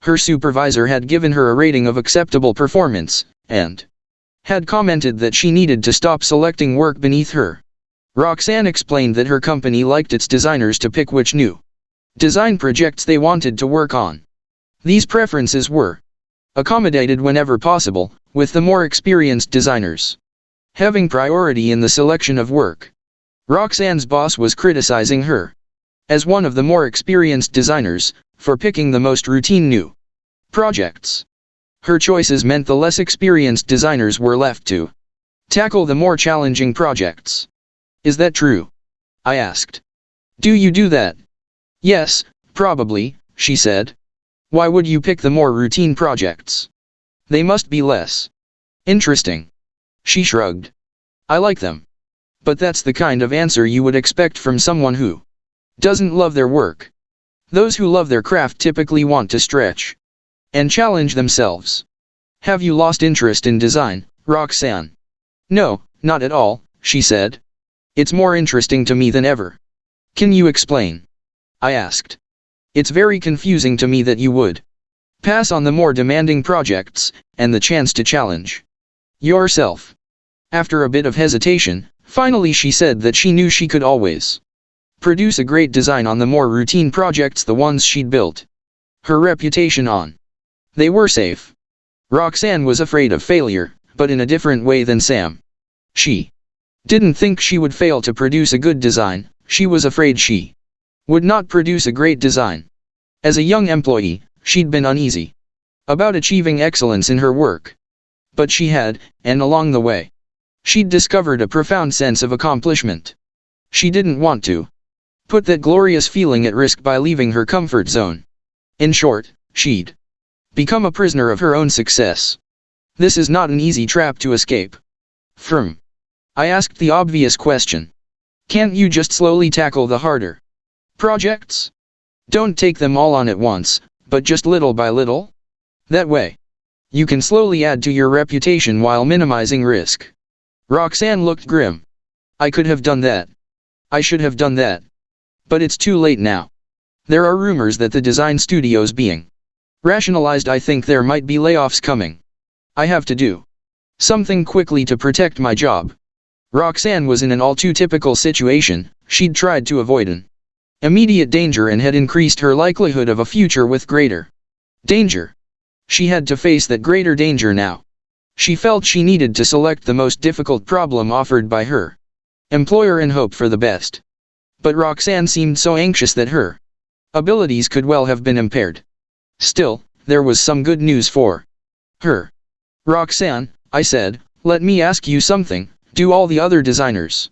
Her supervisor had given her a rating of acceptable performance, and had commented that she needed to stop selecting work beneath her. Roxanne explained that her company liked its designers to pick which new design projects they wanted to work on. These preferences were Accommodated whenever possible, with the more experienced designers. Having priority in the selection of work. Roxanne's boss was criticizing her, as one of the more experienced designers, for picking the most routine new projects. Her choices meant the less experienced designers were left to tackle the more challenging projects. Is that true? I asked. Do you do that? Yes, probably, she said. Why would you pick the more routine projects? They must be less interesting. She shrugged. I like them. But that's the kind of answer you would expect from someone who doesn't love their work. Those who love their craft typically want to stretch and challenge themselves. Have you lost interest in design, Roxanne? No, not at all, she said. It's more interesting to me than ever. Can you explain? I asked. It's very confusing to me that you would pass on the more demanding projects, and the chance to challenge yourself. After a bit of hesitation, finally she said that she knew she could always produce a great design on the more routine projects, the ones she'd built her reputation on. They were safe. Roxanne was afraid of failure, but in a different way than Sam. She didn't think she would fail to produce a good design, she was afraid she would not produce a great design. As a young employee, she'd been uneasy about achieving excellence in her work. But she had, and along the way, she'd discovered a profound sense of accomplishment. She didn't want to put that glorious feeling at risk by leaving her comfort zone. In short, she'd become a prisoner of her own success. This is not an easy trap to escape from. I asked the obvious question. Can't you just slowly tackle the harder projects? Don't take them all on at once, but just little by little? That way, you can slowly add to your reputation while minimizing risk. Roxanne looked grim. I could have done that. I should have done that. But it's too late now. There are rumors that the design studio's being rationalized. I think there might be layoffs coming. I have to do something quickly to protect my job. Roxanne was in an all too typical situation. She'd tried to avoid an immediate danger and had increased her likelihood of a future with greater danger. She had to face that greater danger now. She felt she needed to select the most difficult problem offered by her employer and hope for the best. But Roxanne seemed so anxious that her abilities could well have been impaired. Still, there was some good news for her. Roxanne, I said, let me ask you something. Do all the other designers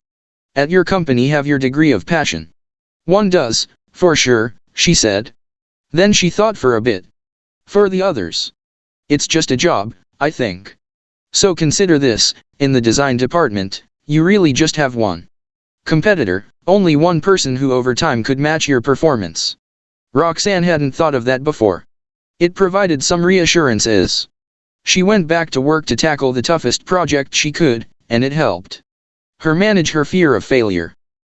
at your company have your degree of passion? One does, for sure, she said. Then she thought for a bit. For the others, it's just a job, I think. So consider this, in the design department, you really just have one competitor, only one person who over time could match your performance. Roxanne hadn't thought of that before. It provided some reassurance as she went back to work to tackle the toughest project she could, and it helped her manage her fear of failure.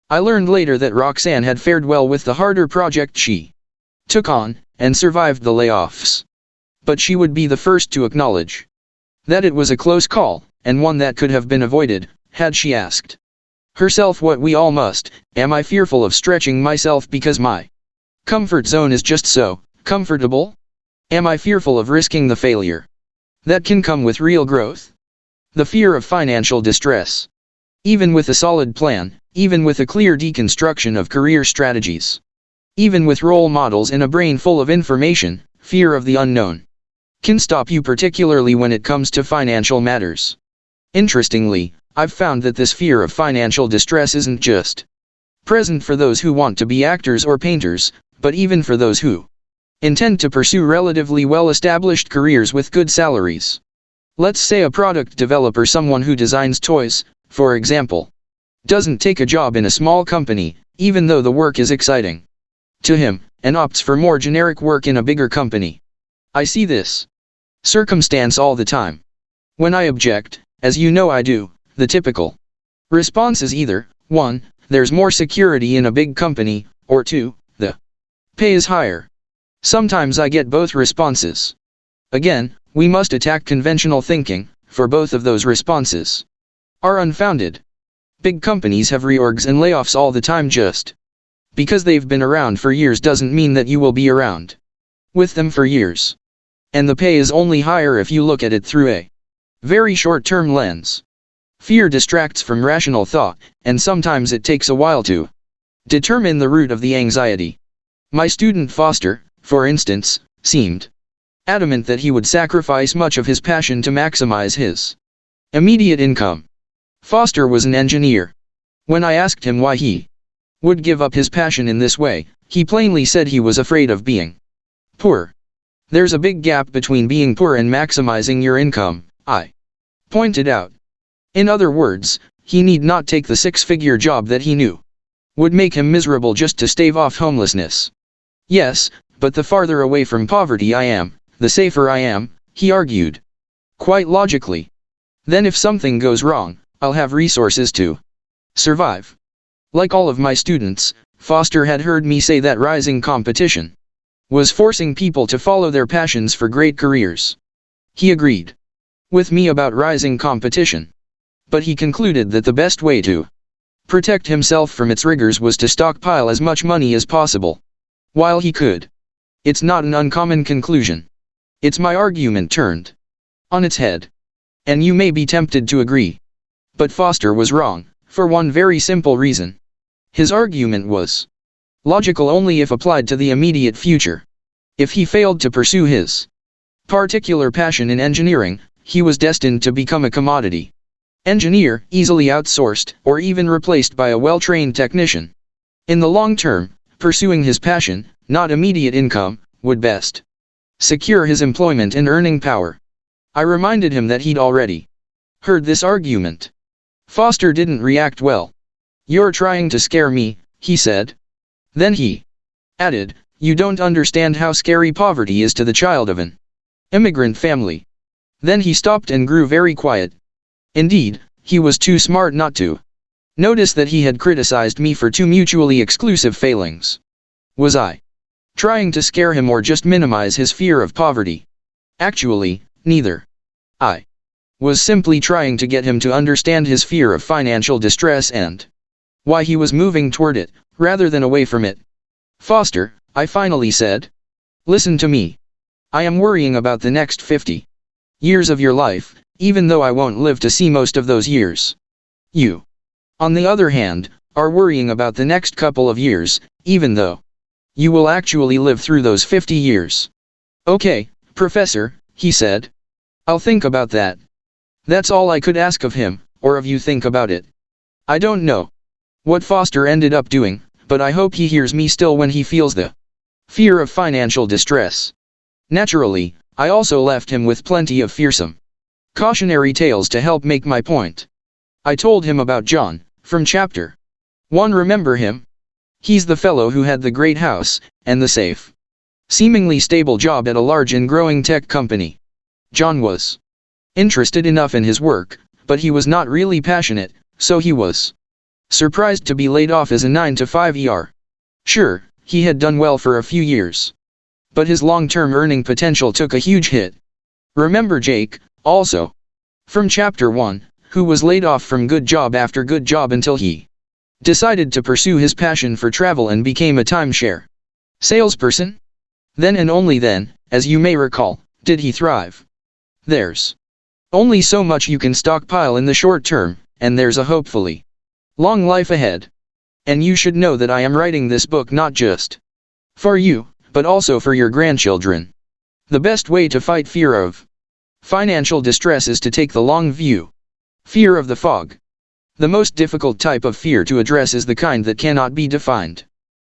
I learned later that Roxanne had fared well with the harder project she took on, and survived the layoffs. But she would be the first to acknowledge that it was a close call, and one that could have been avoided, had she asked herself what we all must. Am I fearful of stretching myself because my comfort zone is just so comfortable? Am I fearful of risking the failure that can come with real growth? The fear of financial distress. Even with a solid plan, even with a clear deconstruction of career strategies, even with role models and a brain full of information, fear of the unknown can stop you, particularly when it comes to financial matters. Interestingly, I've found that this fear of financial distress isn't just present for those who want to be actors or painters, but even for those who intend to pursue relatively well-established careers with good salaries. Let's say a product developer, someone who designs toys, for example, doesn't take a job in a small company, even though the work is exciting to him, and opts for more generic work in a bigger company. I see this circumstance all the time. When I object, as you know I do, the typical response is either, 1, there's more security in a big company, or 2, the pay is higher. Sometimes I get both responses. Again, we must attack conventional thinking, for both of those responses are unfounded. Big companies have reorgs and layoffs all the time. Just because they've been around for years doesn't mean that you will be around with them for years. And the pay is only higher if you look at it through a very short-term lens. Fear distracts from rational thought, and sometimes it takes a while to determine the root of the anxiety. My student Foster, for instance, seemed adamant that he would sacrifice much of his passion to maximize his immediate income. Foster was an engineer. When I asked him why he would give up his passion in this way, he plainly said he was afraid of being poor. There's a big gap between being poor and maximizing your income, I pointed out. In other words, he need not take the six-figure job that he knew would make him miserable just to stave off homelessness. Yes, but the farther away from poverty I am, the safer I am, he argued. Quite logically. Then if something goes wrong, I'll have resources to survive. Like all of my students, Foster had heard me say that rising competition was forcing people to follow their passions for great careers. He agreed with me about rising competition. But he concluded that the best way to protect himself from its rigors was to stockpile as much money as possible while he could. It's not an uncommon conclusion. It's my argument turned on its head. And you may be tempted to agree. But Foster was wrong, for one very simple reason. His argument was logical only if applied to the immediate future. If he failed to pursue his particular passion in engineering, he was destined to become a commodity engineer, easily outsourced, or even replaced by a well-trained technician. In the long term, pursuing his passion, not immediate income, would best secure his employment and earning power. I reminded him that he'd already heard this argument. Foster didn't react well. "You're trying to scare me," he said. Then he added, "You don't understand how scary poverty is to the child of an immigrant family." Then he stopped and grew very quiet. Indeed, he was too smart not to notice that he had criticized me for two mutually exclusive failings. Was I trying to scare him or just minimize his fear of poverty? Actually, neither. I was simply trying to get him to understand his fear of financial distress and why he was moving toward it, rather than away from it. "Foster," I finally said, "listen to me. I am worrying about the next 50 years of your life, even though I won't live to see most of those years. You, on the other hand, are worrying about the next couple of years, even though you will actually live through those 50 years. Okay, Professor," he said. "I'll think about that." That's all I could ask of him, or of you think about it. I don't know what Foster ended up doing, but I hope he hears me still when he feels the fear of financial distress. Naturally, I also left him with plenty of fearsome cautionary tales to help make my point. I told him about John, from Chapter 1. Remember him? He's the fellow who had the great house, and the safe, seemingly stable job at a large and growing tech company. John was interested enough in his work, but he was not really passionate, so he was surprised to be laid off as a 9-to-5 ER. Sure, he had done well for a few years, but his long-term earning potential took a huge hit. Remember Jake, also, from Chapter 1, who was laid off from good job after good job until he decided to pursue his passion for travel and became a timeshare salesperson? Then and only then, as you may recall, did he thrive. There's only so much you can stockpile in the short term, and there's a hopefully long life ahead. And you should know that I am writing this book not just for you, but also for your grandchildren. The best way to fight fear of financial distress is to take the long view. Fear of the fog. The most difficult type of fear to address is the kind that cannot be defined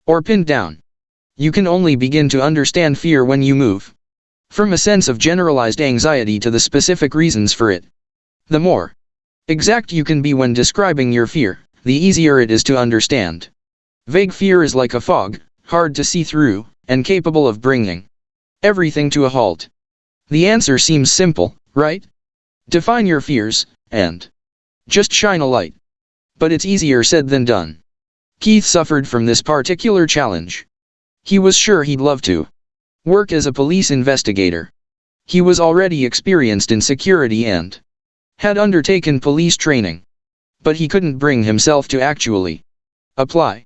or pinned down. You can only begin to understand fear when you move from a sense of generalized anxiety to the specific reasons for it. The more exact you can be when describing your fear, the easier it is to understand. Vague fear is like a fog, hard to see through, and capable of bringing everything to a halt. The answer seems simple, right? Define your fears, and just shine a light. But it's easier said than done. Keith suffered from this particular challenge. He was sure he'd love to work as a police investigator. He was already experienced in security and had undertaken police training. But he couldn't bring himself to actually apply.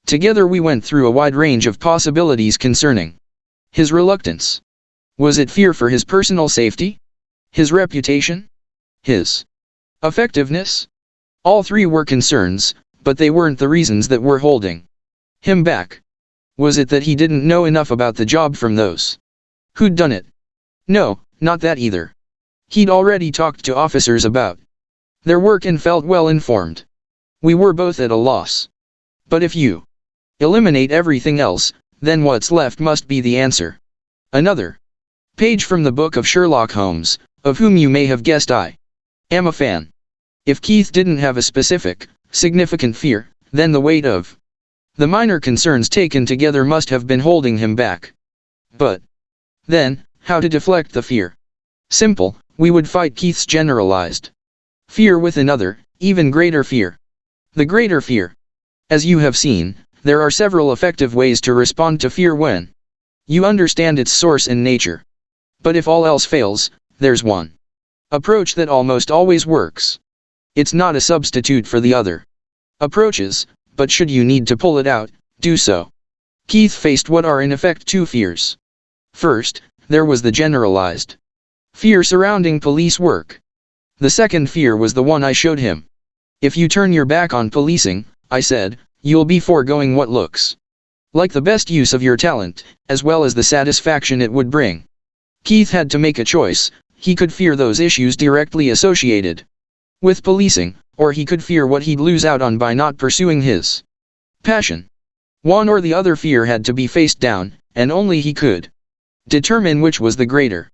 Together we went through a wide range of possibilities concerning his reluctance Was it fear for his personal safety? His reputation? His effectiveness? All three were concerns, but they weren't the reasons that were holding him back. Was it that he didn't know enough about the job from those who'd done it? No, not that either. He'd already talked to officers about their work and felt well informed. We were both at a loss. But if you eliminate everything else, then what's left must be the answer. Another page from the book of Sherlock Holmes, of whom you may have guessed I am a fan. If Keith didn't have a specific, significant fear, then the weight of the minor concerns taken together must have been holding him back. But then, how to deflect the fear? Simple, we would fight Keith's generalized fear with another, even greater fear. The greater fear. As you have seen, there are several effective ways to respond to fear when you understand its source and nature. But if all else fails, there's one approach that almost always works. It's not a substitute for the other approaches, but should you need to pull it out, do so. Keith faced what are in effect two fears. First, there was the generalized fear surrounding police work. The second fear was the one I showed him. If you turn your back on policing, I said, you'll be foregoing what looks like the best use of your talent, as well as the satisfaction it would bring. Keith had to make a choice. He could fear those issues directly associated with policing, or he could fear what he'd lose out on by not pursuing his passion. One or the other fear had to be faced down, and only he could determine which was the greater.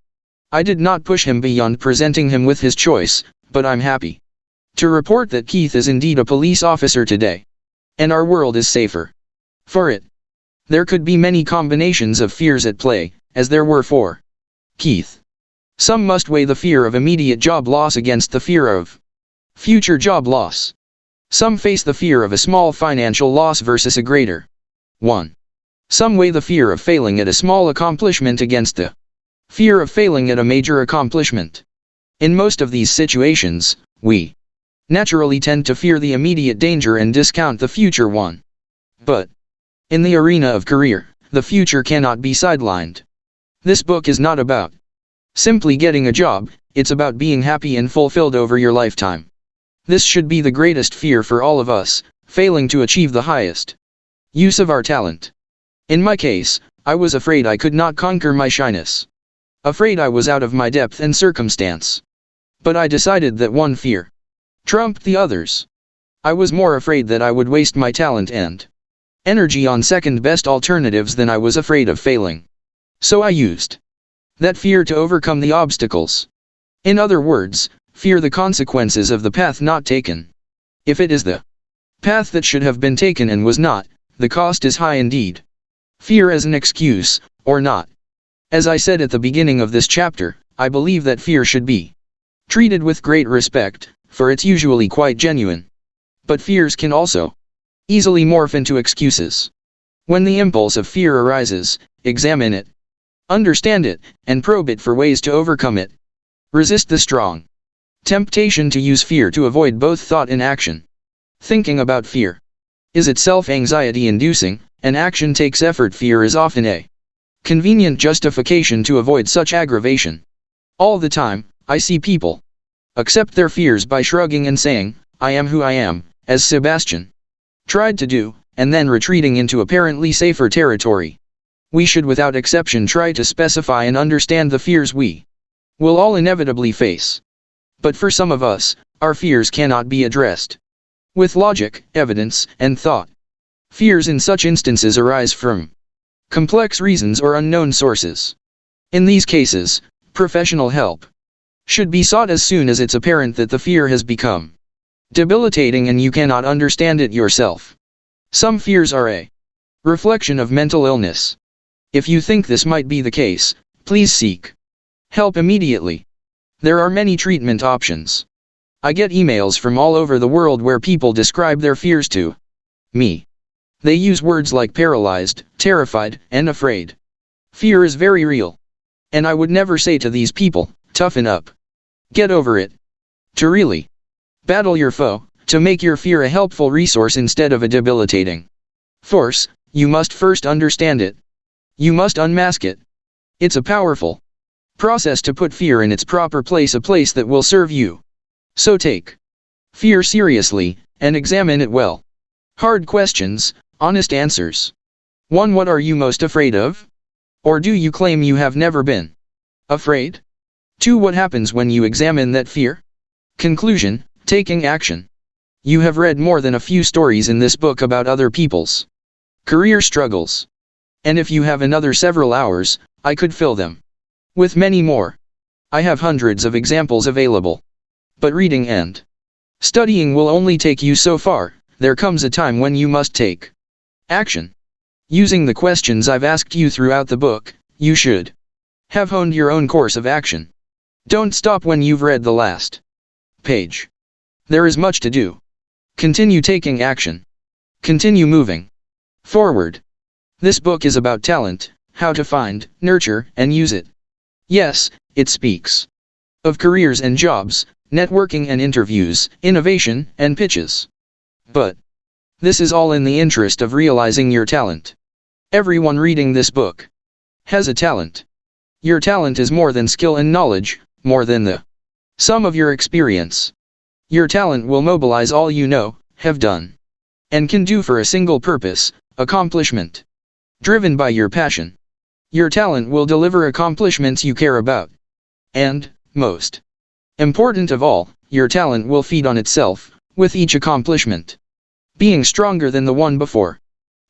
I did not push him beyond presenting him with his choice, but I'm happy to report that Keith is indeed a police officer today. And our world is safer for it. There could be many combinations of fears at play, as there were for Keith. Some must weigh the fear of immediate job loss against the fear of future job loss. Some face the fear of a small financial loss versus a greater one. Some weigh the fear of failing at a small accomplishment against the fear of failing at a major accomplishment. In most of these situations, we naturally tend to fear the immediate danger and discount the future one. But in the arena of career, the future cannot be sidelined. This book is not about simply getting a job, it's about being happy and fulfilled over your lifetime. This should be the greatest fear for all of us, failing to achieve the highest use of our talent. In my case, I was afraid I could not conquer my shyness. Afraid I was out of my depth and circumstance. But I decided that one fear trumped the others. I was more afraid that I would waste my talent and energy on second-best alternatives than I was afraid of failing. So I used that fear to overcome the obstacles. In other words, fear the consequences of the path not taken. If it is the path that should have been taken and was not, the cost is high indeed. Fear as an excuse, or not. As I said at the beginning of this chapter, I believe that fear should be treated with great respect, for it's usually quite genuine. But fears can also easily morph into excuses. When the impulse of fear arises, examine it, understand it, and probe it for ways to overcome it. Resist the strong temptation to use fear to avoid both thought and action. Thinking about fear is itself anxiety-inducing, and action takes effort. Fear is often a convenient justification to avoid such aggravation. All the time, I see people accept their fears by shrugging and saying, I am who I am, as Sebastian tried to do, and then retreating into apparently safer territory. We should without exception try to specify and understand the fears we will all inevitably face. But for some of us, our fears cannot be addressed with logic, evidence, and thought. Fears in such instances arise from complex reasons or unknown sources. In these cases, professional help should be sought as soon as it's apparent that the fear has become debilitating and you cannot understand it yourself. Some fears are a reflection of mental illness. If you think this might be the case, please seek help immediately. There are many treatment options. I get emails from all over the world where people describe their fears to me. They use words like paralyzed, terrified, and afraid. Fear is very real. And I would never say to these people, toughen up. Get over it. To really battle your foe, to make your fear a helpful resource instead of a debilitating force, you must first understand it. You must unmask it. It's a powerful process to put fear in its proper place, a place that will serve you. So take fear seriously, and examine it well. Hard questions, honest answers. 1. What are you most afraid of? Or do you claim you have never been afraid? 2. What happens when you examine that fear? Conclusion: taking action. You have read more than a few stories in this book about other people's career struggles. And if you have another several hours, I could fill them with many more. I have hundreds of examples available. But reading and studying will only take you so far. There comes a time when you must take action. Using the questions I've asked you throughout the book, you should have honed your own course of action. Don't stop when you've read the last page. There is much to do. Continue taking action. Continue moving forward. This book is about talent, how to find, nurture, and use it. Yes, it speaks of careers and jobs, networking and interviews, innovation and pitches. But this is all in the interest of realizing your talent. Everyone reading this book has a talent. Your talent is more than skill and knowledge, more than the sum of your experience. Your talent will mobilize all you know, have done, and can do for a single purpose, accomplishment. Driven by your passion. Your talent will deliver accomplishments you care about. And, most important of all, your talent will feed on itself, with each accomplishment being stronger than the one before.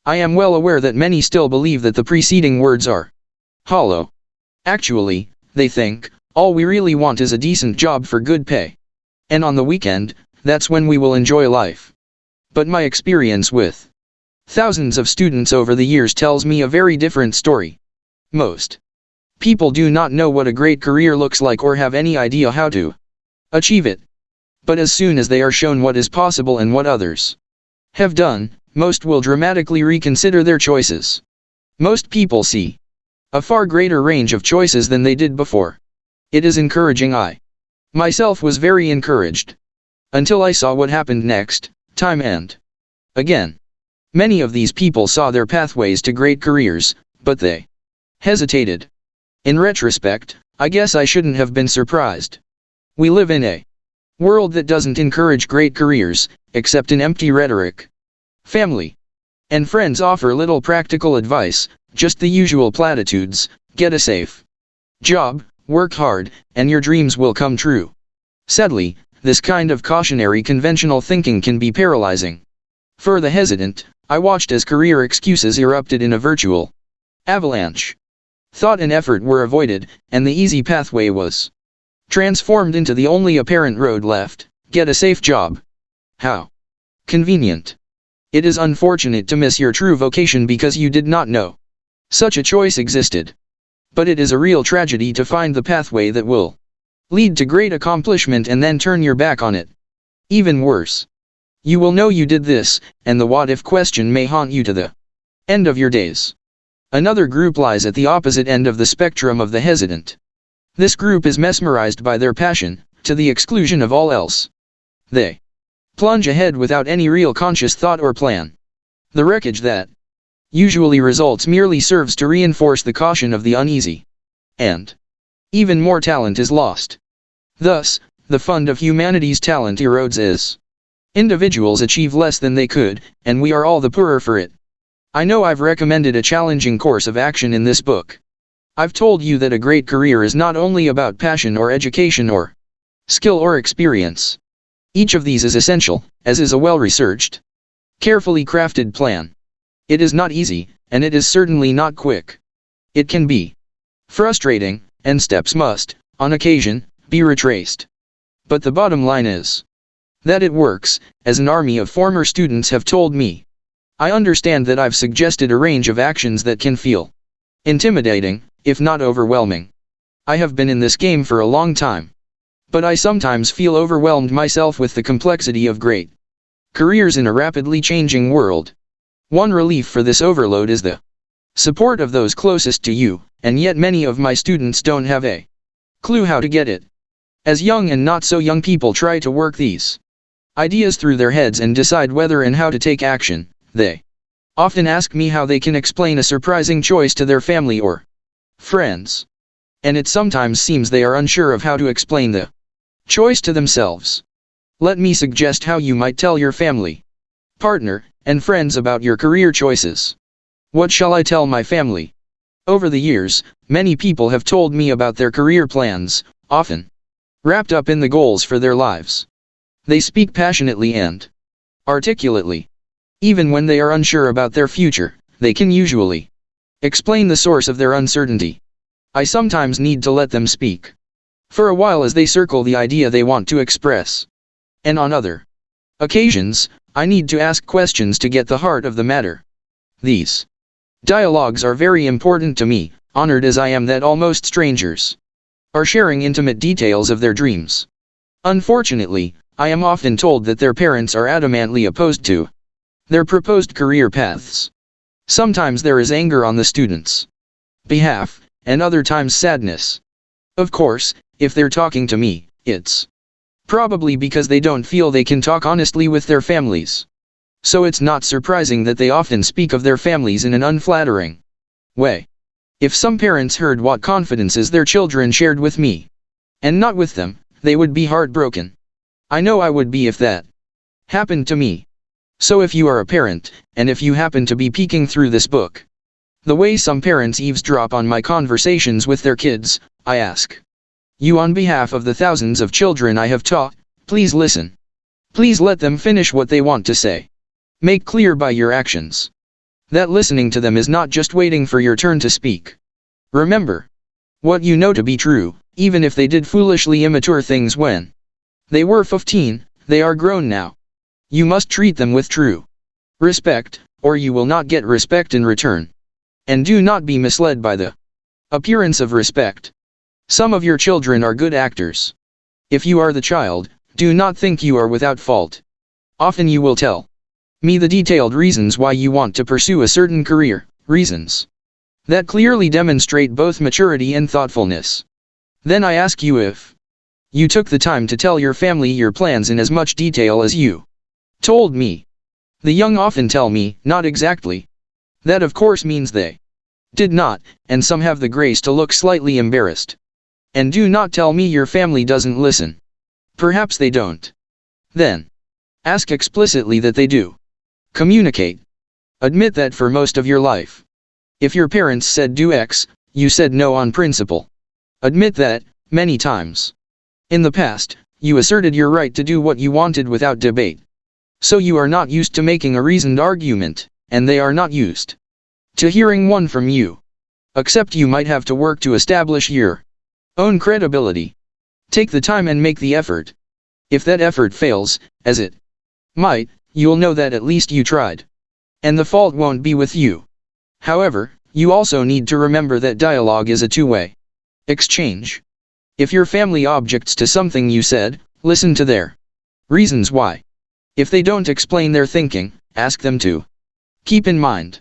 I am well aware that many still believe that the preceding words are hollow. Actually, they think, all we really want is a decent job for good pay. And on the weekend, that's when we will enjoy life. But my experience with thousands of students over the years tells me a very different story. Most people do not know what a great career looks like or have any idea how to achieve it. But as soon as they are shown what is possible and what others have done, most will dramatically reconsider their choices. Most people see a far greater range of choices than they did before. It is encouraging. I myself was very encouraged. Until I saw what happened next, time and again. Many of these people saw their pathways to great careers, but they hesitated. In retrospect, I guess I shouldn't have been surprised. We live in a world that doesn't encourage great careers, except in empty rhetoric. Family and friends offer little practical advice, just the usual platitudes: get a safe job, work hard, and your dreams will come true. Sadly, this kind of cautionary conventional thinking can be paralyzing. For the hesitant, I watched as career excuses erupted in a virtual avalanche. Thought and effort were avoided, and the easy pathway was transformed into the only apparent road left: get a safe job. How convenient. It is unfortunate to miss your true vocation because you did not know such a choice existed. But it is a real tragedy to find the pathway that will lead to great accomplishment and then turn your back on it. Even worse, you will know you did this, and the what-if question may haunt you to the end of your days. Another group lies at the opposite end of the spectrum of the hesitant. This group is mesmerized by their passion, to the exclusion of all else. They plunge ahead without any real conscious thought or plan. The wreckage that usually results merely serves to reinforce the caution of the uneasy. And even more talent is lost. Thus, the fund of humanity's talent erodes as individuals achieve less than they could, and we are all the poorer for it. I know I've recommended a challenging course of action in this book. I've told you that a great career is not only about passion or education or skill or experience. Each of these is essential, as is a well-researched, carefully crafted plan. It is not easy, and it is certainly not quick. It can be frustrating, and steps must, on occasion, be retraced. But the bottom line is that it works, as an army of former students have told me. I understand that I've suggested a range of actions that can feel intimidating, if not overwhelming. I have been in this game for a long time. But I sometimes feel overwhelmed myself with the complexity of great careers in a rapidly changing world. One relief for this overload is the support of those closest to you, and yet many of my students don't have a clue how to get it. As young and not so young people try to work these ideas through their heads and decide whether and how to take action, they often ask me how they can explain a surprising choice to their family or friends. and it sometimes seems they are unsure of how to explain the choice to themselves. Let me suggest how you might tell your family, partner, and friends about your career choices. What shall I tell my family? Over the years, many people have told me about their career plans, often wrapped up in the goals for their lives. They speak passionately and articulately. Even when they are unsure about their future, they can usually explain the source of their uncertainty. I sometimes need to let them speak for a while as they circle the idea they want to express. And on other occasions, I need to ask questions to get the heart of the matter. These dialogues are very important to me, honored as I am that almost strangers are sharing intimate details of their dreams. Unfortunately, I am often told that their parents are adamantly opposed to their proposed career paths. Sometimes there is anger on the students' behalf, and other times sadness. Of course, if they're talking to me, it's probably because they don't feel they can talk honestly with their families. So it's not surprising that they often speak of their families in an unflattering way. If some parents heard what confidences their children shared with me, and not with them, they would be heartbroken. I know I would be if that happened to me. So if you are a parent, and if you happen to be peeking through this book, the way some parents eavesdrop on my conversations with their kids, I ask you on behalf of the thousands of children I have taught, please listen. Please let them finish what they want to say. Make clear by your actions that listening to them is not just waiting for your turn to speak. Remember what you know to be true, even if they did foolishly immature things when they were 15, they are grown now. You must treat them with true respect, or you will not get respect in return. And do not be misled by the appearance of respect. Some of your children are good actors. If you are the child, do not think you are without fault. Often you will tell me the detailed reasons why you want to pursue a certain career, reasons that clearly demonstrate both maturity and thoughtfulness. Then I ask you if you took the time to tell your family your plans in as much detail as you told me. The young often tell me, not exactly. That of course means they did not, and some have the grace to look slightly embarrassed. And do not tell me your family doesn't listen. Perhaps they don't. Then ask explicitly that they do. Communicate. Admit that for most of your life, if your parents said do X, you said no on principle. Admit that, many times in the past, you asserted your right to do what you wanted without debate. So you are not used to making a reasoned argument, and they are not used to hearing one from you. Except you might have to work to establish your own credibility. Take the time and make the effort. If that effort fails, as it might, you'll know that at least you tried. And the fault won't be with you. However, you also need to remember that dialogue is a two-way exchange. If your family objects to something you said, listen to their reasons why. If they don't explain their thinking, ask them to. Keep in mind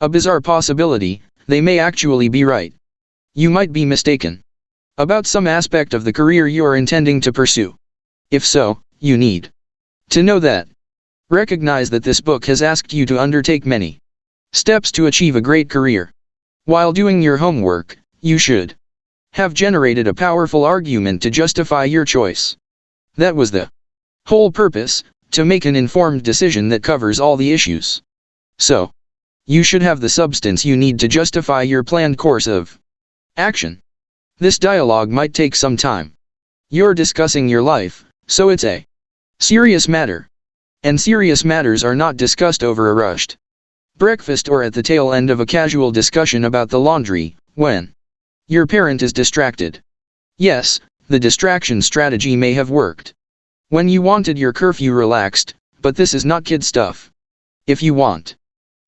a bizarre possibility, they may actually be right. You might be mistaken about some aspect of the career you are intending to pursue. If so, you need to know that. Recognize that this book has asked you to undertake many steps to achieve a great career. While doing your homework, you should have generated a powerful argument to justify your choice. That was the whole purpose, to make an informed decision that covers all the issues. So, you should have the substance you need to justify your planned course of action. This dialogue might take some time. You're discussing your life, so it's a serious matter. And serious matters are not discussed over a rushed breakfast or at the tail end of a casual discussion about the laundry, when your parent is distracted. Yes, the distraction strategy may have worked when you wanted your curfew relaxed, but this is not kid stuff. If you want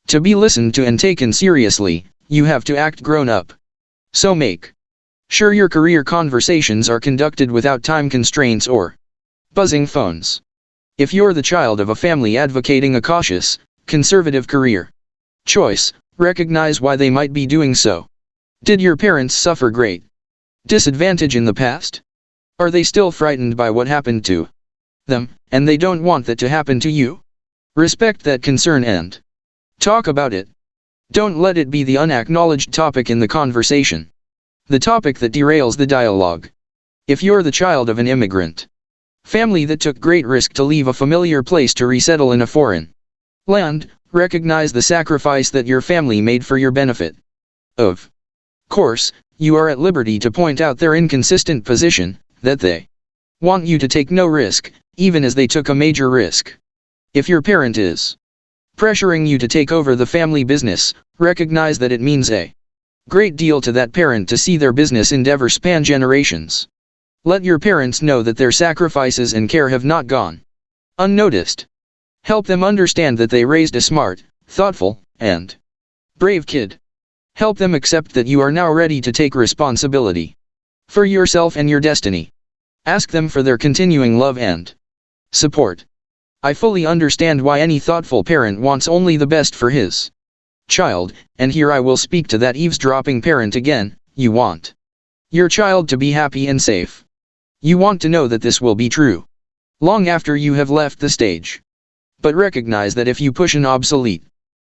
to be listened to and taken seriously, you have to act grown up. So make sure your career conversations are conducted without time constraints or buzzing phones. If you're the child of a family advocating a cautious, conservative career choice, recognize why they might be doing so. Did your parents suffer great disadvantage in the past? Are they still frightened by what happened to them, and they don't want that to happen to you? Respect that concern and talk about it. Don't let it be the unacknowledged topic in the conversation. The topic that derails the dialogue. If you're the child of an immigrant family that took great risk to leave a familiar place to resettle in a foreign land, recognize the sacrifice that your family made for your benefit. Of course, you are at liberty to point out their inconsistent position, that they want you to take no risk, even as they took a major risk. If your parent is pressuring you to take over the family business, recognize that it means a great deal to that parent to see their business endeavor span generations. Let your parents know that their sacrifices and care have not gone unnoticed. Help them understand that they raised a smart, thoughtful, and brave kid. Help them accept that you are now ready to take responsibility for yourself and your destiny. Ask them for their continuing love and support. I fully understand why any thoughtful parent wants only the best for his child, and here I will speak to that eavesdropping parent again. You want your child to be happy and safe. You want to know that this will be true long after you have left the stage. But recognize that if you push an obsolete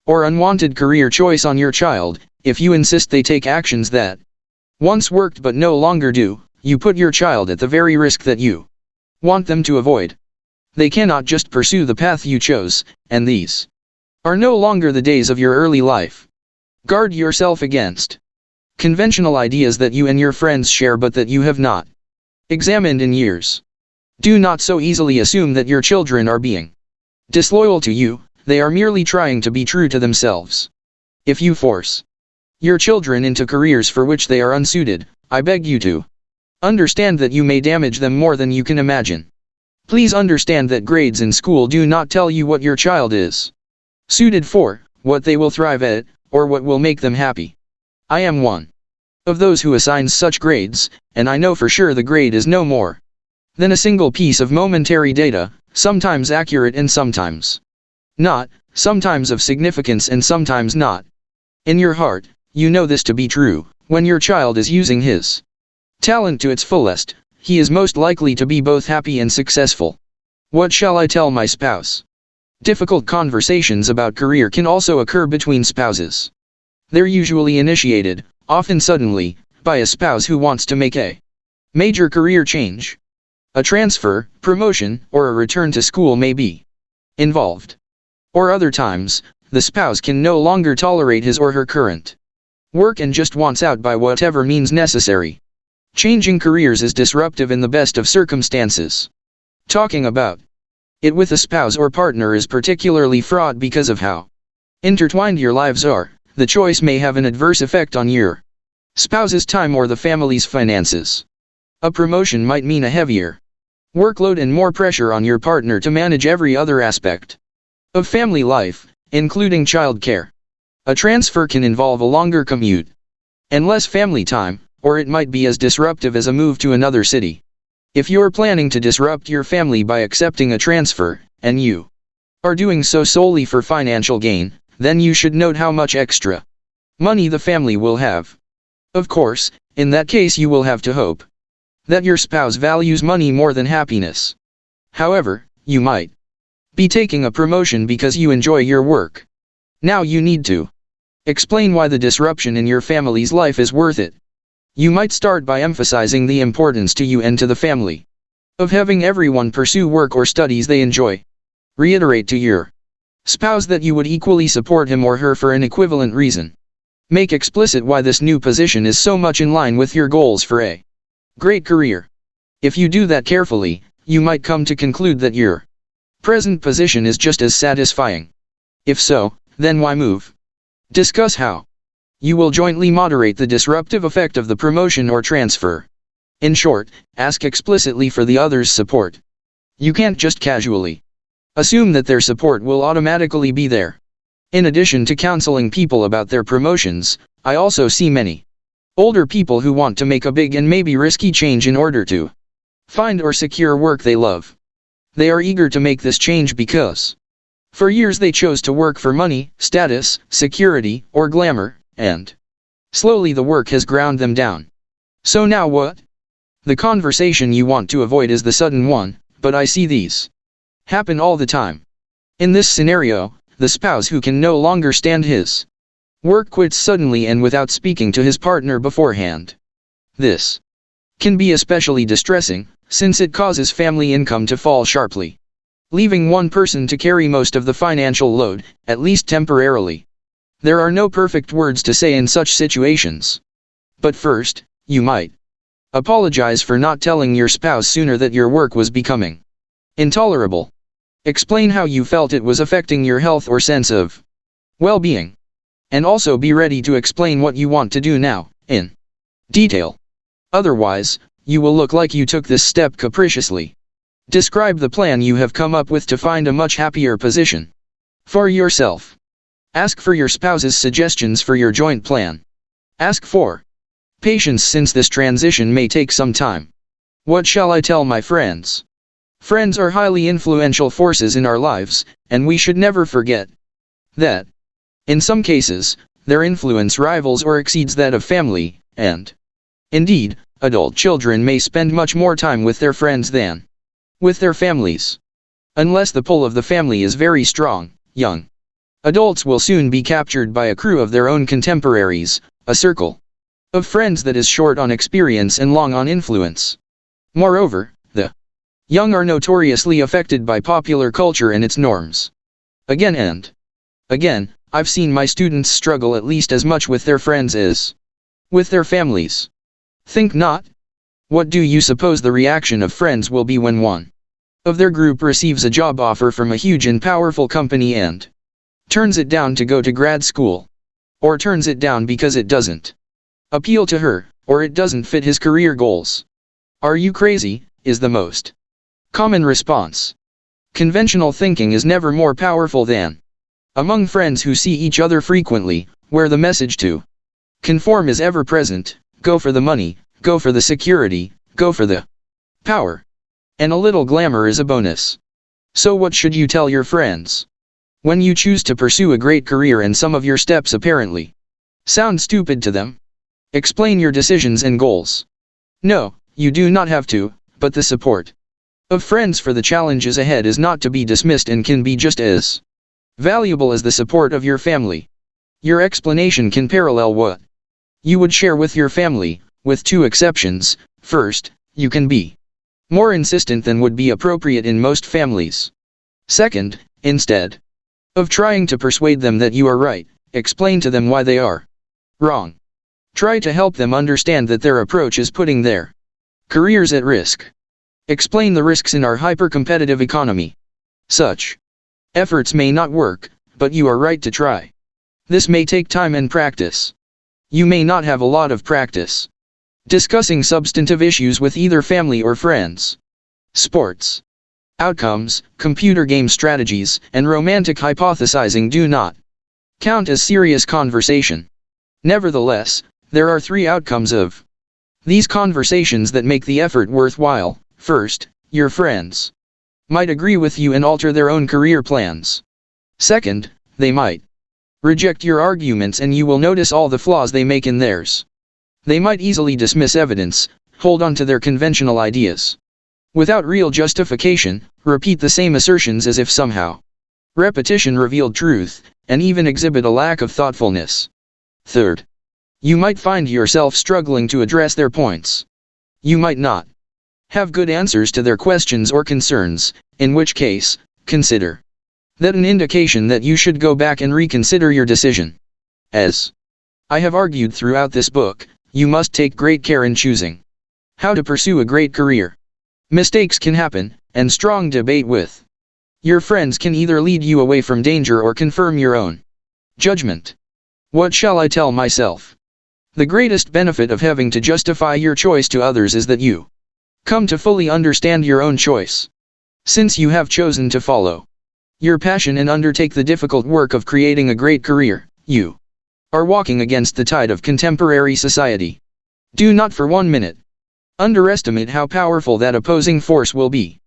or unwanted career choice on your child, if you insist they take actions that once worked but no longer do, you put your child at the very risk that you want them to avoid. They cannot just pursue the path you chose, and these are no longer the days of your early life. Guard yourself against conventional ideas that you and your friends share but that you have not examined in years. Do not so easily assume that your children are being disloyal to you. They are merely trying to be true to themselves. If you force your children into careers for which they are unsuited, I beg you to understand that you may damage them more than you can imagine. Please understand that grades in school do not tell you what your child is suited for, what they will thrive at, or what will make them happy. I am one of those who assigns such grades, and I know for sure the grade is no more than a single piece of momentary data, sometimes accurate and sometimes not, sometimes of significance and sometimes not. In your heart, you know this to be true. When your child is using his talent to its fullest, he is most likely to be both happy and successful. What shall I tell my spouse? Difficult conversations about career can also occur between spouses. They're usually initiated, often suddenly, by a spouse who wants to make a major career change. A transfer, promotion, or a return to school may be involved. Or other times, the spouse can no longer tolerate his or her current work and just wants out by whatever means necessary. Changing careers is disruptive in the best of circumstances. Talking about it with a spouse or partner is particularly fraught because of how intertwined your lives are. The choice may have an adverse effect on your spouse's time or the family's finances. A promotion might mean a heavier workload and more pressure on your partner to manage every other aspect of family life, including childcare. A transfer can involve a longer commute and less family time, or it might be as disruptive as a move to another city. If you're planning to disrupt your family by accepting a transfer, and you are doing so solely for financial gain, then you should note how much extra money the family will have. Of course, in that case you will have to hope that your spouse values money more than happiness. However, you might be taking a promotion because you enjoy your work. Now you need to explain why the disruption in your family's life is worth it. You might start by emphasizing the importance to you and to the family of having everyone pursue work or studies they enjoy. Reiterate to your spouse that you would equally support him or her for an equivalent reason. Make explicit why this new position is so much in line with your goals for a great career. If you do that carefully, you might come to conclude that your present position is just as satisfying. If so, then why move? Discuss how you will jointly moderate the disruptive effect of the promotion or transfer. In short, ask explicitly for the other's support. You can't just casually assume that their support will automatically be there. In addition to counseling people about their promotions, I also see many older people who want to make a big and maybe risky change in order to find or secure work they love. They are eager to make this change because for years they chose to work for money, status, security, or glamour, and slowly the work has ground them down. So now what? The conversation you want to avoid is the sudden one, but I see these happen all the time. In this scenario, the spouse who can no longer stand his work quits suddenly and without speaking to his partner beforehand. This can be especially distressing, since it causes family income to fall sharply, leaving one person to carry most of the financial load, at least temporarily. There are no perfect words to say in such situations. But first, you might apologize for not telling your spouse sooner that your work was becoming intolerable. Explain how you felt it was affecting your health or sense of well-being. And also be ready to explain what you want to do now, in detail. Otherwise, you will look like you took this step capriciously. Describe the plan you have come up with to find a much happier position for yourself. Ask for your spouse's suggestions for your joint plan. Ask for patience since this transition may take some time. What shall I tell my friends? Friends are highly influential forces in our lives, and we should never forget that, in some cases, their influence rivals or exceeds that of family, and, indeed, adult children may spend much more time with their friends than with their families. Unless the pull of the family is very strong, young adults will soon be captured by a crew of their own contemporaries, a circle of friends that is short on experience and long on influence. Moreover, the young are notoriously affected by popular culture and its norms. Again and again, I've seen my students struggle at least as much with their friends as with their families. Think not? What do you suppose the reaction of friends will be when one of their group receives a job offer from a huge and powerful company and turns it down to go to grad school? Or turns it down because it doesn't appeal to her, or it doesn't fit his career goals? Are you crazy? Is the most common response. Conventional thinking is never more powerful than among friends who see each other frequently, where the message to conform is ever present. Go for the money, go for the security, go for the power. And a little glamour is a bonus. So what should you tell your friends when you choose to pursue a great career and some of your steps apparently sound stupid to them? Explain your decisions and goals. No, you do not have to, but the support of friends for the challenges ahead is not to be dismissed and can be just as valuable as the support of your family. Your explanation can parallel what you would share with your family, with two exceptions. First, you can be more insistent than would be appropriate in most families. Second, instead of trying to persuade them that you are right, explain to them why they are wrong. Try to help them understand that their approach is putting their careers at risk. Explain the risks in our hyper-competitive economy. Such efforts may not work, but you are right to try. This may take time and practice. You may not have a lot of practice discussing substantive issues with either family or friends. Sports outcomes, computer game strategies, and romantic hypothesizing do not count as serious conversation. Nevertheless, there are three outcomes of these conversations that make the effort worthwhile. First, your friends might agree with you and alter their own career plans. Second, they might reject your arguments and you will notice all the flaws they make in theirs. They might easily dismiss evidence, hold on to their conventional ideas without real justification, repeat the same assertions as if somehow repetition revealed truth, and even exhibit a lack of thoughtfulness. Third, you might find yourself struggling to address their points. You might not have good answers to their questions or concerns, in which case, consider that an indication that you should go back and reconsider your decision. As I have argued throughout this book, you must take great care in choosing how to pursue a great career. Mistakes can happen, and strong debate with your friends can either lead you away from danger or confirm your own judgment. What shall I tell myself? The greatest benefit of having to justify your choice to others is that you come to fully understand your own choice. Since you have chosen to follow your passion and undertake the difficult work of creating a great career, you are walking against the tide of contemporary society. Do not for 1 minute underestimate how powerful that opposing force will be.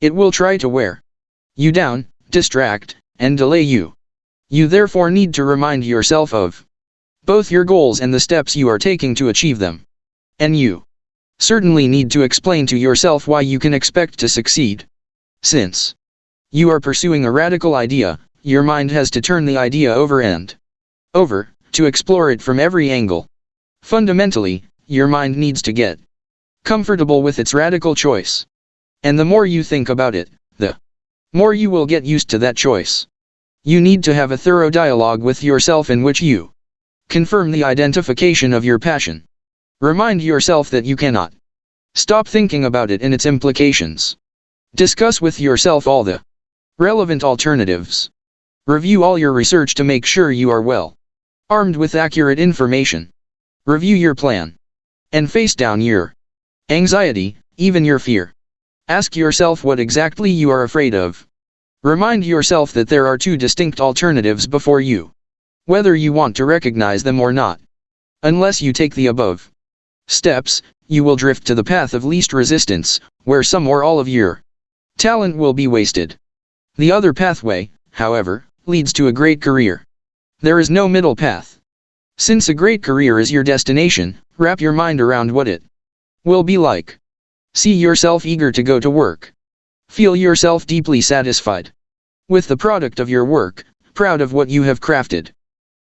It will try to wear you down, distract, and delay you. You therefore need to remind yourself of both your goals and the steps you are taking to achieve them. And you certainly need to explain to yourself why you can expect to succeed. Since you are pursuing a radical idea, your mind has to turn the idea over and over, to explore it from every angle. Fundamentally, your mind needs to get comfortable with its radical choice. And the more you think about it, the more you will get used to that choice. You need to have a thorough dialogue with yourself in which you confirm the identification of your passion. Remind yourself that you cannot stop thinking about it and its implications. Discuss with yourself all the relevant alternatives. Review all your research to make sure you are well armed with accurate information. Review your plan and face down your anxiety, even your fear. Ask yourself what exactly you are afraid of. Remind yourself that there are two distinct alternatives before you, whether you want to recognize them or not. Unless you take the above steps, you will drift to the path of least resistance, where some or all of your talent will be wasted. The other pathway, however, leads to a great career. There is no middle path. Since a great career is your destination, wrap your mind around what it will be like. See yourself eager to go to work. Feel yourself deeply satisfied with the product of your work, proud of what you have crafted.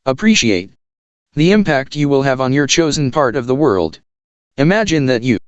Appreciate the impact you will have on your chosen part of the world. Imagine that you